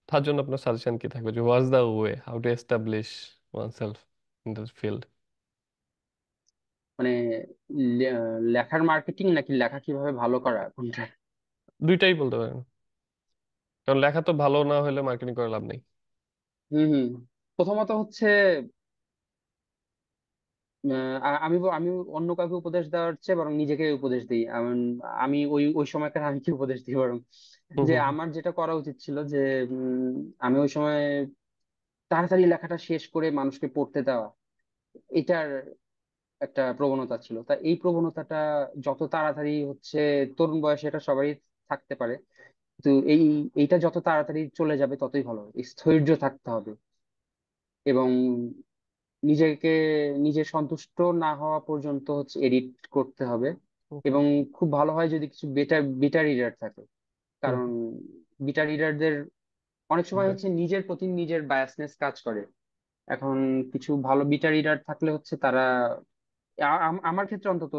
তার জন্য আপনার সাজেশন কি থাকবে, যে what's the way how to establish oneself in the field? মানে লেখার মার্কেটিং নাকি লেখা কিভাবে ভালো করা, কোনটা? দুইটাই বলতে পারেন, কারণ লেখা তো ভালো না হলে মার্কেটিং করে লাভ নেই। হম হম। প্রথমত হচ্ছে আমি অন্য কাউকে উপদেশ দেওয়ার চেয়ে বরং নিজেকে উপদেশ দিই। আমি ওই ওই সময়কার আমি কি উপদেশ দিই বরং, হুম যে হুম হুম। আমার যেটা করা উচিত ছিল যে আমি ওই সময় তাড়াতাড়ি লেখাটা শেষ করে মানুষকে পড়তে দেওয়া, এটার একটা প্রবণতা ছিল। তা এই প্রবণতাটা যত তাড়াতাড়ি হচ্ছে, তরুণ বয়সে এটা সবারই থাকতে পারে, কিন্তু এইটা যত তাড়াতাড়ি চলে যাবে ততই ভালো। স্থৈর্য থাকতে হবে, এবং নিজেকে নিজে সন্তুষ্ট না হওয়া পর্যন্ত হচ্ছে এডিট করতে হবে। ওকে। এবং খুব ভালো হয় যদি কিছু বেটা বিটা রিডার থাকে, হুম কারণ বিটা রিডারদের অনেক সময় হুম হচ্ছে নিজের প্রতি নিজের বায়াসনেস কাজ করে। এখন কিছু ভালো বিটা রিডার থাকলে হচ্ছে তারা, আমার ক্ষেত্রে অন্তত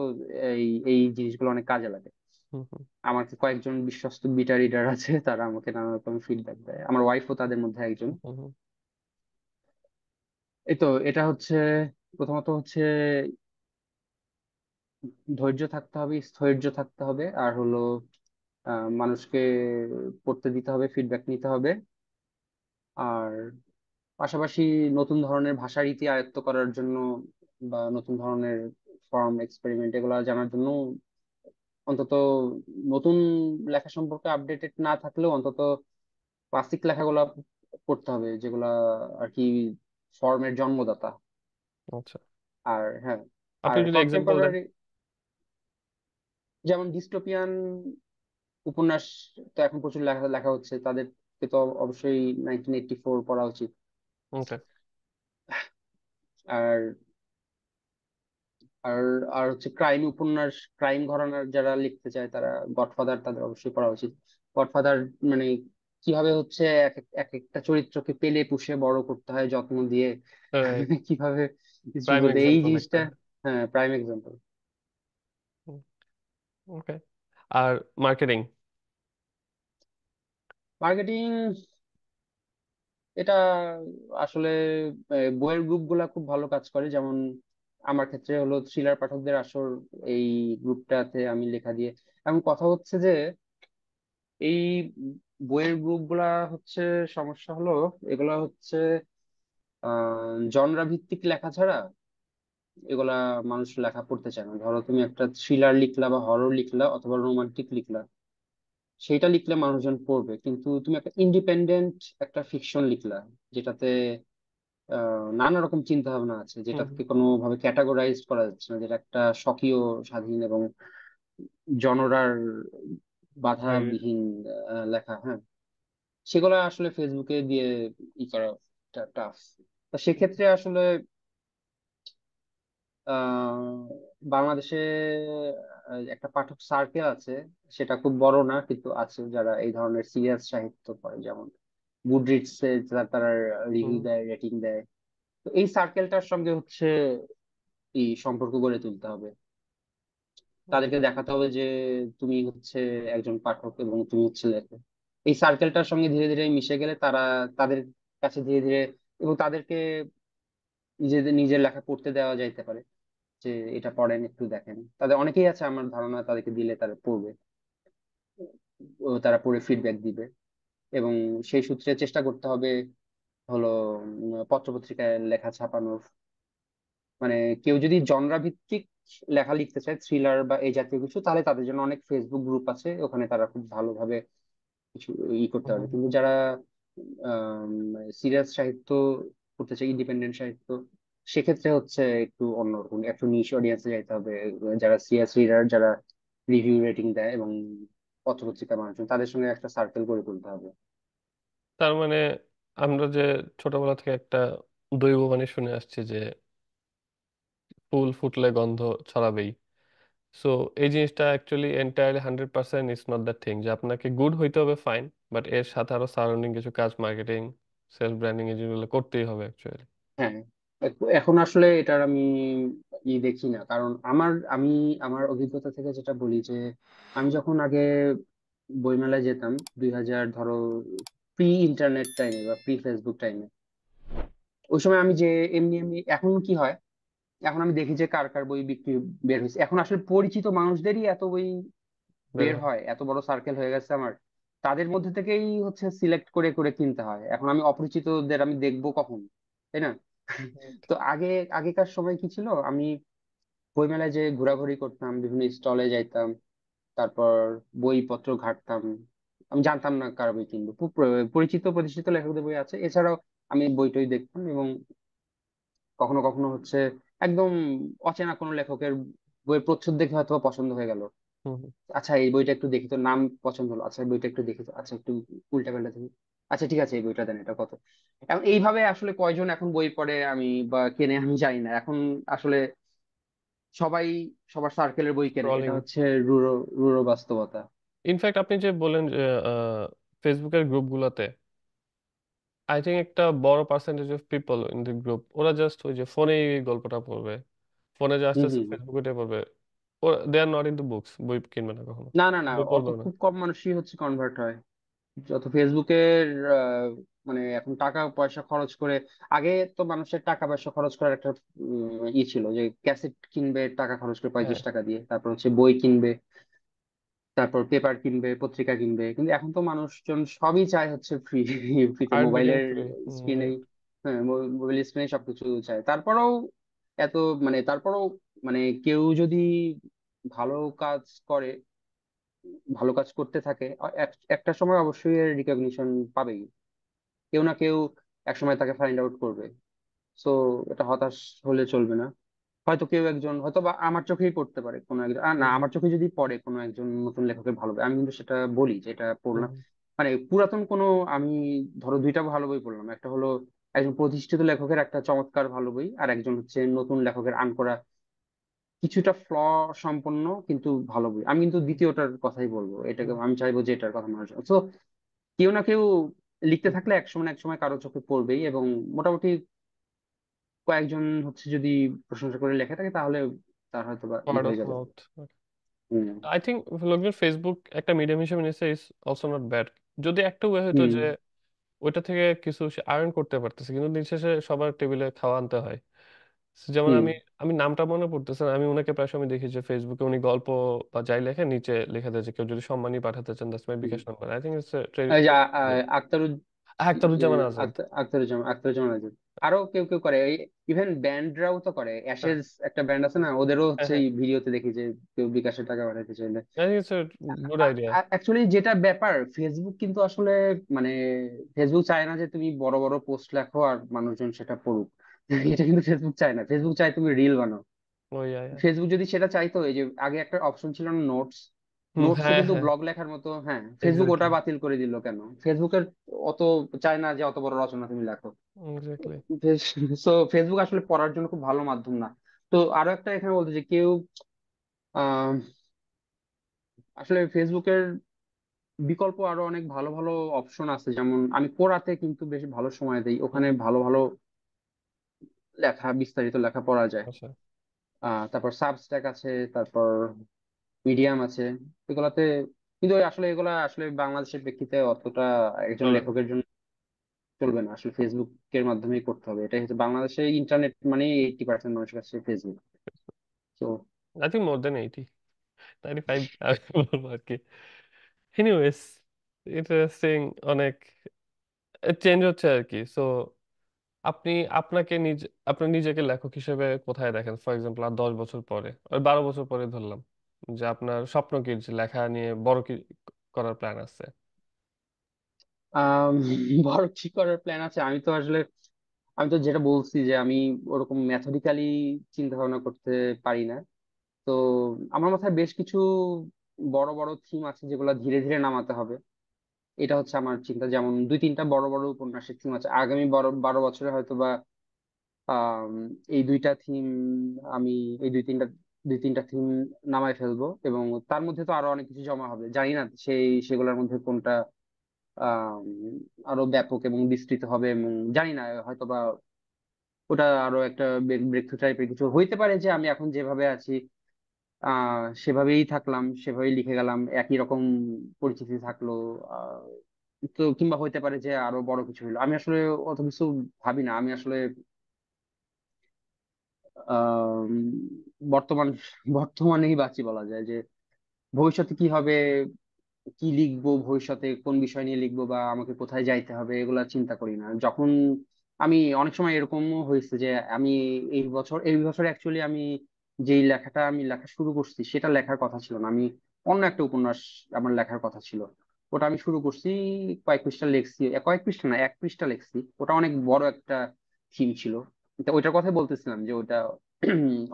এই এই জিনিসগুলো অনেক কাজে লাগে। হুম হুম আমার কয়েকজন বিশ্বস্ত বিটা রিডার আছে, তারা আমাকে নানা রকম ফিডব্যাক দেয়, আমার ওয়াইফও তাদের মধ্যে একজন। হুম হুম এই তো এটা হচ্ছে, প্রথমত হচ্ছে ধৈর্য থাকতে হবে, স্থৈর্য থাকতে হবে, আর হলো মানুষকে পড়তে দিতে হবে, ফিডব্যাক নিতে হবে। আর পাশাপাশি নতুন ধরনের ভাষা রীতি আয়ত্ত করার জন্য বা নতুন ধরনের ফর্ম এক্সপেরিমেন্ট এগুলা জানার জন্য অন্তত, নতুন লেখা সম্পর্কে আপডেটেড না থাকলেও অন্তত ক্লাসিক লেখাগুলা পড়তে হবে, যেগুলা আর কি ফর্মের জন্মদাতা। আচ্ছা। আর হ্যাঁ, আপনি আর যদি এক্সাম্পল দেন। কন্টেম্পোরারি, যেমন ডিস্টোপিয়ান উপন্যাস তো এখন প্রচুর লেখা লেখা হচ্ছে, তাদেরকে তো অবশ্যই 1984 পড়া উচিত। ওকে। আর আর আর হচ্ছে ক্রাইম উপন্যাস, ক্রাইম ঘরানার যারা লিখতে চায় তারা গডফাদার, তাদের অবশ্যই পড়া উচিত। গডফাদার মানে কিভাবে হচ্ছে এক এক একটা চরিত্রকে পেলে পুষে বড় করতে হয় যত্ন দিয়ে, কিভাবে কিছু প্রাইম করতে, এই এক্সাম্পল জিনিসটা। একটা। হ্যাঁ, প্রাইম এক্সাম্পল। ওকে। আর মার্কেটিং? মার্কেটিং, এটা আসলে বইয়ের গ্রুপ গুলা খুব ভালো কাজ করে। যেমন আমার ক্ষেত্রে হলো থ্রিলার পাঠকদের আসর, এই গ্রুপটাতে আমি লেখা দিয়ে। এমন কথা হচ্ছে যে এই বইয়ের গ্রুপ গুলা হচ্ছে, সমস্যা হলো এগুলা হচ্ছে জনরা ভিত্তিক লেখা ছাড়া এগুলা মানুষ লেখা পড়তে চায় না। ধরো তুমি একটা থ্রিলার লিখলা বা হরর লিখলা অথবা রোমান্টিক লিখলা, সেইটা লিখলে মানুষজন পড়বে। কিন্তু তুমি একটা ইন্ডিপেন্ডেন্ট একটা ফিকশন লিখলা, যেটাতে নানা রকম চিন্তা ভাবনা আছে, হুম যেটাকে কোনোভাবে ক্যাটাগরাইজ করা যাচ্ছে না, যেটা একটা স্বকীয়, স্বাধীন এবং জনরার বাধাবিহীন লেখা, হ্যাঁ, সেগুলো আসলে ফেসবুকে দিয়ে ই করা টাফ। তো সেক্ষেত্রে আসলে বাংলাদেশে একটা পাঠক সার্কেল আছে, সেটা খুব বড় না কিন্তু আছে, যারা এই ধরনের সিরিয়াস সাহিত্য পড়ে, যেমন গুডরিডস এ তারা রিভিউ হুম দেয়, রেটিং দেয়। তো এই সার্কেলটার সঙ্গে হচ্ছে এই সম্পর্ক গড়ে তুলতে হবে। হুম তাদেরকে দেখাতে হবে যে তুমি হচ্ছে একজন পাঠক এবং তুমি হচ্ছে লেখক। এই সার্কেলটার সঙ্গে ধীরে ধীরে মিশে গেলে তারা তাদের কাছে ধীরে ধীরে, এবং তাদেরকে নিজেদের নিজের লেখা পড়তে দেওয়া যাইতে পারে, যে এটা পড়েন একটু দেখেন। তাদের অনেকেই আছে আমার ধারণা, তাদেরকে দিলে তারা পড়বে, ও তারা পড়ে ফিডব্যাক দিবে। এবং সেই সূত্রে চেষ্টা করতে হবে হলো পত্রপত্রিকায় লেখা ছাপানোর। মানে কেউ যদি জনরা ভিত্তিক লেখা লিখতে চায়, থ্রিলার বা এই জাতীয় কিছু, তাহলে তাদের জন্য অনেক ফেসবুক গ্রুপ আছে, ওখানে তারা খুব ভালোভাবে কিছু করতে পারবে। কিন্তু যারা সিরিয়াস সাহিত্য করতে চায়, ইন্ডিপেন্ডেন্ট সাহিত্য, সেক্ষেত্রে হচ্ছে একটু অন্যরকম, একটু নিশ অডিয়েন্সে যাইতে হবে। যারা সিরিয়াস রিডার, যারা রিভিউ রেটিং দেয় এবং পত্রপত্রিকার মানুষজন, তাদের সঙ্গে একটা সার্কেল গড়ে তুলতে হবে। তার মানে আমরা যে ছোটবেলা থেকে একটা দৈব বাণী শুনে আসছি যে ফুল ফুটলে গন্ধ ছড়াবেই। সো এই জিনিসটা actually entirely 100% is not that thing যে আপনাকে গুড হইতে হবে, ফাইন, বাট এর সাথে আরো সারাউন্ডিং কিছু কাজ, মার্কেটিং, সেলফ ব্র্যান্ডিং, এই জিনিসগুলো করতেই হবে অ্যাকচুয়ালি। হ্যাঁ, এখন আসলে এটার আমি দেখি না, কারণ আমার অভিজ্ঞতা থেকে যেটা বলি যে আমি যখন আগে বইমেলায় যেতাম, 2000 ধরো প্রি ইন্টারনেট টাইমে বা প্রি ফেসবুক টাইমে, ওই সময় আমি যে এমনি এমনি, এখন কি হয়, এখন আমি দেখি যে কার কার বই বিক্রি বের হয়েছে। এখন আসলে পরিচিত মানুষদেরই এত বই বের বের হয়। হয়, এত বড় সার্কেল হয়ে গেছে আমার, তাদের মধ্যে থেকেই হচ্ছে সিলেক্ট করে করে কিনতে হয়। এখন আমি অপরিচিতদের আমি দেখবো কখন, তাই না? Right. তো আগেকার সময় কি ছিল, আমি বইমেলায় যে ঘোরাঘুরি করতাম, বিভিন্ন স্টলে যাইতাম, তারপর বইপত্র ঘাঁটতাম, আমি জানতাম না কার বই কিনবো। খুব পরিচিত প্রতিষ্ঠিত লেখকদের বই আছে, এছাড়াও আমি বই টই দেখতাম। এবং কখনো কখনো হচ্ছে একদম অচেনা কোনো লেখকের বইয়ের প্রচ্ছদ দেখে হয়তো বা পছন্দ হয়ে গেল, হুম হুম। আচ্ছা এই বইটা একটু দেখি তো, নাম পছন্দ হলো, আচ্ছা এই বইটা একটু দেখি তো, আচ্ছা একটু উল্টা পাল্টা দেখি, আচ্ছা ঠিক আছে এই বইটা দেন, এটা কত। এখন এইভাবে আসলে কয়জন এখন বই পড়ে আমি বা কেনে আমি জানি না। এখন আসলে সবাই সবার সার্কেলের বই কেনে, এটা স্ক্রলিং। হচ্ছে রূঢ় রূঢ় বাস্তবতা। ইনফ্যাক্ট আপনি যে বলেন যে ফেসবুকের গ্রুপগুলোতে, আই থিঙ্ক একটা বড় percentage of people in the group ওরা জাস্ট ওই যে ফোনেই গল্পটা পড়বে, ফোনে যে হম আস্তে আস্তে হম। ফেসবুকে পড়বে। ওরা দে আর নট ইনটু বুকস, বই কিনবে না কখনো, না না না, বই অত পড়বেও না। খুব কম মানুষই হচ্ছে কনভার্ট হয়। যত ফেসবুকের মানে এখন টাকা পয়সা খরচ করে, আগে তো মানুষের টাকা পয়সা খরচ করার একটা ছিল, যে ক্যাসেট কিনবে টাকা খরচ করে হ্যাঁ, 35 টাকা দিয়ে, তারপর হচ্ছে বই কিনবে, তারপর পেপার কিনবে, পত্রিকা কিনবে। কিন্তু এখন তো মানুষজন সবই চায় হচ্ছে ফ্রি, ফ্রিতে আর্ট বিকেম মোবাইলের ফ্রি। স্ক্রিনেই। রাইট। হ্যাঁ, মোবাইল স্ক্রিনে সবকিছু চায়। তারপরেও এত তারপরেও কেউ যদি ভালো কাজ করে, ভালো কাজ করতে থাকে, একটা সময় অবশ্যই এর রিকগনিশন পাবেই। কেউ না কেউ এক সময় তাকে ফাইন্ড আউট করবে। সো এটা হতাশ হলে চলবে না। হয়তো কেউ একজন, হয়তো বা আমার চোখেই পড়তে পারে কোনো একজন, না আমার চোখে যদি পড়ে কোনো একজন নতুন লেখকের ভালো বই, আমি কিন্তু সেটা বলি যে এটা পড়লাম। পুরাতন কোনো, আমি ধরো দুইটা ভালো বই পড়লাম, একটা হলো একজন প্রতিষ্ঠিত লেখকের একটা চমৎকার ভালো বই, আর একজন হচ্ছে নতুন লেখকের আনকরা কিছুটা সম্পন্ন কিন্তু ভালো বই, আমি কিন্তু দ্বিতীয়টার কথাই বলবো। এটাকে আমি চাইবো যে এটার কথা মানুষ, তো কেউ না কেউ লিখতে থাকলে একসময় না একসময় কারো চোখে পড়বেই। এবং মোটামুটি কয়েকজন হচ্ছে যদি প্রশংসা করে লেখে থাকে, তাহলে তার হয়তো বা ওয়ার্ড অফ হয়ে যাবে। মাউথ। হম আই থিঙ্ক লোকজন ফেসবুক একটা মিডিয়াম হিসেবে নিচ্ছে, ইজ অলসো নট ব্যাড। যদি একটা ওয়ে হইতো হম যে ওইটা থেকে কিছু সে আর্ন করতে পারতেছে, কিন্তু দিন শেষে সবার টেবিলে খাওয়া আনতে হয়। যেমন হম আমি আমি নামটা মনে পড়তেছে না, আমি ওনাকে প্রায় সময় দেখি যে ফেসবুকে উনি গল্প বা যাই লেখে নিচে লিখে দেয় যে কেউ যদি সম্মানী পাঠাতে চান, that's my hmm. BKash number. I think it's এই যে আখতারুজ্জামান আজাদ। আখতারুজ্জামান আজাদ। আরো কেউ কেউ করে, ইভেন ব্যান্ডরাও তো করে। হ্যাঁ অ্যাশেজ একটা ব্যান্ড আছে না, ওদেরও হ্যাঁ হচ্ছে হ্যাঁ। এই ভিডিওতে দেখি যে কেউ বিকাশের টাকা পাঠাতে চাইলে। I think it's good idea. Actually যেটা ব্যাপার, ফেসবুক কিন্তু আসলে মানে ফেসবুক চায় না যে তুমি বড় বড় পোস্ট লেখো আর মানুষজন সেটা পড়ুক। এটা কিন্তু ফেসবুক চায় না, ফেসবুক চায় তুমি রিল বানাও। ওই ফেসবুক যদি সেটা চাইতো, এই যে আগে একটা অপশন ছিল না, নোটস, নোটসও হ্যাঁ কিন্তু হ্যাঁ, ব্লগ লেখার মতো। হ্যাঁ, ফেসবুক ওটা এক্স্যাক্টলি বাতিল করে দিল কেন? ফেসবুকের অত চায় না যে অত বড় রচনা তুমি লেখো। এক্স্যাক্টলি। সো ফেসবুক আসলে পড়ার জন্য খুব ভালো মাধ্যম না। তো আরো একটা এখানে বলতে যে কেউ আহ আসলে ফেসবুকের বিকল্প আরো অনেক ভালো ভালো অপশন আছে। যেমন আমি কোরাতে কিন্তু বেশ ভালো সময় দেই, ওখানে ভালো ভালো লেখা, বিস্তারিত লেখা পড়া যায়। আচ্ছা। তারপর সাবস্ট্যাক আছে, তারপর মিডিয়াম আছে, এগুলাতে। কিন্তু আসলে এগুলা আসলে বাংলাদেশের প্রেক্ষিতে অতটা একজন চলে না। লেখকের জন্য চলবে না, আসলে ফেসবুকের মাধ্যমেই করতে হবে। এটাই হচ্ছে বাংলাদেশে ইন্টারনেট মানে 80% মানুষের কাছে ফেসবুক। তো আই থিঙ্ক মোর দেন 95 আমি বলবো আর কি। এনিওয়েজ, ইন্টারেস্টিং, অনেক চেঞ্জ হচ্ছে আর কি। সো আপনি আপনাকে নিজে, আপনার নিজেকে লেখক হিসেবে কোথায় দেখেন? ফর এক্সাম্পল আর 10 বছর পরে, ওই 12 বছর পরে ধরলাম, যে আপনার স্বপ্ন কি, যে লেখা নিয়ে বড় কি করার প্ল্যান আছে? আম, বড় কি করার প্ল্যান আছে, আমি তো যেটা বলছি যে আমি ওরকম মেথডিক্যালি চিন্তা ভাবনা করতে পারি না। তো আমার মাথায় বেশ কিছু বড় বড় থিম আছে যেগুলো ধীরে ধীরে নামাতে হবে। এটা হচ্ছে আমার চিন্তা। যেমন 2-3টা বড় বড় উপন্যাসের থিম আছে আগামী 12 বছরে হয়তো বা আম, এই দুইটা থিম আমি এই দুই তিনটা থিম নামায় ফেলবো, এবং তার মধ্যে তো আরো অনেক কিছু জমা হবে, জানি না সেগুলোর মধ্যে কোনটা আম, আরো ব্যাপক এবং বিস্তৃত হবে, এবং জানি না হয়তো বা ওটা আরো একটা ব্রেক থ্রু টাইপের কিছু হইতে পারে, যে আমি এখন যেভাবে আছি সেভাবেই থাকলাম, সেভাবেই লিখে গেলাম, একই রকম পরিচিতি থাকলো। আহ তো কিংবা হইতে পারে যে আরো বড় কিছু হইলো। আমি আসলে অত কিছু ভাবি না। আমি আসলে আহ বর্তমানেই বাঁচি বলা যায়। যে ভবিষ্যতে কি হবে, কি লিখবো, ভবিষ্যতে কোন বিষয় নিয়ে লিখবো, বা আমাকে কোথায় যাইতে হবে, এগুলা চিন্তা করি না। যখন আমি অনেক সময় এরকমও হয়েছে যে আমি এই বছর অ্যাকচুয়ালি আমি যেই লেখাটা আমি লেখা শুরু করছি সেটা লেখার কথা ছিল না। আমি অন্য একটা উপন্যাস আমার লেখার কথা ছিল। ওটা আমি শুরু করছি, কয়েক পৃষ্ঠা লিখছি, কয়েক পৃষ্ঠা না, 1 পৃষ্ঠা লিখছি। ওটা অনেক বড় একটা থিম ছিল। তো ওইটার কথাই বলতেছিলাম যে ওইটা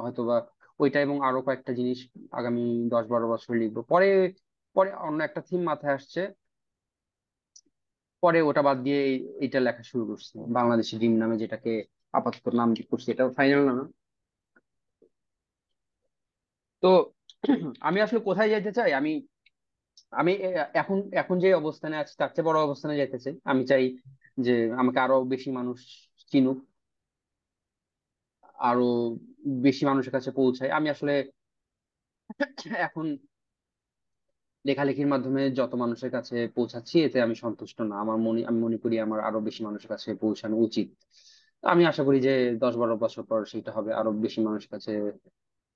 হয়তোবা ওইটা এবং আরো কয়েকটা জিনিস আগামী 10-12 বছর লিখবো। পরে পরে অন্য একটা থিম মাথায় আসছে, পরে ওটা বাদ দিয়ে এইটা লেখা শুরু করছি, বাংলাদেশি ডিম নামে, যেটাকে আপাতত নাম করছি। এটা ফাইনাল না। তো আমি আসলে কোথায় যেতে চাই, আমি আমি এখন এখন যে অবস্থানে আছি তার চেয়ে বড় অবস্থানে যেতে চাই। আমি চাই যে আমাকে আরো বেশি মানুষ চিনুক, আরো বেশি মানুষের কাছে পৌঁছায়। আমি আসলে এখন লেখালেখির মাধ্যমে যত মানুষের কাছে পৌঁছাচ্ছি এতে আমি সন্তুষ্ট না। আমি মনে করি আমার আরো বেশি মানুষের কাছে পৌঁছানো উচিত। আমি আশা করি যে 10-12 বছর পর সেটা হবে, আরো বেশি মানুষের কাছে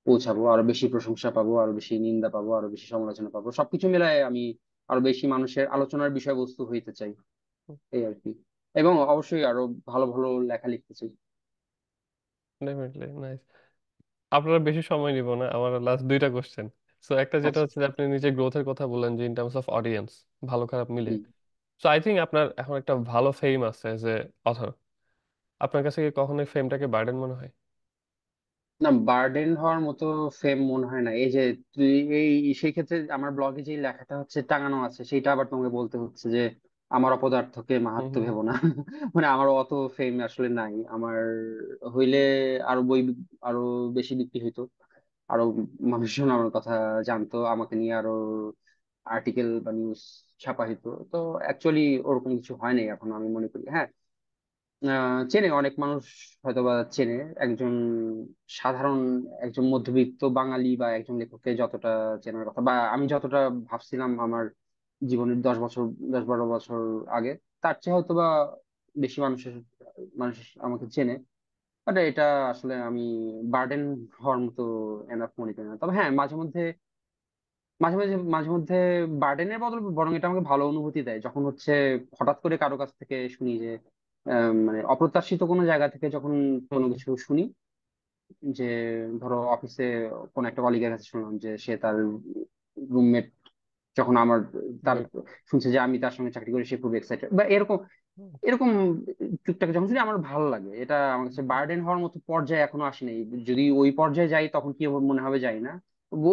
পৌঁছাবো, আরো বেশি প্রশংসা পাবো, আরো বেশি নিন্দা পাবো, আরো বেশি সমালোচনা পাবো। সবকিছু মিলায় আমি আরো বেশি মানুষের আলোচনার বিষয়বস্তু হইতে চাই, এই আর কি। এবং অবশ্যই আরো ভালো ভালো লেখা লিখতে চাই। Definitely, nice. আপনারা বেশি সময় নিব না, আমার লাস্ট দুইটা কোশ্চেন। সো একটা যেটা আচ্ছা। হচ্ছে যে আপনি নিজে গ্রোথের কথা বললেন, যে ইন টার্মস অফ অডিয়েন্স, ভালো খারাপ মিলে। হুম। সো আই থিঙ্ক আপনার এখন একটা ভালো ফেম আছে যে অথর। আপনার কাছে কি কখনো ফেমটাকে বার্ডেন মনে হয়? না, বার্ডেন হওয়ার মতো ফেম মনে হয় না। এই যে তুই এই সেই ক্ষেত্রে আমার ব্লগে যে লেখাটা হচ্ছে টাঙানো আছে, সেটা আবার তোমাকে বলতে হচ্ছে যে আমার অপদার্থকে হুম মাহাত্ম্য হুম ভেবো না। মানে আমার অত ফেম আসলে নাই আমার। হইলে আরো বই আরো বেশি বিক্রি হইতো, আরো মানুষজন আমার কথা জানতো, আমাকে নিয়ে আরো আর্টিকেল বা নিউজ ছাপা হইতো। তো অ্যাকচুয়ালি ওরকম কিছু হয় নাই এখন, আমি মনে করি। হ্যাঁ, চেনে অনেক মানুষ, হয়তোবা চেনে একজন সাধারণ, একজন মধ্যবিত্ত বাঙালি বা একজন লেখককে যতটা চেনার কথা, বা আমি যতটা ভাবছিলাম আমার জীবনের 10-12 বছর আগে, তার চেয়ে হয়তোবা বেশি মানুষ আমাকে চেনে। বাট এটা আসলে আমি বার্ডেন হওয়ার মতো এনাফ মনে করি না। তবে হ্যাঁ, মাঝে মধ্যে বার্ডেনের বদল বরং এটা আমাকে ভালো অনুভূতি দেয়, যখন হচ্ছে হঠাৎ করে কারো কাছ থেকে শুনি যে মানে অপ্রত্যাশিত কোনো জায়গা থেকে যখন হুম কোনো হুম। কিছু শুনি, যে ধরো অফিসে কোন একটা কলিগের কাছে শুনলাম যে সে তার রুমমেট যখন তার Good. শুনছে যে আমি তার সঙ্গে চাকরি করি, সে খুব এক্সাইটেড, বা এরকম হুম এরকম টুকটাক যখন শুনি আমার ভালো লাগে। এটা আমার কাছে বার্ডেন হওয়ার মতো পর্যায়ে এখনো আসেনি। যদি ওই পর্যায়ে যাই তখন কি মনে হবে জানি না।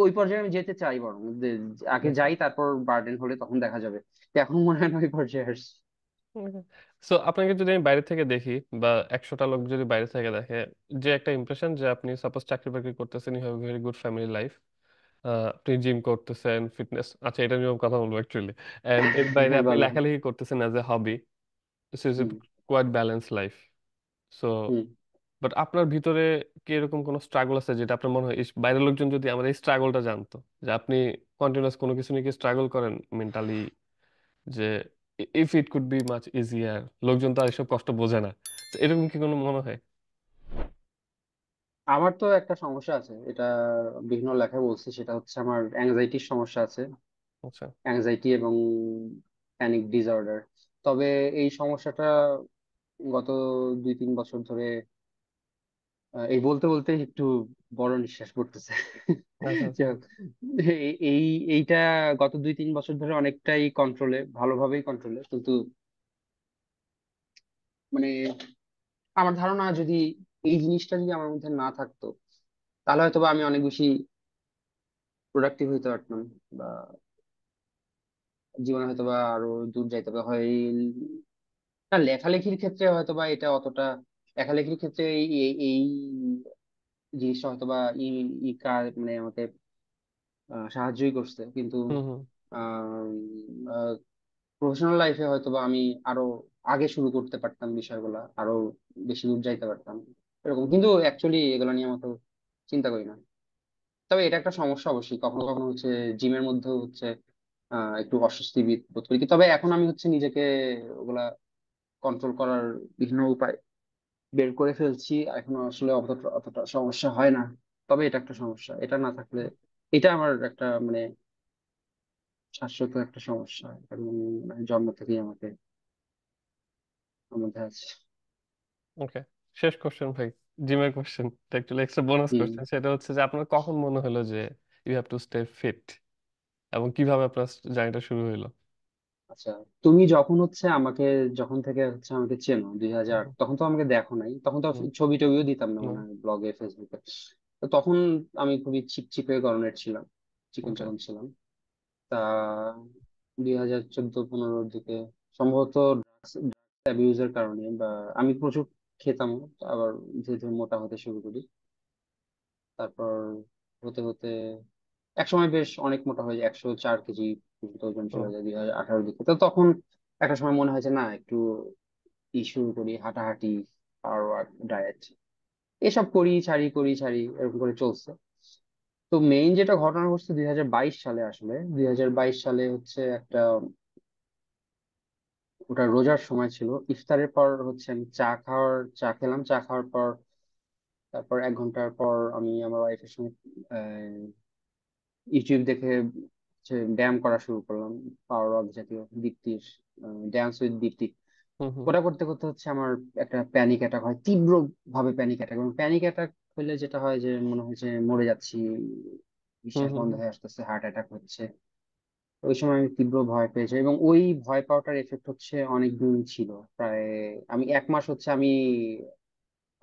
ওই পর্যায়ে আমি যেতে চাই, বরং আগে যাই, তারপর বার্ডেন হলে তখন দেখা যাবে। তো এখন মনে হয় না ওই পর্যায়ে আসছি। সো আপনাকে যদি আমি বাইরে থেকে দেখি, বা 100টা লোক যদি বাইরে থেকে দেখে, যে একটা ইমপ্রেশন যে আপনি সাপোজ চাকরি বাকরি করতেছেন, you have very good family life, আপনি জিম করতেছেন, ফিটনেস, আচ্ছা এটা নিয়েও কথা বলবো অ্যাকচুয়ালি, এন্ড এর বাইরে হ্যাঁ, আপনি বলো। লেখালেখি করতেছেন as a hobby. This is a hmm. Quite balance life. So hmm. But আপনার ভিতরে কি এরকম কোনো স্ট্রাগল আছে যেটা আপনার মনে হয়, ইস, বাইরের লোকজন যদি আমার এই স্ট্রাগলটা জানতো, যে আপনি কন্টিনিউয়াস কোনো কিছু নিয়ে কি স্ট্রাগল করেন মেন্টালি, যে if it could be much easier, লোকজন তো আর এসব কষ্ট বোঝে না। তো এরকম কি কোনো মনে হয়? আমার তো একটা সমস্যা আছে, এটা বিভিন্ন লেখায় বলছি, সেটা হচ্ছে আমার অ্যাংজাইটির সমস্যা আছে। আচ্ছা। অ্যাংজাইটি এবং প্যানিক ডিসঅর্ডার। তবে এই সমস্যাটা গত 2-3 বছর ধরে, এই বলতে বলতে একটু বড় নিঃশ্বাস পড়তেছে। আচ্ছা আচ্ছা। যাই হোক, এইটা গত 2-3 বছর ধরে অনেকটাই কন্ট্রোলে, ভালোভাবেই কন্ট্রোলে, কিন্তু মানে আমার ধারণা যদি এই জিনিসটা যদি আমার মধ্যে না থাকতো, তাহলে হয়তো বা আমি অনেক বেশি প্রোডাক্টিভ হইতে পারতাম, বা জীবনে হয়তো বা আরো দূর যাইতে পারতাম। হয় না, লেখালেখির ক্ষেত্রে হয়তো বা এটা অতটা, লেখালেখির ক্ষেত্রে এই জিনিসটা হয়তো বা ই কাজ মানে আমাকে সাহায্যই করছে, কিন্তু হুম হুম। প্রফেশনাল লাইফে হয়তো বা আমি আরো আগে শুরু করতে পারতাম বিষয়গুলা, আরো বেশি দূর যাইতে পারতাম এরকম, কিন্তু অ্যাকচুয়ালি এগুলো নিয়ে আমার তো চিন্তা করি না। তবে এটা একটা সমস্যা অবশ্যই, কখনো কখনো হচ্ছে জিমের মধ্যেও হচ্ছে একটু অস্বস্তি বোধ করি, তবে এখন আমি হচ্ছে নিজেকে ওগুলা কন্ট্রোল করার বিভিন্ন উপায় বের করে ফেলছি, এখন আসলে অতটা অতটা সমস্যা হয় না। তবে এটা একটা সমস্যা, এটা না থাকলে, এটা আমার একটা মানে শাশ্বত একটা সমস্যা, এবং মানে জন্ম থেকেই আমাকে আমার মধ্যে আছে। ওকে, শেষ কোশ্চেন ভাই, জিমের question, actually extra bonus hmm. Question. সেটা হচ্ছে যে আপনার কখন মনে হলো যে you have to stay fit, এবং কিভাবে আপনার জার্নিটা শুরু হলো? আচ্ছা, তুমি যখন হচ্ছে আমাকে, যখন থেকে হচ্ছে আমাকে চেনো 2000, হুম তখন তো আমাকে দেখো নাই, তখন তো হুম। ছবি টবিও দিতাম না মনে হুম। হয় ব্লগে ফেসবুকে। তো তখন আমি খুবই চিপচিপে গড়নের ছিলাম, চিকন ওকে। চাকন ছিলাম। তা 2014-15 দিকে সম্ভবত অ্যাবিউজের কারণে, বা আমি প্রচুর খেতাম, আবার ধীরে ধীরে মোটা হতে শুরু করি। তারপর হতে হতে একসময় বেশ অনেক মোটা হয়ে যায়, 104 কেজি পর্যন্ত ওজন চলে ও। যায় 2018 দিকে। তো তখন একটা সময় মনে হয়েছে না, একটু শুরু করি, হাঁটাহাঁটি, পাওয়ার ওয়ার্ক, ডায়েট, এসব করি ছাড়ি করি ছাড়ি, এরকম করে চলছে। তো মেইন যেটা ঘটনা ঘটছে 2022 সালে, আসলে 2022 সালে হচ্ছে একটা, ওটা রোজার সময় ছিল, ইফতারের পর হচ্ছে আমি চা খেলাম, চা খাওয়ার পর তারপর 1 ঘন্টার পর আমি আমার ওয়াইফের সঙ্গে ইউটিউব দেখে হচ্ছে ব্যায়াম করা শুরু করলাম, পাওয়ার ওয়ার্ক জাতীয়, দীপ্তির ড্যান্স উইথ দীপ্তি। হুম হুম। ওটা করতে করতে হচ্ছে আমার একটা প্যানিক অ্যাটাক হয়, তীব্র ভাবে প্যানিক অ্যাটাক। এবং প্যানিক অ্যাটাক হলে যেটা হয় যে মনে হয় যে মরে যাচ্ছি, হুম নিঃশ্বাস হুম। বন্ধ হুম। হয়ে আসতেছে, হার্ট অ্যাটাক হচ্ছে। ওই সময় আমি তীব্র ভয় পেয়েছি, এবং ওই ভয় পাওয়াটার এফেক্ট হচ্ছে অনেক দিন ছিল, প্রায় আমি 1 মাস হচ্ছে আমি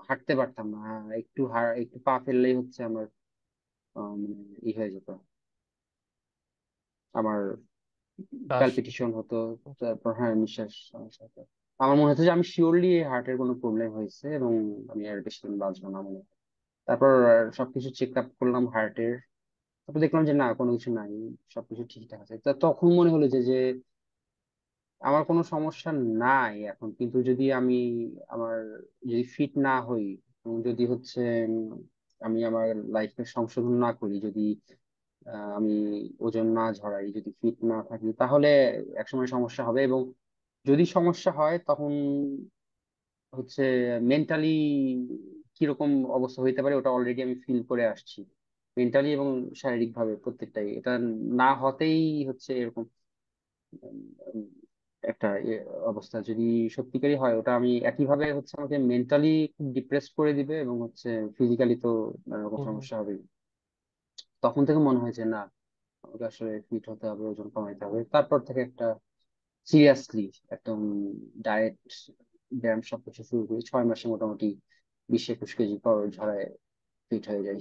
হাঁটতে পারতাম না। একটু পা ফেললেই হচ্ছে আমার মানে হয়ে যেত, আমার শ্বাস। প্যালপিটেশন হতো। তারপর হ্যাঁ, নিঃশ্বাস সমস্যা হতো। আমার মনে হতো যে আমি শিওরলি হার্টের কোনো প্রবলেম হয়েছে, এবং আমি আর বেশি দিন বাঁচবো না মনে হয়। তারপর সবকিছু চেক আপ করলাম হার্টের, তারপর দেখলাম যে না, কোনো কিছু নাই, সবকিছু ঠিকঠাক আছে। তা তখন মনে হলো যে আমার কোনো সমস্যা নাই এখন, কিন্তু যদি আমি আমার যদি ফিট না হই, এবং যদি হচ্ছে আমি আমার লাইফে সংশোধন না করি, যদি আমি ওজন না ঝরাই, যদি ফিট না থাকি, তাহলে একসময় সমস্যা হবে। এবং যদি সমস্যা হয়, তখন হচ্ছে মেন্টালি কিরকম অবস্থা হইতে পারে ওটা অলরেডি আমি ফিল করে আসছি, মেন্টালি এবং শারীরিক ভাবে প্রত্যেকটাই। এটা না হতেই হচ্ছে এরকম উম, একটা অবস্থা যদি সত্যিকারই হয়, ওটা আমি একইভাবে হচ্ছে আমাকে মেন্টালি খুব ডিপ্রেসড করে দিবে, এবং হচ্ছে ফিজিক্যালি তো নানা রকম হুম হুম। সমস্যা হবে। তখন থেকে মনে হয় যে না, আমাকে আসলে ফিট হতে হবে, ওজন কমাইতে হবে। তারপর থেকে একটা সিরিয়াসলি একদম ডায়েট, ব্যায়াম সবকিছু শুরু করি, 6 মাসে মোটামুটি 20-21 কেজি ঝরায় ফিট হয়ে যাই।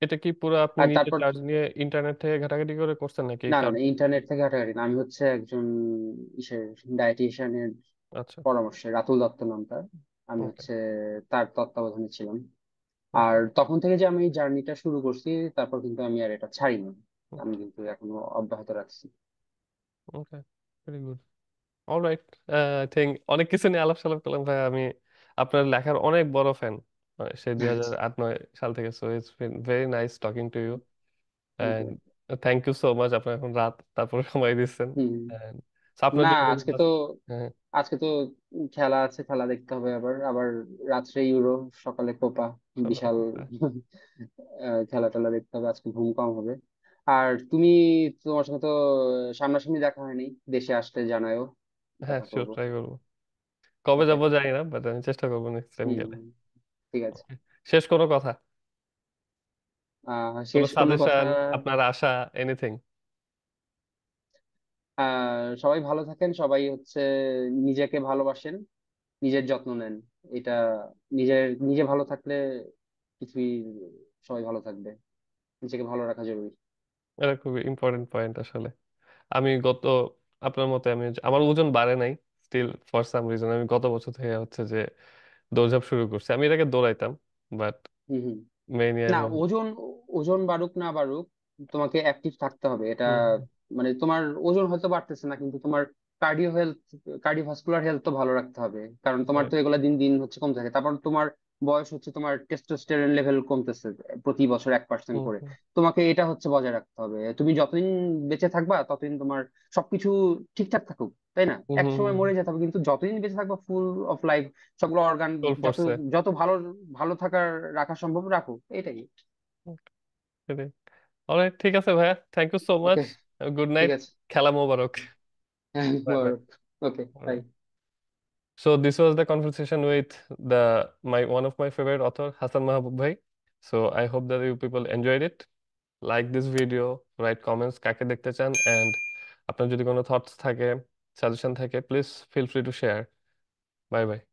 এটা কি পুরো আপনি আর নিজে তারপর, চার্জ নিয়ে ইন্টারনেট থেকে ঘাটাঘাটি করে করছেন, নাকি না না কার? না, ইন্টারনেট থেকে হাঁটাহাঁটি না, আমি হচ্ছে একজন ইসের ডায়েটিশিয়ানের আচ্ছা। পরামর্শে, রাতুল দত্ত নাম তার, আমি ওকে হচ্ছে তার তত্ত্বাবধানে ছিলাম। আর ওকে তখন থেকে যে আমি এই জার্নিটা শুরু করছি, তারপর কিন্তু আমি আর এটা ছাড়িনি, আমি কিন্তু এখনো অব্যাহত রাখছি। Okay, very good. Alright, I think অনেক কিছু নিয়ে আলাপ সালাপ করলাম ভাই। আমি আপনার লেখার অনেক বড় ফ্যান, সেই দুই হাজার আচ্ছা, আট নয় সাল থেকে। So it's been very nice talking to you, thank and you. Thank you so much. আপনার এখন রাত, তারপরে সময় দিচ্ছেন। হুম। আপনার না, জন্য কোনো আজকে তো আছে? হ্যাঁ। আজকে তো খেলা আছে, খেলা দেখতে হবে। আবার আবার রাত্রে ইউরো, সকালে কোপা, বিশাল খেলা টেলা দেখতে হবে। আজকে ঘুম কম হবে। আর তুমি, তোমার সাথে তো সামনাসামনি দেখা হয়নি, দেশে আসলে জানায়ও, হ্যাঁ, দেখা শিওর করব। ট্রাই করবো। কবে ওকে। যাবো জানি না, বাট আমি চেষ্টা করবো নেক্সট টাইম হুম, গেলে। ঠিক আছে। Okay. শেষ কোনো কথা, কোনো শেষ কোনো কথা। সাজেশন, আপনার আশা, এনিথিং? সবাই ভালো থাকেন, সবাই হচ্ছে নিজেকে ভালোবাসেন, নিজের যত্ন নেন। এটা নিজে ভালো থাকলে পৃথিবীর সবাই ভালো থাকবে। নিজেকে ভালো রাখা জরুরি। এটা খুবই ইম্পর্টেন্ট পয়েন্ট আসলে। আমি আপনার মতে আমি আমার ওজন বাড়ে নাই, স্টিল ফর সাম রিজন আমি গত বছর থেকে হচ্ছে যে দৌড়ঝাঁপ শুরু করছি। আমি এর আগে দৌড়াইতাম, বাট হুম হুম। মেইনলি না, আমি। ওজন ওজন বাড়ুক না বাড়ুক, তোমাকে অ্যাক্টিভ থাকতে হবে। এটা হুম মানে তোমার ওজন হয়তো বাড়তেছে না, কিন্তু তোমার কার্ডিও হেলথ, কার্ডিওভাস্কুলার হেলথ তো ভালো রাখতে হবে। কারণ তোমার রাইট। তো এগুলা দিন দিন হচ্ছে কমতে থাকে। তারপর তোমার বয়স হচ্ছে, তোমার টেস্টোস্টেরন লেভেল কমতেছে প্রতি বছর 1% হুম করে। হুম তোমাকে এটা হচ্ছে বজায় রাখতে হবে। তুমি যতদিন বেঁচে থাকবা ততদিন তোমার সবকিছু ঠিকঠাক থাকুক, তাই না? এক সময় মরে যেতে হবে, কিন্তু যতদিন বেঁচে থাকবা ফুল অফ লাইফ, সবগুলো অর্গান ফুল যত ফোর্সে। যত ভালো ভালো থাকার রাখা সম্ভব রাখো, এটাই। অলরাইট, ঠিক আছে ভাইয়া, thank you so much. Okay, good ঠিক নাইট। আছে। খেলা মোবারক। Bye bye. Okay, bye. So this was the conversation with the my one of my favorite author Hassan Mahbub bhai. So I hope that you people enjoyed it. Like this video, write comments কাকে দেখতে চান, and আপনার যদি কোনো thoughts থাকে, suggestion থাকে, please feel free to share. Bye bye.